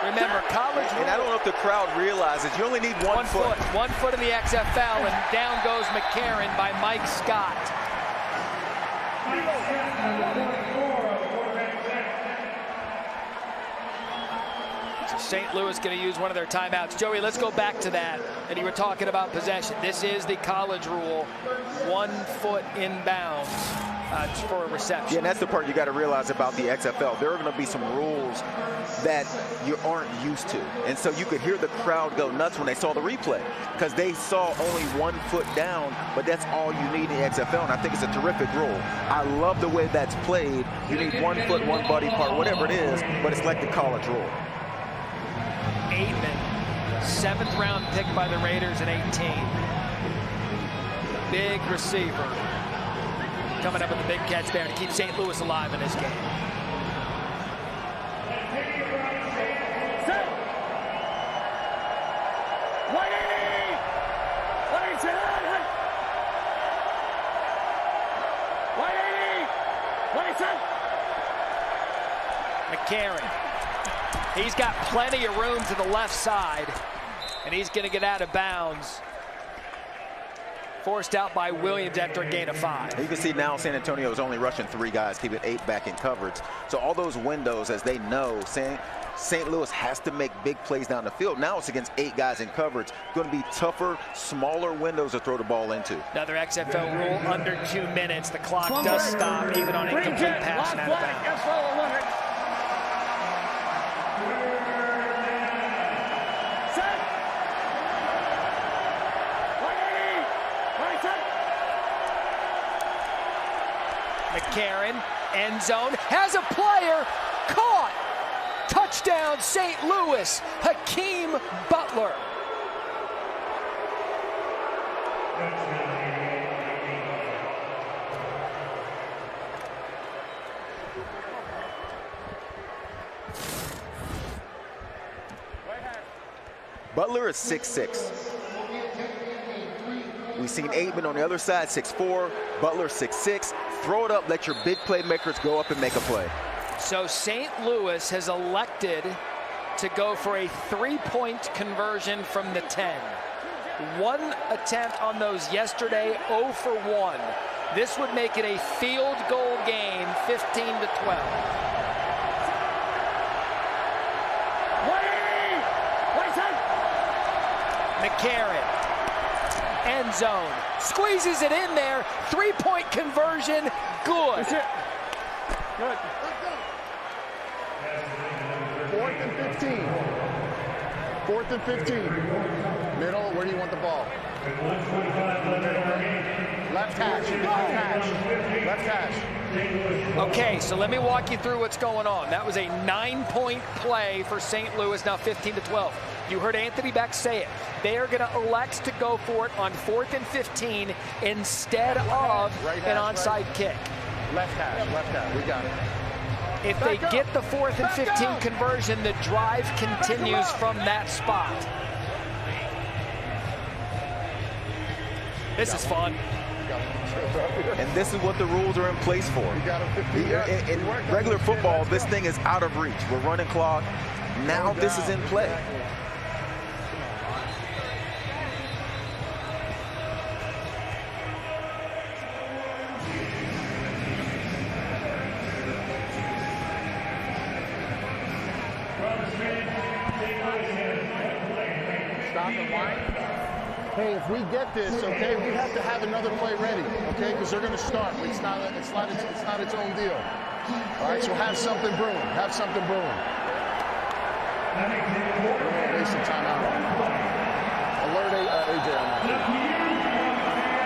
Remember, college rule.
And I don't know if the crowd realizes you only need one foot.
1 foot in the XFL, and down goes McCarron by Mike Scott. So St. Louis going to use one of their timeouts. Joey, let's go back to that. And you were talking about possession. This is the college rule, 1 foot inbounds for a reception.
Yeah, and that's the part you got to realize about the XFL. There are going to be some rules that you aren't used to. And so you could hear the crowd go nuts when they saw the replay because they saw only 1 foot down, but that's all you need in the XFL, and I think it's a terrific rule. I love the way that's played. You need 1 foot, 1 body part, whatever it is, but it's like the college rule.
Aitman, 7th round pick by the Raiders at 18. Big receiver. Coming up with a big catch there to keep St. Louis alive in this game. McCarron. He's got plenty of room to the left side, and he's going to get out of bounds. Forced out by Williams after a gain of 5.
You can see now San Antonio is only rushing 3 guys, keeping 8 back in coverage. So all those windows, as they know, St. Louis has to make big plays down the field. Now it's against 8 guys in coverage. Going to be tougher, smaller windows to throw the ball into.
Another XFL rule, under 2 minutes. The clock does stop, even on incomplete pass and out of bounds. McCarron, end zone, has a player caught. Touchdown, St. Louis, Hakeem Butler.
Butler is 6'6". We've seen Aitman on the other side, 6'4". Butler 6'6". Throw it up, let your big playmakers go up and make a play.
So St. Louis has elected to go for a 3-point conversion from the 10. 1 attempt on those yesterday, 0 for 1. This would make it a field goal game, 15-12. McCarron, end zone, squeezes it in there, 3-point conversion, good.
That's it. Good. 4th and 15. 4th and 15. Middle, where do you want the ball? Left hash, left hash.
Okay, so let me walk you through what's going on. That was a 9-point play for St. Louis, now 15-12. You heard Anthony Beck say it. They are going to elect to go for it on 4th and 15 instead of an onside kick.
Left hash, we got it.
If they get the 4th and 15 conversion, the drive continues from that spot. This is fun.
And this is what the rules are in place for. In regular football, this thing is out of reach. We're running clock. Now this is in play.
Stop and wind. Hey, if we get this, okay, we have to have another play ready, okay, because they're going to start. It's not its own deal. All right, so have something brewing. Have something brewing. Waste some time out. Alert AJ on that.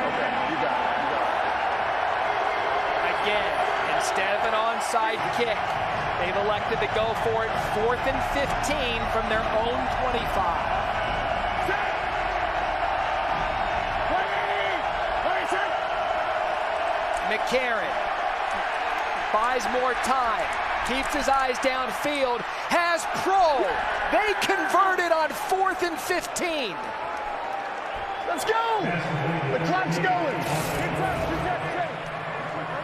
Okay, you got it.
Again, instead of an onside kick, they've elected to go for it 4th and 15 from their own 25. McCarron buys more time, keeps his eyes downfield, has Pro. They converted on 4th and 15.
Let's go! The clock's going.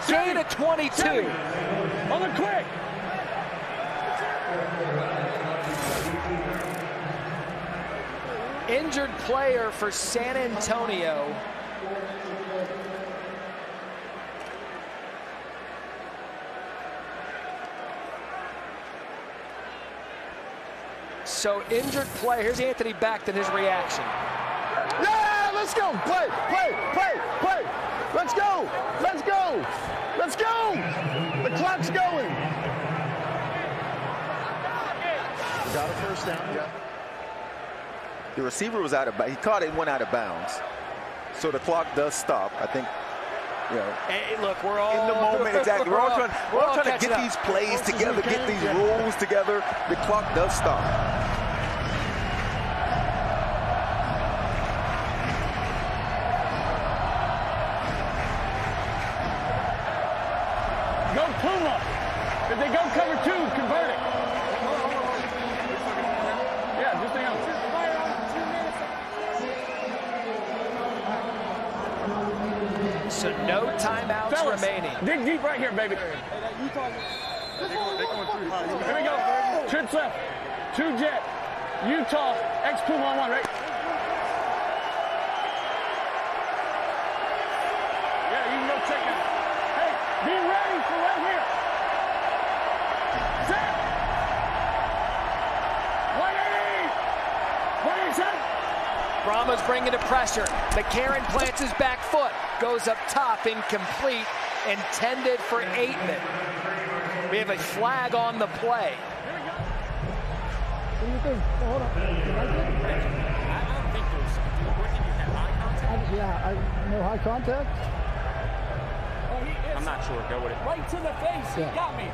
Gain of 22.
On the quick.
Injured player for San Antonio. So injured player. Here's Anthony Becht and his reaction.
Yeah, let's go. Play, play, play, play. Let's go. Let's go. Let's go. The clock's going. Got a first down. Yeah.
The receiver was out of bounds. He caught it and went out of bounds. So the clock does stop. I think, you know.
Hey, look, we're all
in the moment. Exactly. We're all trying to get these plays together, get these rules together. The clock does stop.
Go Puma. If they go cover 2, convert it. Yeah, just hang on.
So no timeouts
Fellas,
remaining.
Dig deep right here, baby. Here we go. Trips left. 2 jet. Utah. X Puma on 1, right? Yeah, you can go check it. Hey, be ready for right here. Set. 180. 187.
Brahmas bringing the pressure. McCarron plants his back foot. Goes up top, incomplete. Intended for Aitman. We have a flag on the play.
What do you think? Hold on.
I don't think there's. What did you have? Eye contact?
Yeah, no high contact.
Oh, he is.
I'm not sure. Go with it.
Right to the face.
Yeah.
He got me.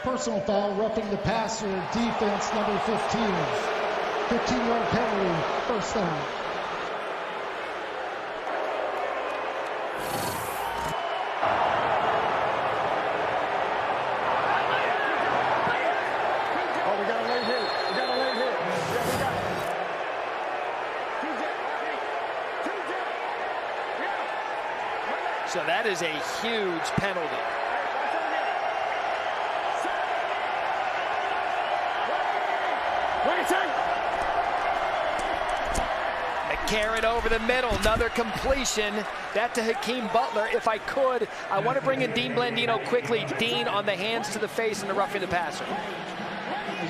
Personal foul, roughing the passer, defense number 15. 15-yard penalty, first down.
Oh, we got a late hit. We got a late hit. Yeah, we got it.
So that is a huge penalty. McCarron over the middle, another completion. That to Hakeem Butler. If I could, I want to bring in Dean Blandino quickly. Dean on the hands to the face and the roughing the passer.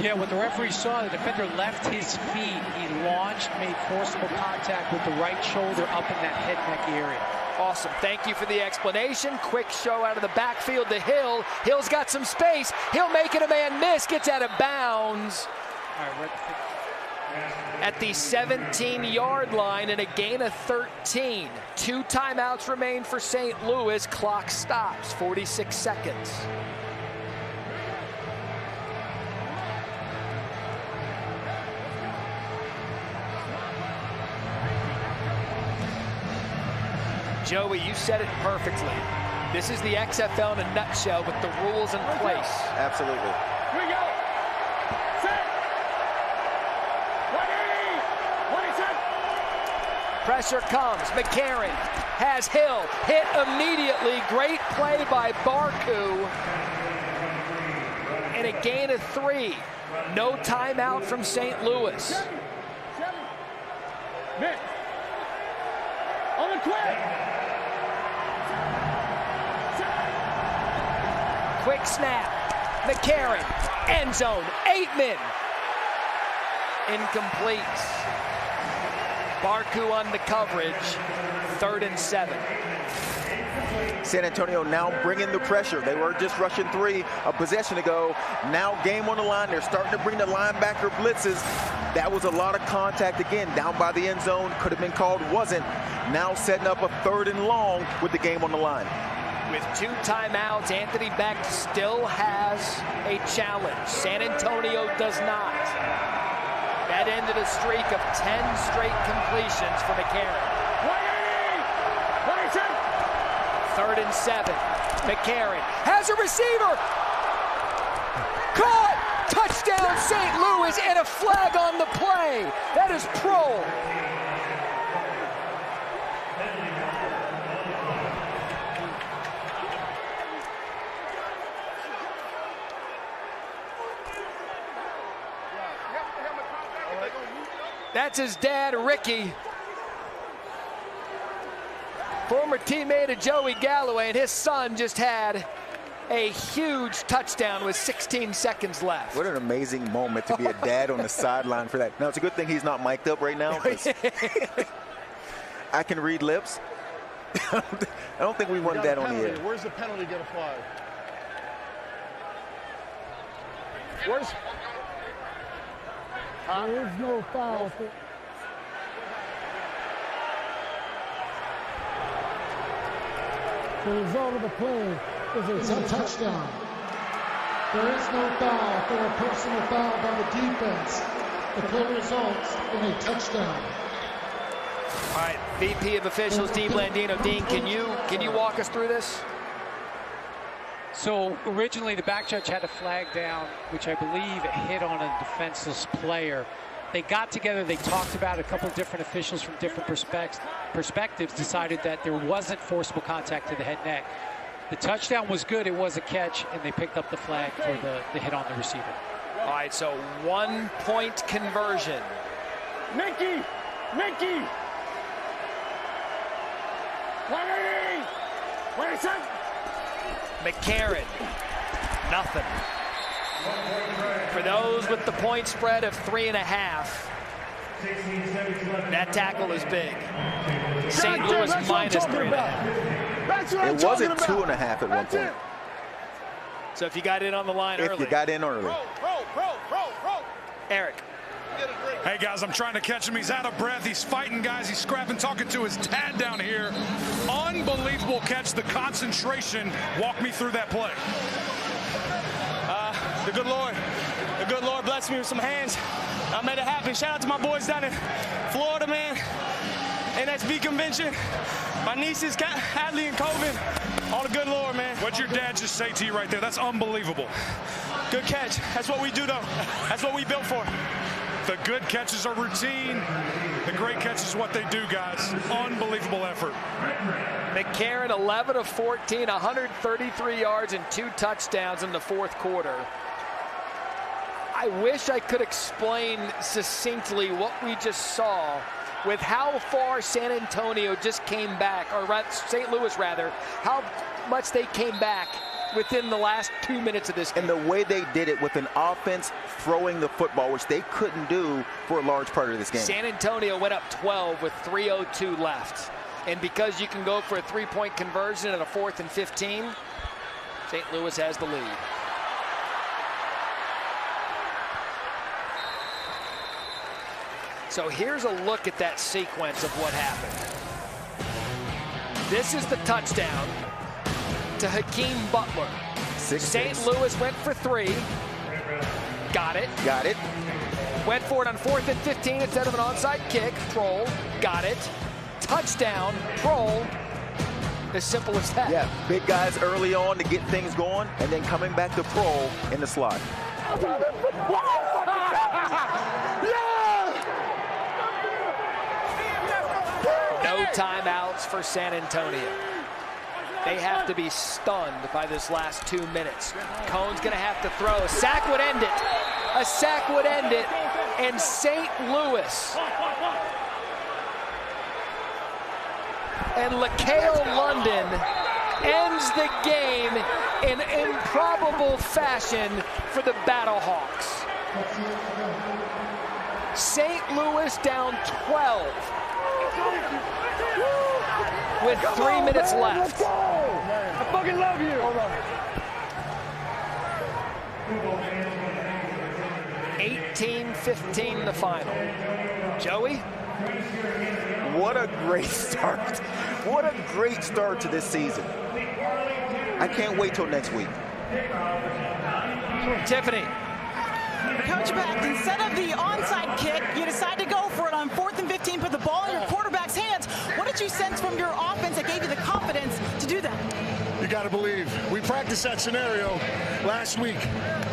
Yeah, what the referee saw, the defender left his feet. He launched, made forcible contact with the right shoulder up in that head neck area.
Awesome. Thank you for the explanation. Quick show out of the backfield to Hill. Hill's got some space. Hill making a man miss. Gets out of bounds.
All right,
at the 17-yard line and a gain of 13. 2 timeouts remain for St. Louis. Clock stops. 46 seconds. Joey, you said it perfectly. This is the XFL in a nutshell with the rules in place.
Absolutely.
Here we go. Set. 180. 187.
Pressure comes. McCarron has Hill hit immediately. Great play by Barku. And a gain of 3. No timeout from St. Louis.
Mitt. On the quick.
Quick snap. McCarron. End zone. Aitman. Incomplete. Barku on the coverage. 3rd and 7.
San Antonio now bringing the pressure. They were just rushing 3 a possession ago. Now game on the line. They're starting to bring the linebacker blitzes. That was a lot of contact again down by the end zone. Could have been called, wasn't. Now setting up a 3rd and long with the game on the line.
With 2 timeouts, Anthony Becht still has a challenge. San Antonio does not. That ended a streak of 10 straight completions for McCarron. 3rd and 7. McCarron has a receiver. Caught! Touchdown St. Louis and a flag on the play. That is pro. That's his dad, Ricky. Former teammate of Joey Galloway, and his son just had a huge touchdown with 16 seconds left.
What an amazing moment to be a dad on the sideline for that. Now, it's a good thing he's not mic'd up right now. I can read lips. I don't think we want that on the air.
Where's the penalty going to fly? Where's...
There is no foul. The result of the play is
a touchdown. There is no foul for a personal foul by the defense. The play results in a touchdown.
All right, VP of Officials, Dean Blandino. Dean, can you walk us through this?
So originally the back judge had a flag down, which I believe hit on a defenseless player. They got together, they talked about it. A couple of different officials from different perspectives decided that there wasn't forcible contact to the head neck. The touchdown was good, it was a catch, and they picked up the flag for the hit on the receiver.
All right, so 1-point conversion.
Mickey! 180!
McCarron, nothing. For those with the point spread of 3.5, that tackle is big. St. Louis minus 3.5.
It wasn't 2.5 at one point.
So if you got in on the line early.
If you got in early.
Roll. Eric.
Hey, guys, I'm trying to catch him. He's out of breath. He's fighting guys. He's scrapping, talking to his dad down here. Unbelievable catch. The concentration. Walk me through that play.
The good Lord blessed me with some hands. I made it happen. Shout out to my boys down in Florida, man. NSB convention. My nieces, Hadley and Colvin. All the good Lord, man.
What'd your dad just say to you right there? That's unbelievable.
Good catch. That's what we do, though. That's what we built for.
The good catches are routine. The great catch is what they do, guys. Unbelievable effort.
McCarron, 11 of 14, 133 yards and 2 touchdowns in the fourth quarter. I wish I could explain succinctly what we just saw with how far San Antonio just came back, or St. Louis rather, how much they came back within the last 2 minutes of this game.
And the way they did it with an offense throwing the football, which they couldn't do for a large part of this game.
San Antonio went up 12 with 3:02 left. And because you can go for a 3-point conversion at a 4th and 15, St. Louis has the lead. So here's a look at that sequence of what happened. This is the touchdown to Hakeem Butler. St. Louis went for 3. Got it. Went for it on 4th and 15 instead of an onside kick. Troll. Got it. Touchdown. Troll. As simple as that.
Yeah, big guys early on to get things going, and then coming back to Troll in the slot.
No timeouts for San Antonio. They have to be stunned by this last 2 minutes. Cohn's going to have to throw. A sack would end it. A sack would end it. And St. Louis and LaCale London ends the game in improbable fashion for the BattleHawks. St. Louis down 12 with 3 minutes left.
I fucking love you. Hold on.
18-15 the final. Joey?
What a great start. What a great start to this season. I can't wait till next week.
Tiffany.
Coach Beck, instead of the onside kick, you decide to go for it on 4th and 15, put the ball in your quarterback's hands. What did you sense from your offense that gave you the confidence to do that?
You
got to believe. We practiced that scenario last week,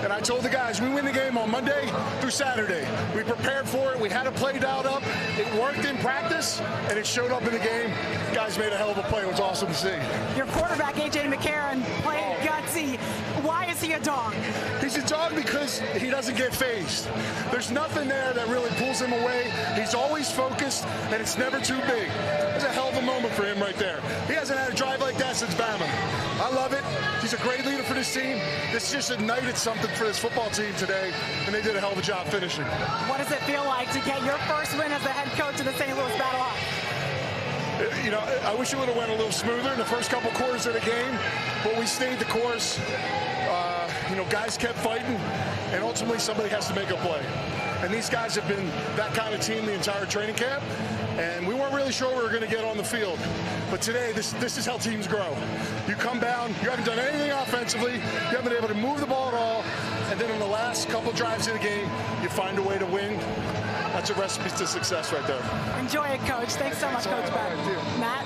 and I told the guys we win the game on Monday through Saturday. We prepared for it. We had a play dialed up. It worked in practice, and it showed up in the game. Guys made a hell of a play. It was awesome to see.
Your quarterback, A.J. McCarron, playing gutsy. Why is he a dog?
He's a dog because he doesn't get phased. There's nothing there that really pulls him away. He's always focused, and it's never too big. It's a hell of a moment for him right there. He hasn't had a drive like that since Bama. I love it. He's a great leader for this team. This just ignited something for this football team today, and they did a hell of a job finishing.
What does it feel like to get your first win as the head coach of the St. Louis BattleHawks?
You know, I wish it would have went a little smoother in the first couple quarters of the game, but we stayed the course. You know, guys kept fighting, and ultimately somebody has to make a play. And these guys have been that kind of team the entire training camp, and we weren't really sure we were going to get on the field. But today, this is how teams grow. You come down, you haven't done anything offensively, you haven't been able to move the ball at all, and then in the last couple drives of the game, you find a way to win. That's a recipe to success right there.
Enjoy it, Coach. Thanks so much, Coach Beck. Matt?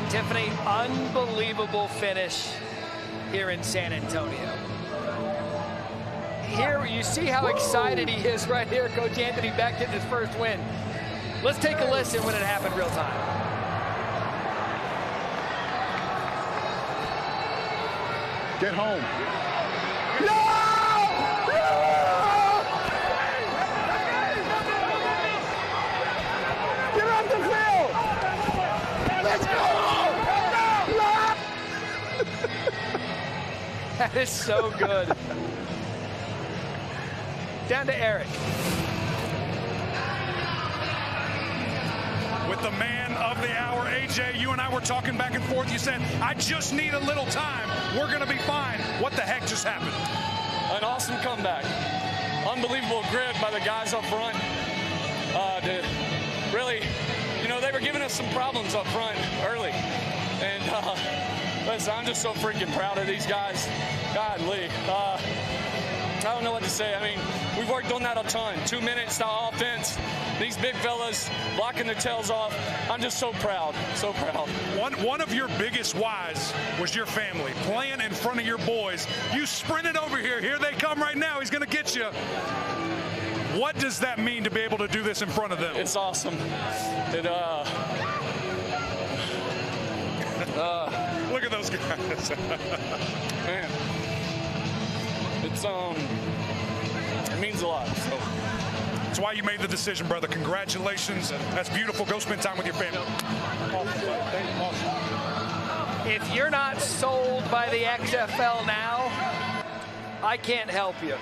Tiffany, unbelievable finish here in San Antonio. Here, you see how excited he is right here, Coach Anthony Beck getting his first win. Let's take a listen when it happened real time.
Get home.
Get off the field! Let's go!
That is so good. Down to Eric.
With the man of the hour, AJ, you and I were talking back and forth. You said, I just need a little time. We're going to be fine. What the heck just happened?
An awesome comeback. Unbelievable grit by the guys up front. Really, you know, they were giving us some problems up front early. And listen, I'm just so freaking proud of these guys. Godly. I don't know what to say. I mean, we've worked on that a ton. 2-minute style offense. These big fellas blocking their tails off. I'm just so proud, so proud.
One of your biggest whys was your family. Playing in front of your boys. You sprinted over here. Here they come right now. He's going to get you. What does that mean to be able to do this in front of them?
It's awesome.
Look at those guys.
Man. It means a lot. So
that's why you made the decision, brother. Congratulations. That's beautiful. Go spend time with your family.
If you're not sold by the XFL now, I can't help you.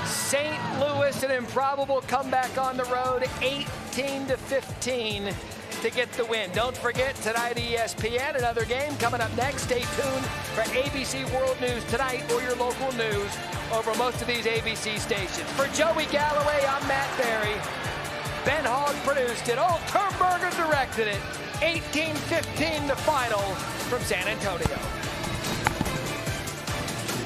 St. Louis, an improbable comeback on the road, 18-15 to get the win. Don't forget, tonight ESPN, another game coming up next. Stay tuned for ABC World News tonight or your local news over most of these ABC stations. For Joey Galloway, I'm Matt Berry. Ben Hogg produced it. Old Turnberger directed it. 18-15 the final from San Antonio.